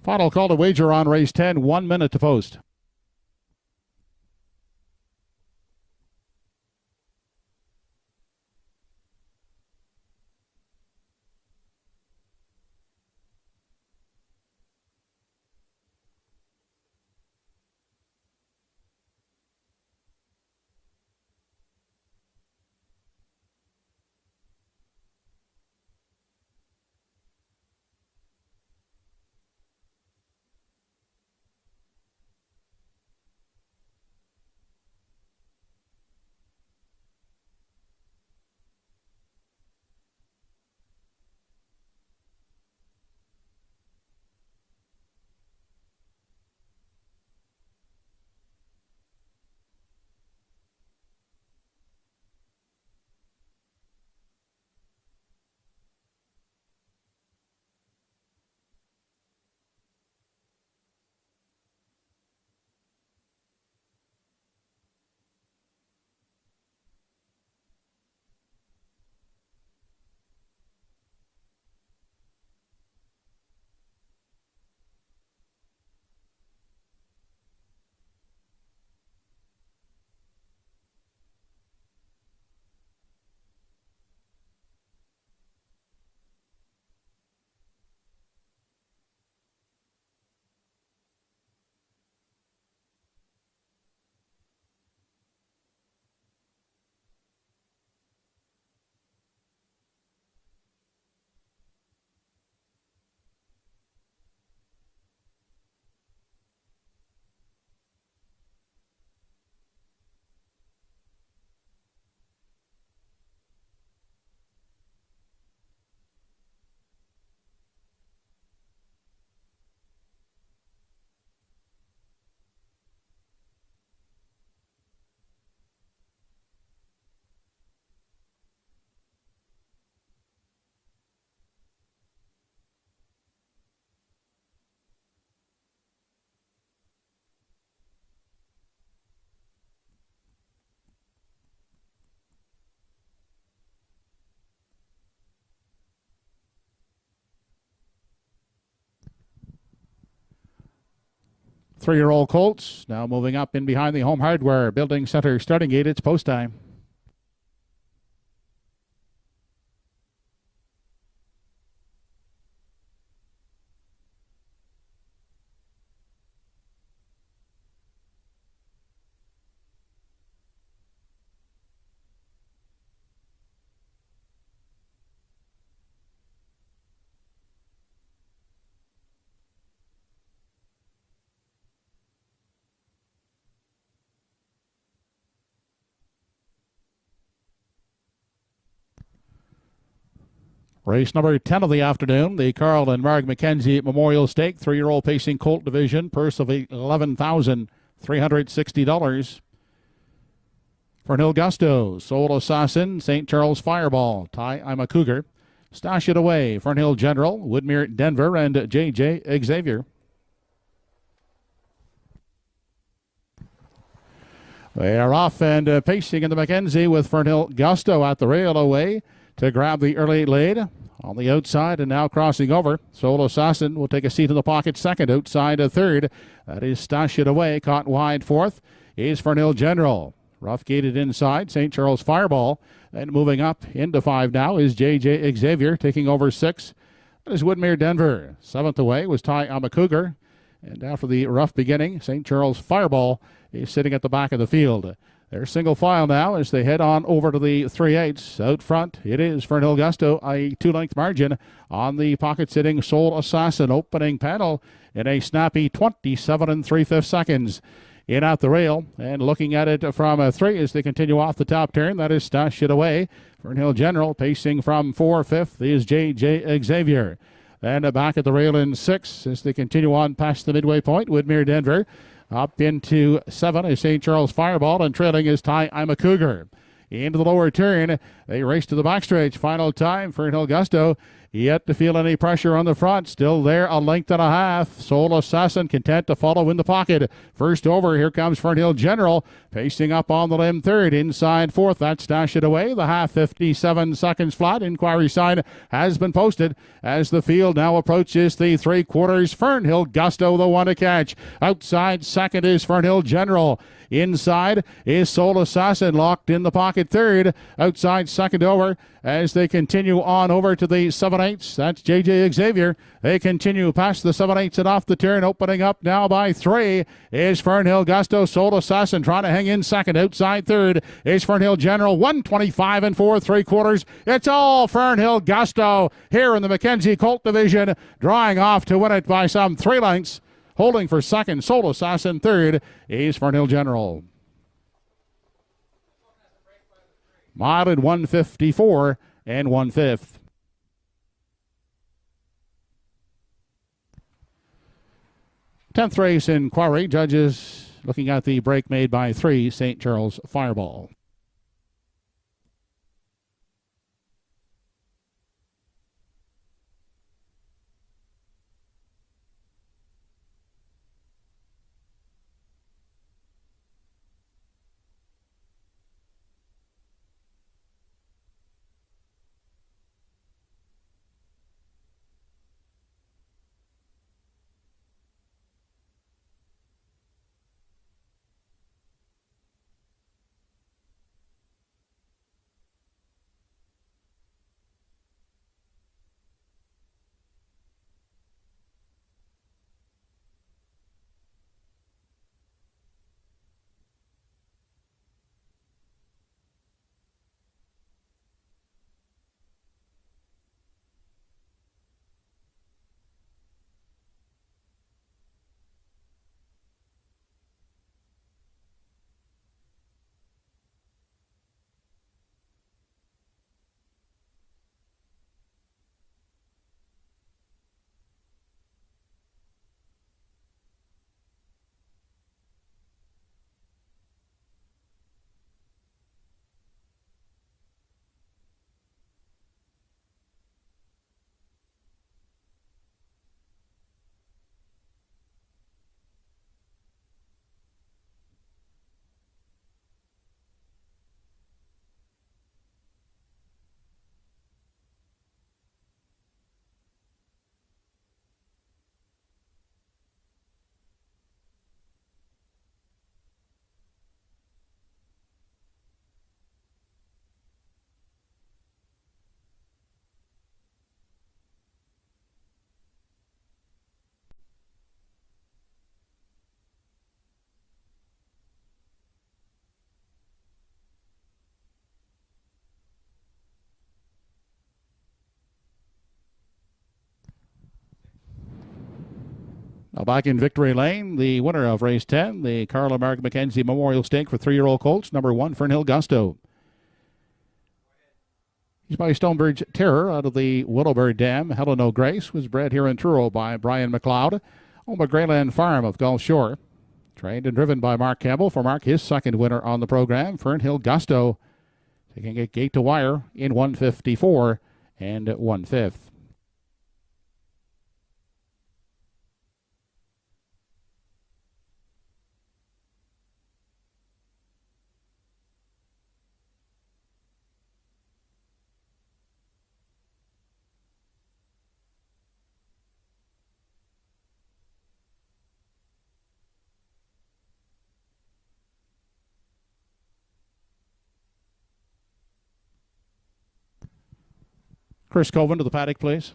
Final call to wager on race 10, 1 minute to post. Three-year-old colts now moving up in behind the Home Hardware Building Center starting gate. It's post time. Race number 10 of the afternoon, the Carl and Marg McKenzie Memorial Stake, 3-year-old pacing colt division, purse of $11,360. Fernhill Gusto, Soul Assassin, St. Charles Fireball, Ty I'm a Cougar, Stash It Away, Fernhill General, Woodmere Denver, and JJ Xavier. They are off and pacing in the McKenzie with Fernhill Gusto at the rail away to grab the early lead. On the outside and now crossing over, Soul Assassin will take a seat in the pocket second, outside a third. That is Stash It Away, caught wide fourth is Fernhill General. Rough gated inside, St. Charles Fireball. And moving up into 5 now is JJ Xavier, taking over 6. That is Woodmere Denver. 7th away was Ty I'm a Cougar. And after the rough beginning, St. Charles Fireball is sitting at the back of the field. They're single file now as they head on over to the 3/8. Out front, it is Fernhill Gusto, a 2-length margin on the pocket sitting Soul Assassin. Opening panel in a snappy 27 3/5 seconds. In at the rail and looking at it from 3 as they continue off the top turn. That is Stash It Away. Fernhill General pacing from 4. 5th is JJ Xavier. And back at the rail in 6 as they continue on past the midway point. Woodmere Denver. Up into 7 is St. Charles Fireball, and trailing is Ty I'm a Cougar. Into the lower turn, they race to the backstretch. Final time, Fernhill Gusto Yet to feel any pressure on the front. Still there, a length and a half. Soul Assassin content to follow in the pocket. First over, here comes Fernhill General. Pacing up on the limb third. Inside fourth, that's Dash It Away. The half 57 seconds flat. Inquiry sign has been posted as the field now approaches the 3/4. Fernhill Gusto, the one to catch. Outside second is Fernhill General. Inside is Soul Assassin, locked in the pocket third. Outside second over as they continue on over to the 7/8. That's JJ Xavier. They continue past the 7/8 and off the turn. Opening up now by 3 is Fernhill Gusto. Soul Assassin trying to hang in second. Outside third is Fernhill General. 125 and 4 3/4. It's all Fernhill Gusto here in the Mackenzie Colt division, drawing off to win it by some 3 lengths. Holding for second, Soul Assassin. Third is Fernhill General. Mile at 154 and 1/5. Tenth race in Quarry. Judges looking at the break made by 3, St. Charles Fireball. Now back in victory lane, the winner of race 10, the Carla Mark Mackenzie Memorial Stake for 3-year-old colts, number 1, Fernhill Gusto. He's by Stonebridge Terror out of the Willowbird Dam. Helen O'Grace was bred here in Truro by Brian McLeod. Owned by Greyland Farm of Gulf Shore. Trained and driven by Mark Campbell. For Mark, his second winner on the program, Fernhill Gusto. Taking it gate to wire in 154 and 1/5. Chris Coven to the paddock, please.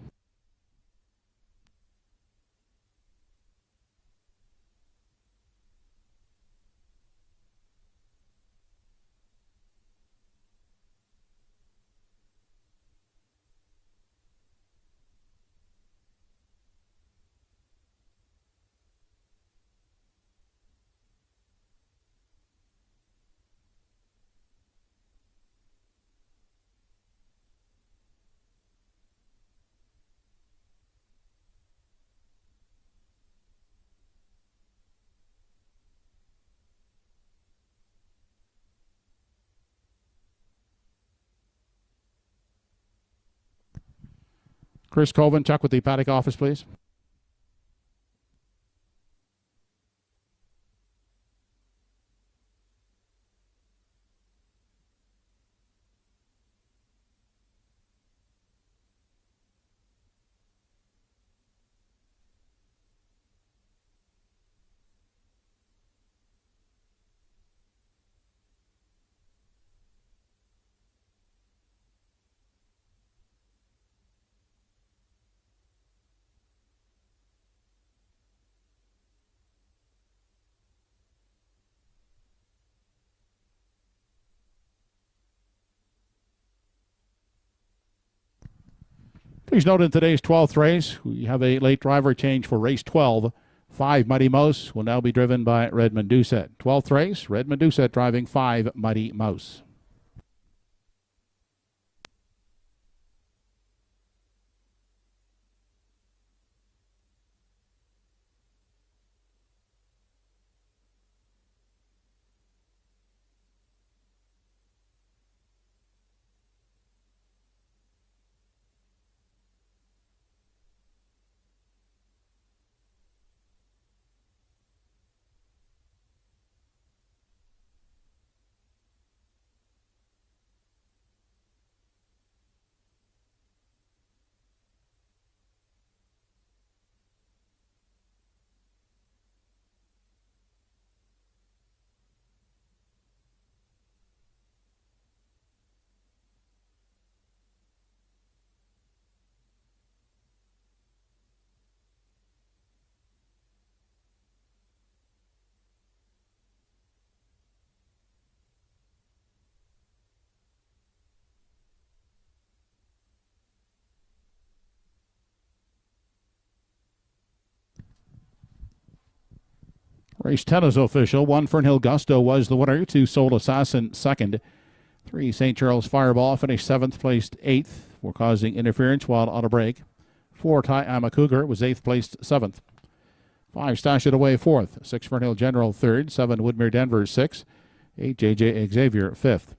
Chris Colvin, check with the paddock office, please. Please note in today's 12th race, we have a late driver change for race 12. 5 Mighty Mouse will now be driven by Redmond Doucette. 12th race, Redmond Doucette driving 5 Mighty Mouse. Race 10 is official. 1 Fernhill Gusto was the winner. 2 Soul Assassin second. 3 St. Charles Fireball finished 7th, placed 8th for causing interference while on a break. 4 Ty Ama Cougar was 8th, placed 7th. 5 Stash It Away 4th. 6 Fernhill General 3rd. 7 Woodmere Denver 6th. 8 JJ Xavier 5th.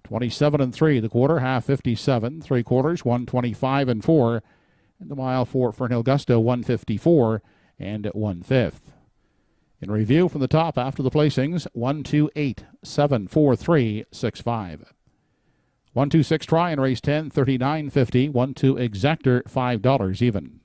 27 and 3 the quarter, half 57. 3 quarters 125 and 4. And the mile for Fernhill Gusto 154 and 1/5. In review from the top after the placings, 1, 2, 8, 7, 4, 3, 6, 5. 1, 2, 6 try in race 10, 39.50. 1, 2 exactor, $5 even.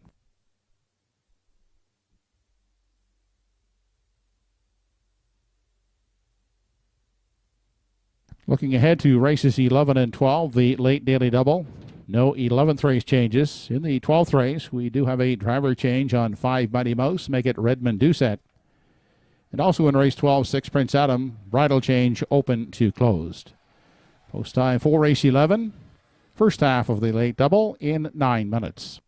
Looking ahead to races 11 and 12, the late daily double. No 11th race changes. In the 12th race, we do have a driver change on 5 Mighty Mouse, make it Redmond Doucette. And also in race 12, 6 Prince Adam, bridle change open to closed. Post time for race 11, first half of the late double in 9 minutes.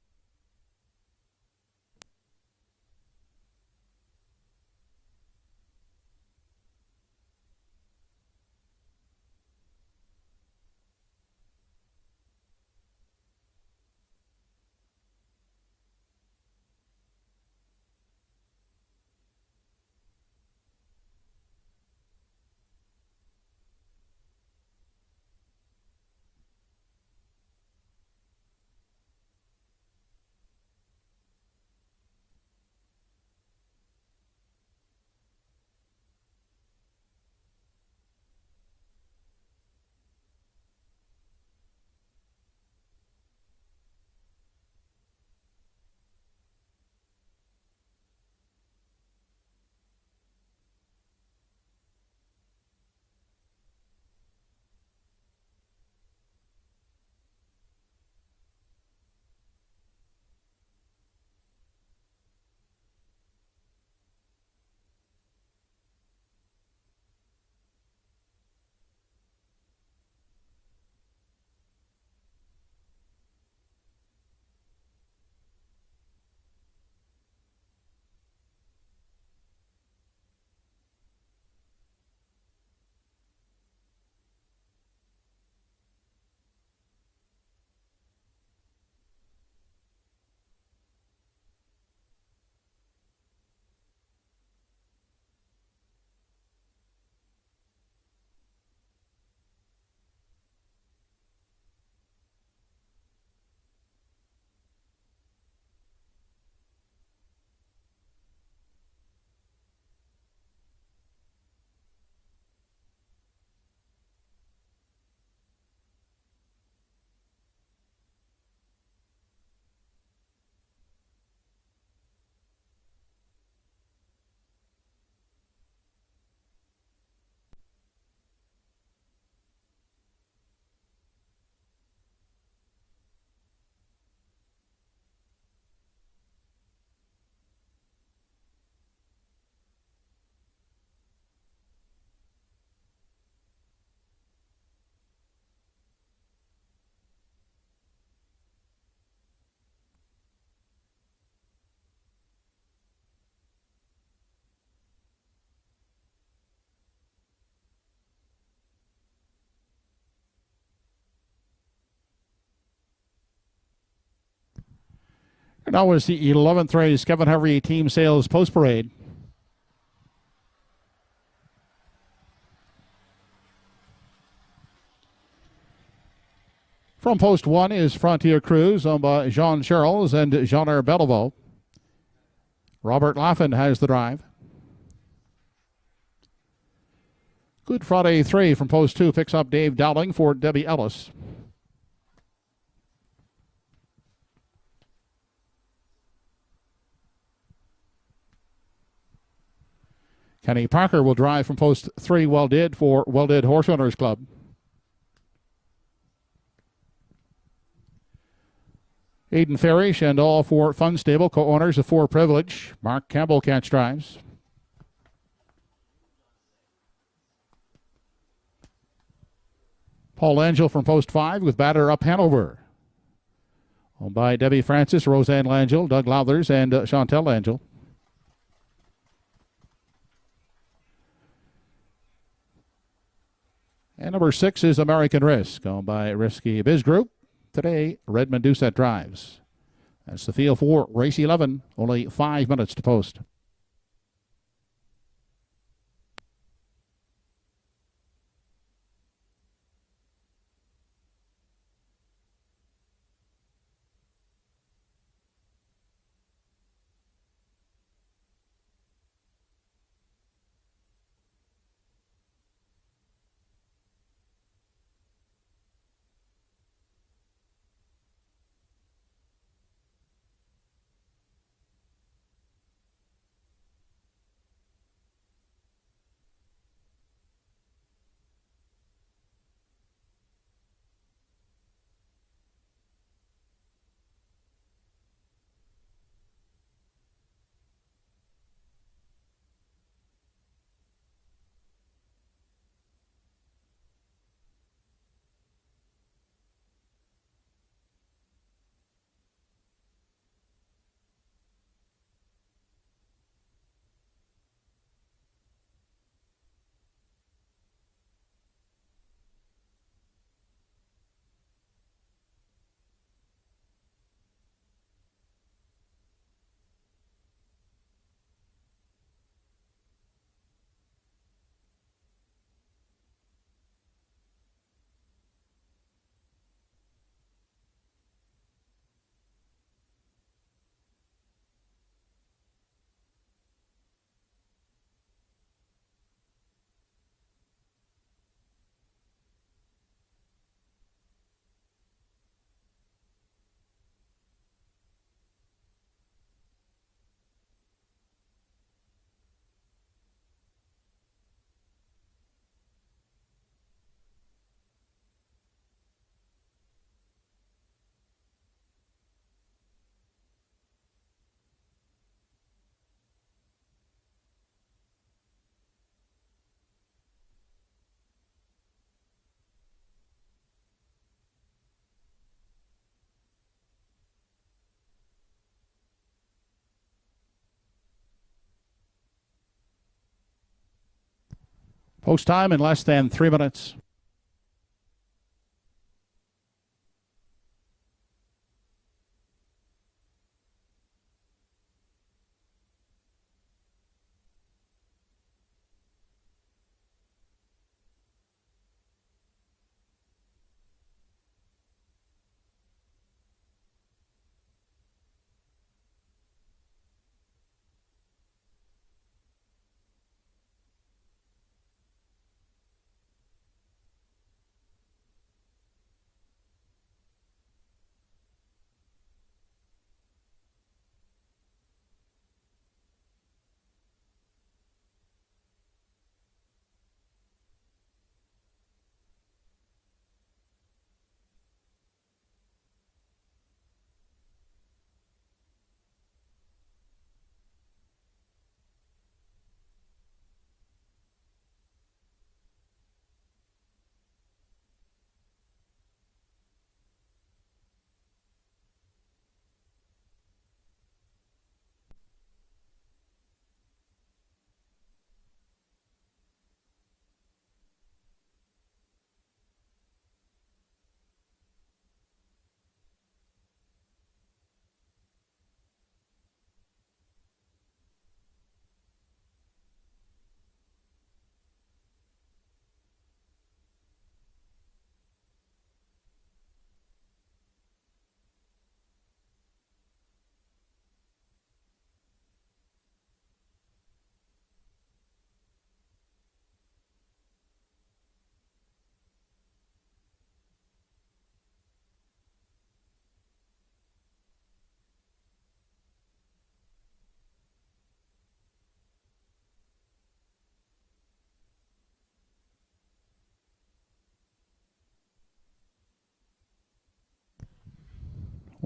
Now is the 11th race, Kevin Henry Team Sales Post Parade. From post 1 is Frontier Cruise, owned by Jean Charles and Jean-Air Bellevaux. Robert Laffin has the drive. Good Friday 3 from post 2 picks up Dave Dowling for Debbie Ellis. Kenny Parker will drive from post 3, Well Did, for Well Did Horse Owners Club. Aidan Farish and all for Fun Stable, co-owners of 4 Privilege. Mark Campbell catch drives. Paul Angel from post 5 with batter up Hanover. Owned by Debbie Francis, Roseanne Langell, Doug Lauthers, and Chantel Langell. And number 6 is American Risk, owned by Risky Biz Group. Today, Redmond Doucette drives. That's the field for race 11. Only 5 minutes to post. Post time in less than 3 minutes.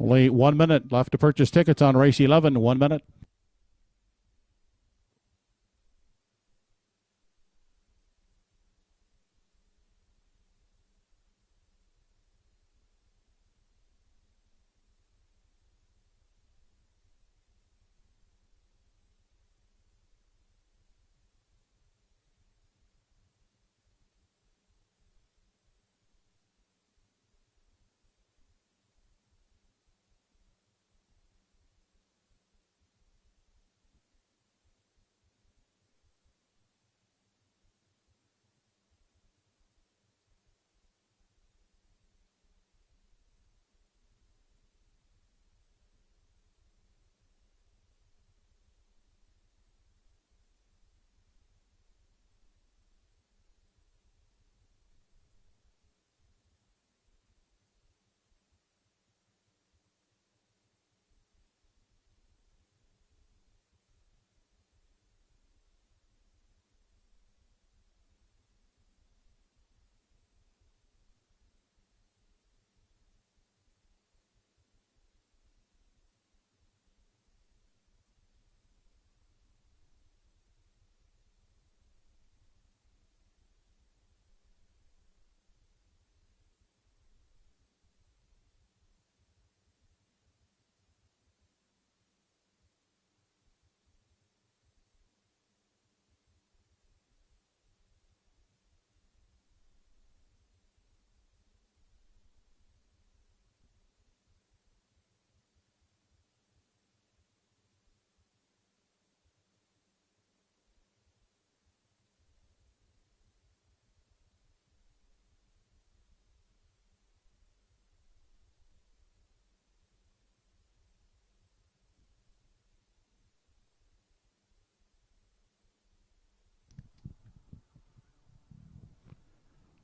Only 1 minute left to purchase tickets on race 11. 1 minute.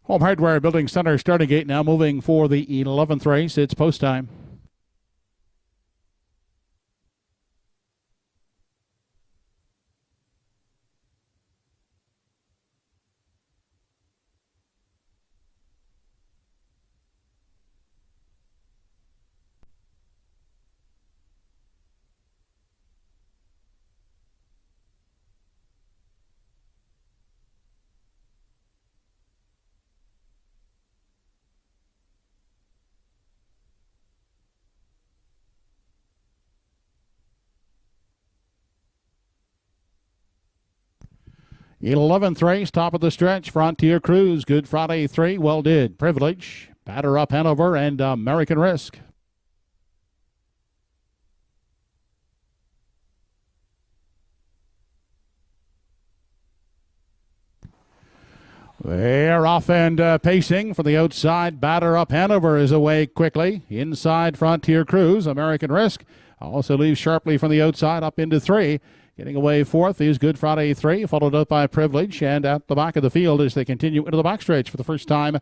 Home Hardware Building Center starting gate now moving for the 11th race. It's post time. Eleventh race, top of the stretch, Frontier Cruise, Good Friday 3, Well Did, Privilege, Batter Up Hanover, and American Risk. They're off and pacing for the outside. Batter Up Hanover is away quickly. Inside Frontier Cruise, American Risk also leaves sharply from the outside up into 3. Getting away fourth is Good Friday 3, followed up by Privilege, and at the back of the field as they continue into the backstretch for the first time.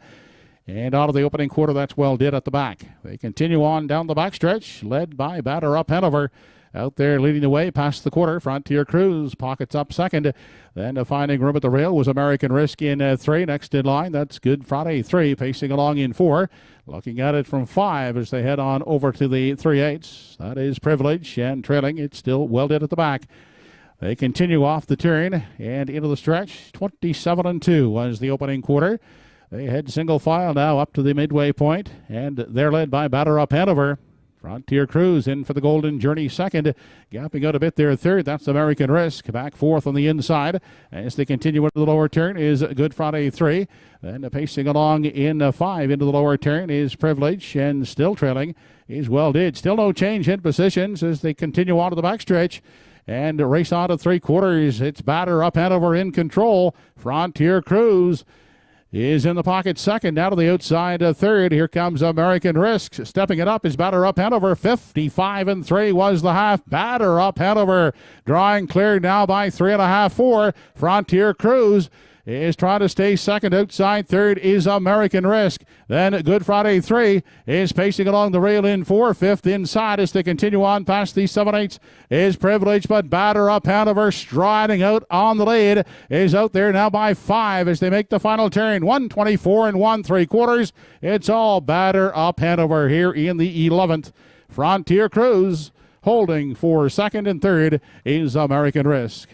And out of the opening quarter, that's Well Did at the back. They continue on down the backstretch, led by Batter Up Hanover. Out there leading the way past the quarter, Frontier Cruise pockets up second. Then finding room at the rail was American Risk in 3. Next in line, that's Good Friday 3, pacing along in 4. Looking at it from 5 as they head on over to the 3/8. That is Privilege, and trailing, it's still Well Did at the back. They continue off the turn and into the stretch. 27-2 was the opening quarter. They head single file now up to the midway point, and they're led by Batter Up Hanover. Frontier Cruise in for the Golden Journey second. Gapping out a bit there third. That's American Risk. Back fourth on the inside. As they continue into the lower turn is Good Friday 3. Then pacing along in 5 into the lower turn is Privilege. And still trailing is Well Did. Still no change in positions as they continue on to the backstretch. And race on to 3/4. It's Batter Up Hanover in control. Frontier Cruise is in the pocket second. Now to the outside third. Here comes American Risk. Stepping it up is Batter Up Hanover. 55-3 was the half. Batter Up Hanover drawing clear now by 3.5, 4. Frontier Cruise is trying to stay second. Outside third is American Risk. Then Good Friday 3 is pacing along the rail in 4. Fifth inside as they continue on past the 7/8 is Privilege, but Batter Up Hanover striding out on the lead is out there now by 5 as they make the final turn. 124 1 3/4. It's all Batter Up Hanover here in the 11th. Frontier Cruise. Holding for second and third is American Risk.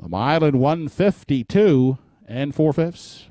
A mile in 1:52 and 4/5.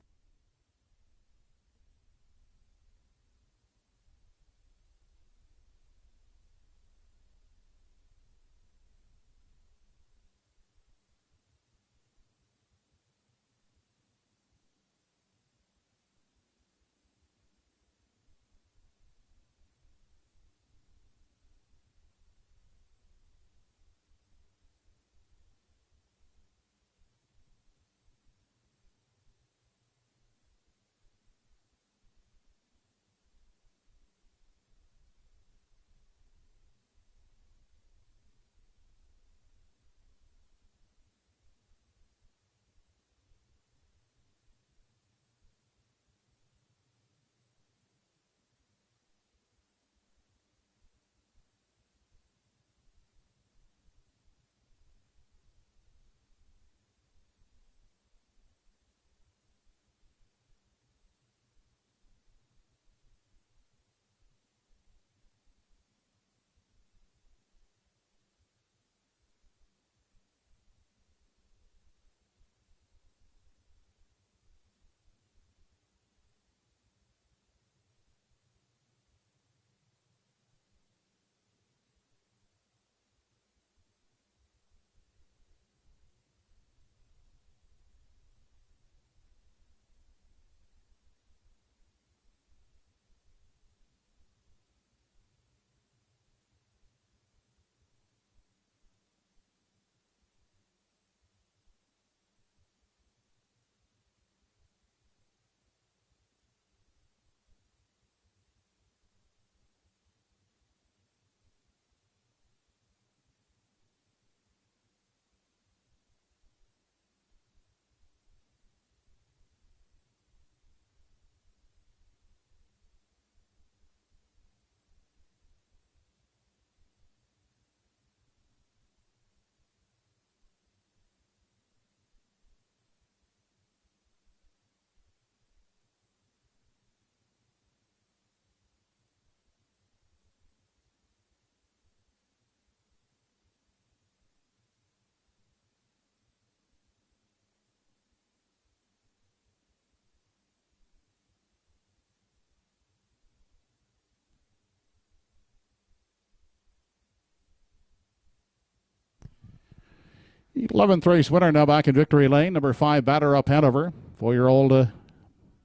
The 11th race winner now back in victory lane. Number 5, Batter Up Hanover. 4-year-old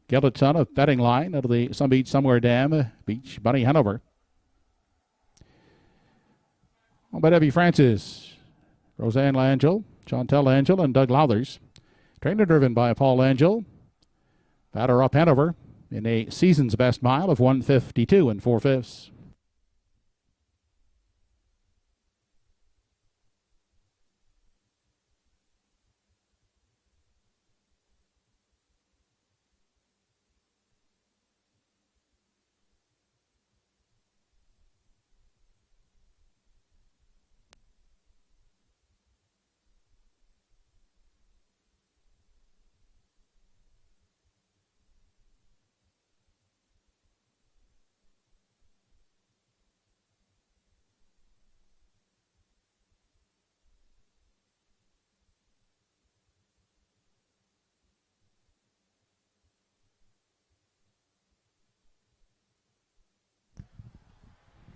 gelded son of betting line out of the Some Beach Somewhere Dam, Beach Bunny Hanover. Owned by Debbie Francis, Roseanne Langell, Chantel Langell, and Doug Lauthers. Trained and driven by Paul Langell. Batter Up Hanover in a season's best mile of 1:52 and 4/5.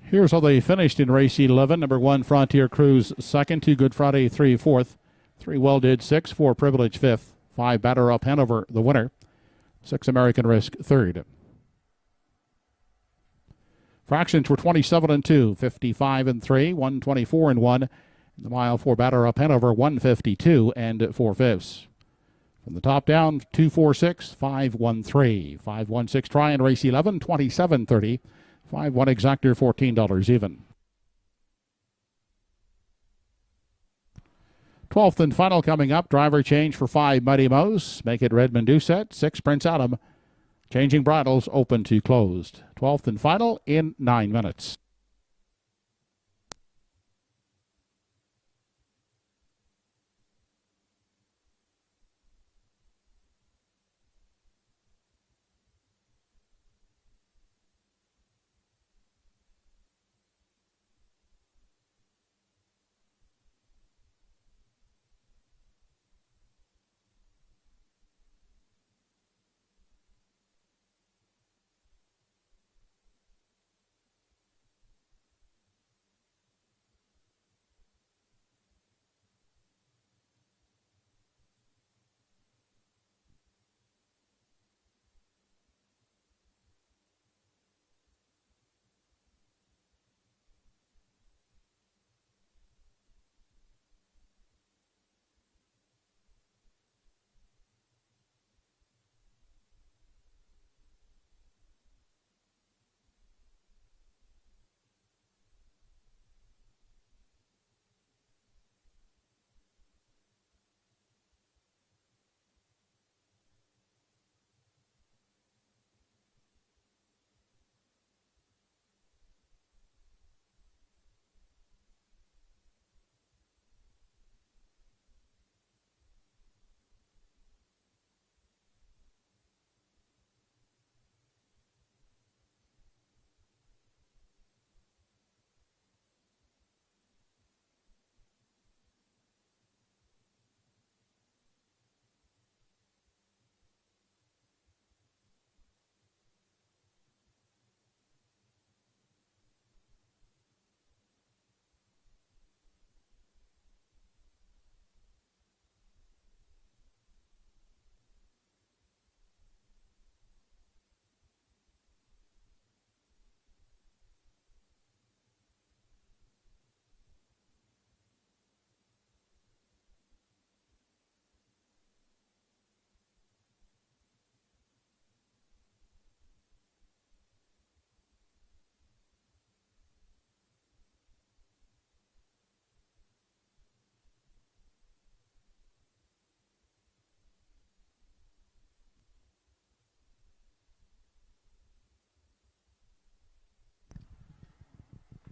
Here's how they finished in race 11. Number 1, Frontier Cruise, second. 2, Good Friday, 3, fourth. 3, Well Did, 6. 4, Privilege, fifth. 5, Batter Up Hanover, the winner. 6, American Risk, third. Fractions were 27 and 2, 55 and 3, 124 and 1. The mile for Batter Up Hanover, 152 and 4/5. From the top down, 246, 513. 516 try in race 11, 27.30. 5-1 exactor, $14 even. 12th and final coming up. Driver change for 5, Mighty Mouse. Make it Redmond Doucette. 6, Prince Adam. Changing bridles, open to closed. 12th and final in 9 minutes.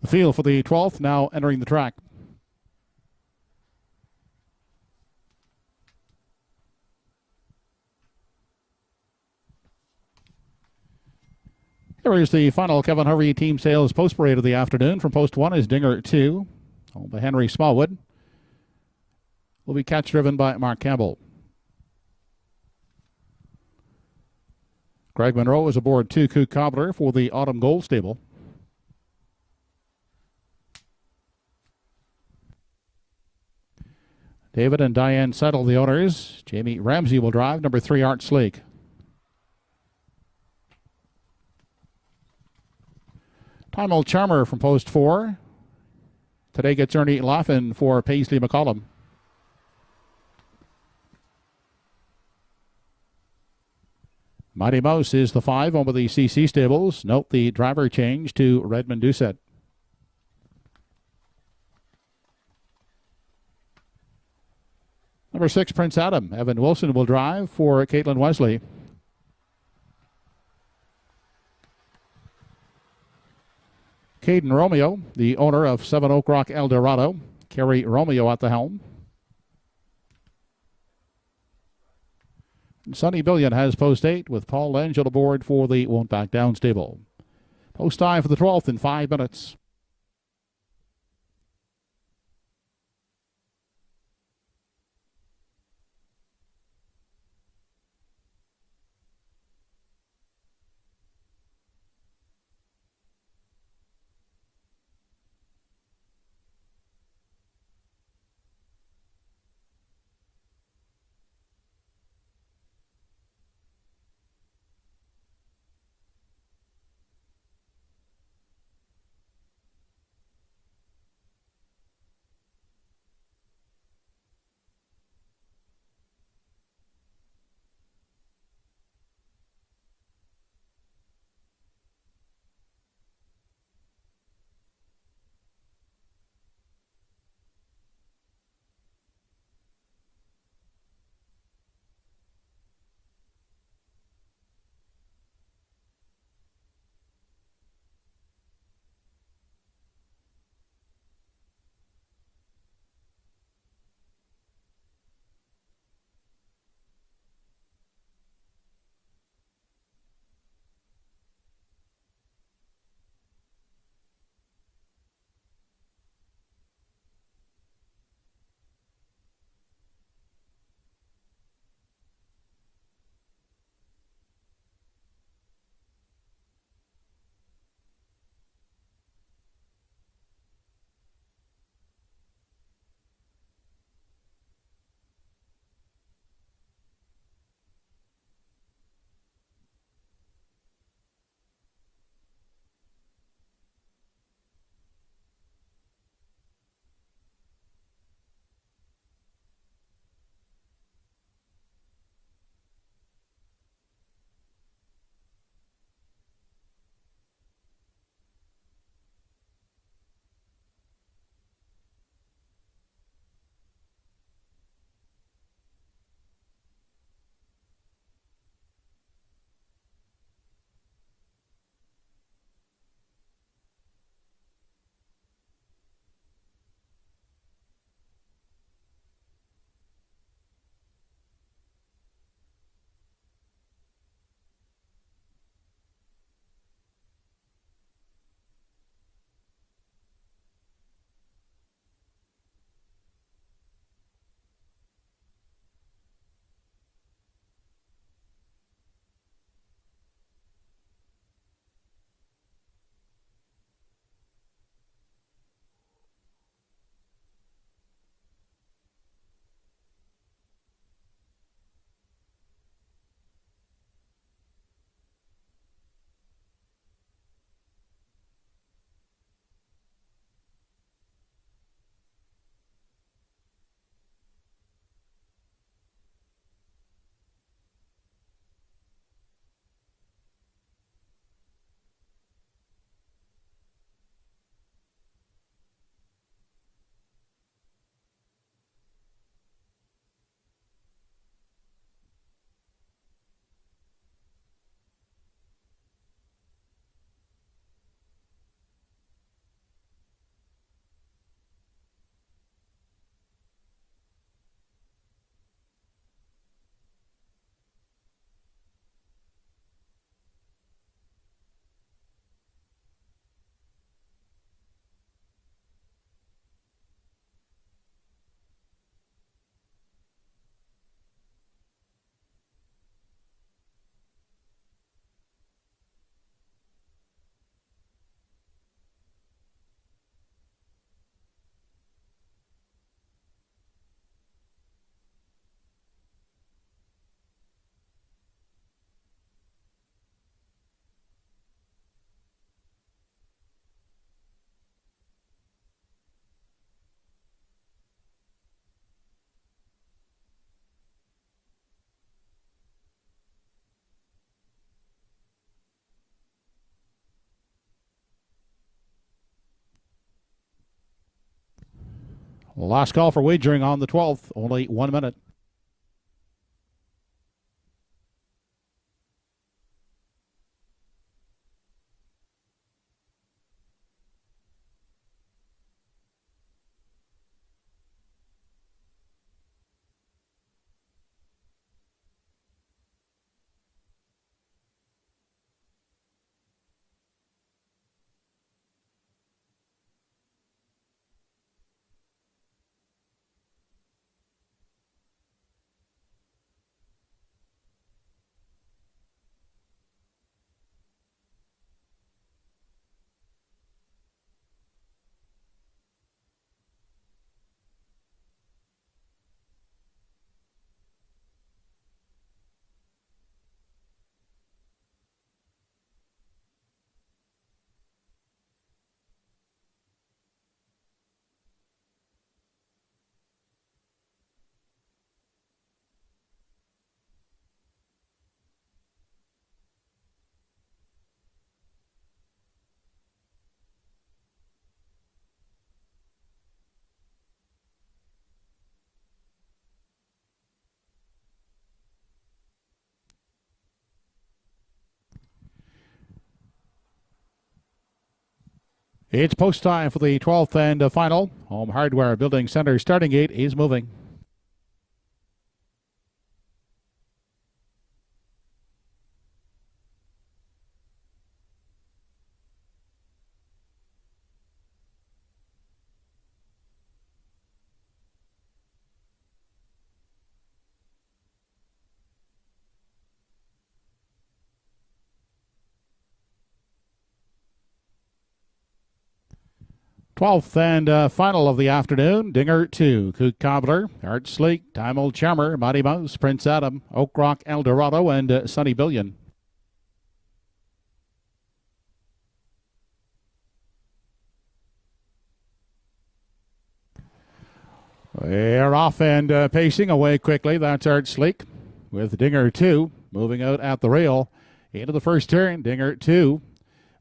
The field for the 12th now entering the track. Here is the final Kevin Harvey team sales post parade of the afternoon. From post 1 is Dinger 2, owned by Henry Smallwood. Will be catch driven by Mark Campbell. Greg Monroe is aboard 2 Coot Cobbler for the Autumn Gold Stable. David and Diane Settle, the owners. Jamie Ramsey will drive. Number 3, Art Sleek. Time Old Charmer from post 4. Today gets Ernie Laughlin for Paisley McCollum. Mighty Mouse is the 5 over the CC Stables. Note the driver change to Redmond Doucette. Number 6, Prince Adam. Evan Wilson will drive for Caitlin Wesley. Caden Romeo, the owner of 7 Oak Rock Eldorado. Kerry Romeo at the helm. Sonny Billion has post 8 with Paul Angel aboard for the Won't Back Down stable. Post time for the 12th in 5 minutes. Last call for wagering on the 12th, only 1 minute. It's post time for the 12th and final. Home Hardware Building Center starting gate is moving. Twelfth and final of the afternoon. Dinger 2, Kook Cobbler, Art Sleek, Time Old Charmer, Mighty Mouse, Prince Adam, Oak Rock, Eldorado, and Sunny Billion. They're off and pacing away quickly. That's Art Sleek with Dinger 2 moving out at the rail. Into the first turn, Dinger 2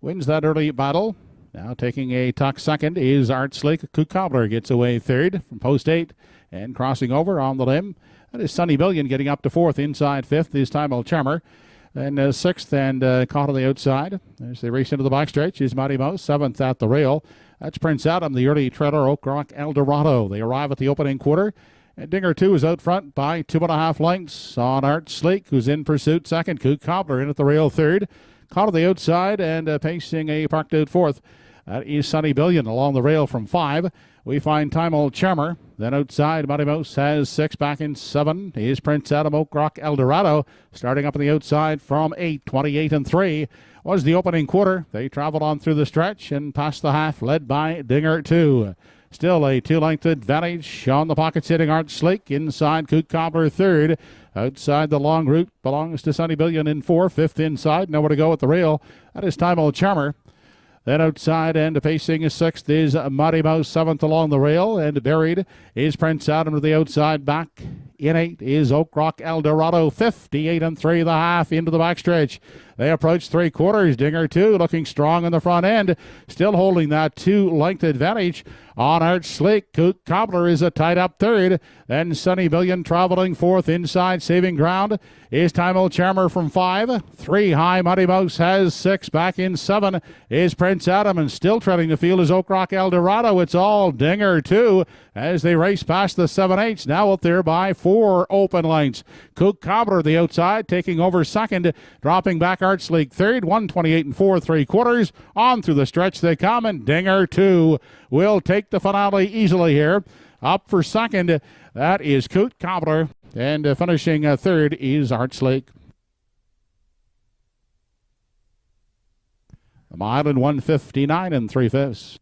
wins that early battle. Now taking a tuck second is Art Sleek. Kook Cobbler gets away third from post 8 and crossing over on the limb. That is Sunny Billion getting up to fourth. Inside fifth is Time Old Charmer. And sixth and caught on the outside as they race into the backstretch is Mighty Mouse. Seventh at the rail. That's Prince Adam, the early treader, Oak Rock, Eldorado. They arrive at the opening quarter. And Dinger 2 is out front by 2.5 lengths on Art Sleek, who's in pursuit second. Kook Cobbler in at the rail third. Caught on the outside and pacing a parked out fourth. That is Sunny Billion along the rail from 5. We find Time Old Charmer. Then outside, Mighty Mouse has 6. Back in 7 is Prince Adam, Oak Rock, Eldorado. Starting up on the outside from 8. 28 and 3 was the opening quarter. They traveled on through the stretch and past the half, led by Dinger 2. Still a 2-length advantage on the pocket sitting Art Sleek. Inside, Kook Cobbler third. Outside, the long route belongs to Sunny Billion in 4. Fifth inside, nowhere to go at the rail. That is Time Old Charmer. Then outside and pacing is 6th is Mighty Mouse, 7th along the rail, and buried is Prince Adam to the outside. Back in 8 is Oak Rock, Eldorado, 58 and 3 the half into the backstretch. They approach 3/4. Dinger 2 looking strong in the front end, still holding that 2-length advantage on Art Sleek. Kook Cobbler is a tied up third. Then Sunny Billion traveling fourth. Inside, saving ground is Time Old Charmer from 5. 3 high, Mighty Mouse has 6. Back in 7 is Prince Adam, and still treading the field is Oak Rock, Eldorado. It's all Dinger 2 as they race past the 7/8. Now out there by 4 open lengths. Kook Cobbler the outside, taking over second, dropping back Art Sleek third. 128 and 4 3/4. On through the stretch they come, and Dinger 2 will take the finale easily here. Up for second, that is Kook Cobbler, and finishing third is Art Sleek. A mile in 1:59 3/5.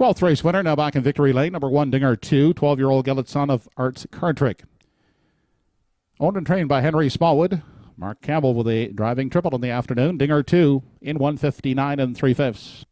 12th race winner now back in victory lane. Number 1, Dinger 2, 12-year-old gelded son of Arts Cardtrick. Owned and trained by Henry Smallwood. Mark Campbell with a driving triple in the afternoon. Dinger 2 in 1:59 3/5.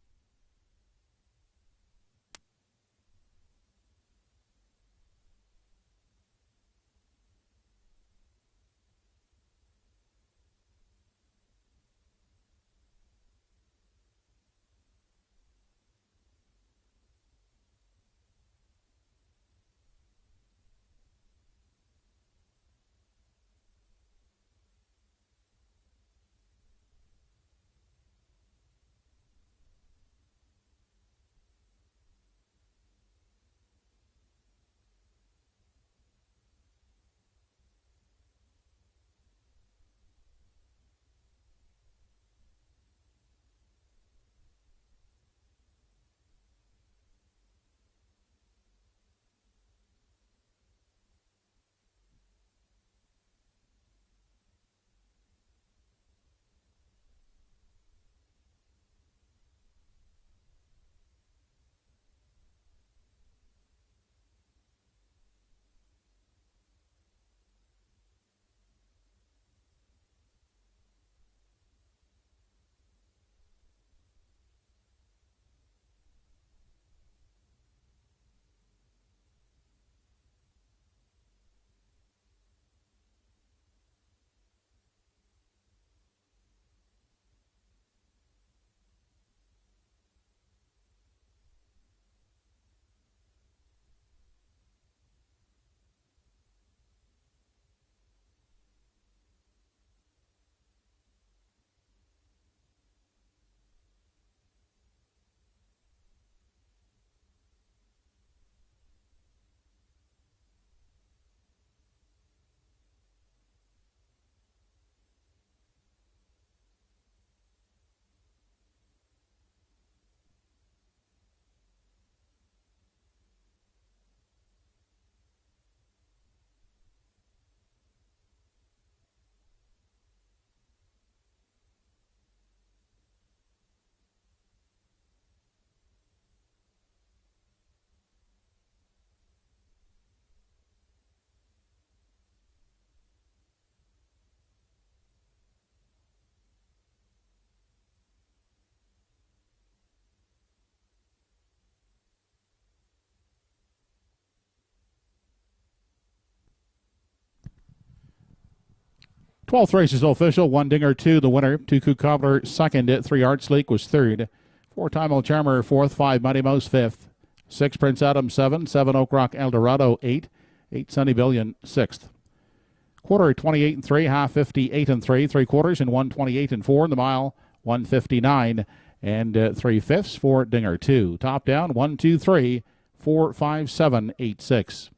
Twelfth race is official. 1, Dinger 2, the winner. 2, Coup Cobbler second. 3, Arts Leak was third. 4, Time Old Charmer fourth. 5, Mighty Mouse fifth. 6, Prince Adam 7. 7, Oak Rock Eldorado 8. 8, Sunny Billion sixth. Quarter 28 3, half 58 3. 3 quarters in 128 4. In the mile 159 3/5 for Dinger 2. Top down 1 2 3 4 5 7 8 6.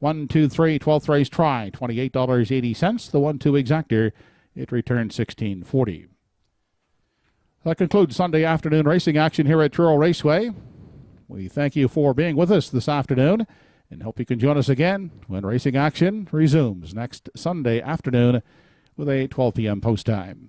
1 2 3 12th race try $28.80. The 1-2 exactor, it returned $16.40. That concludes Sunday afternoon racing action here at Truro Raceway. We thank you for being with us this afternoon and hope you can join us again when racing action resumes next Sunday afternoon with a 12 p.m. post time.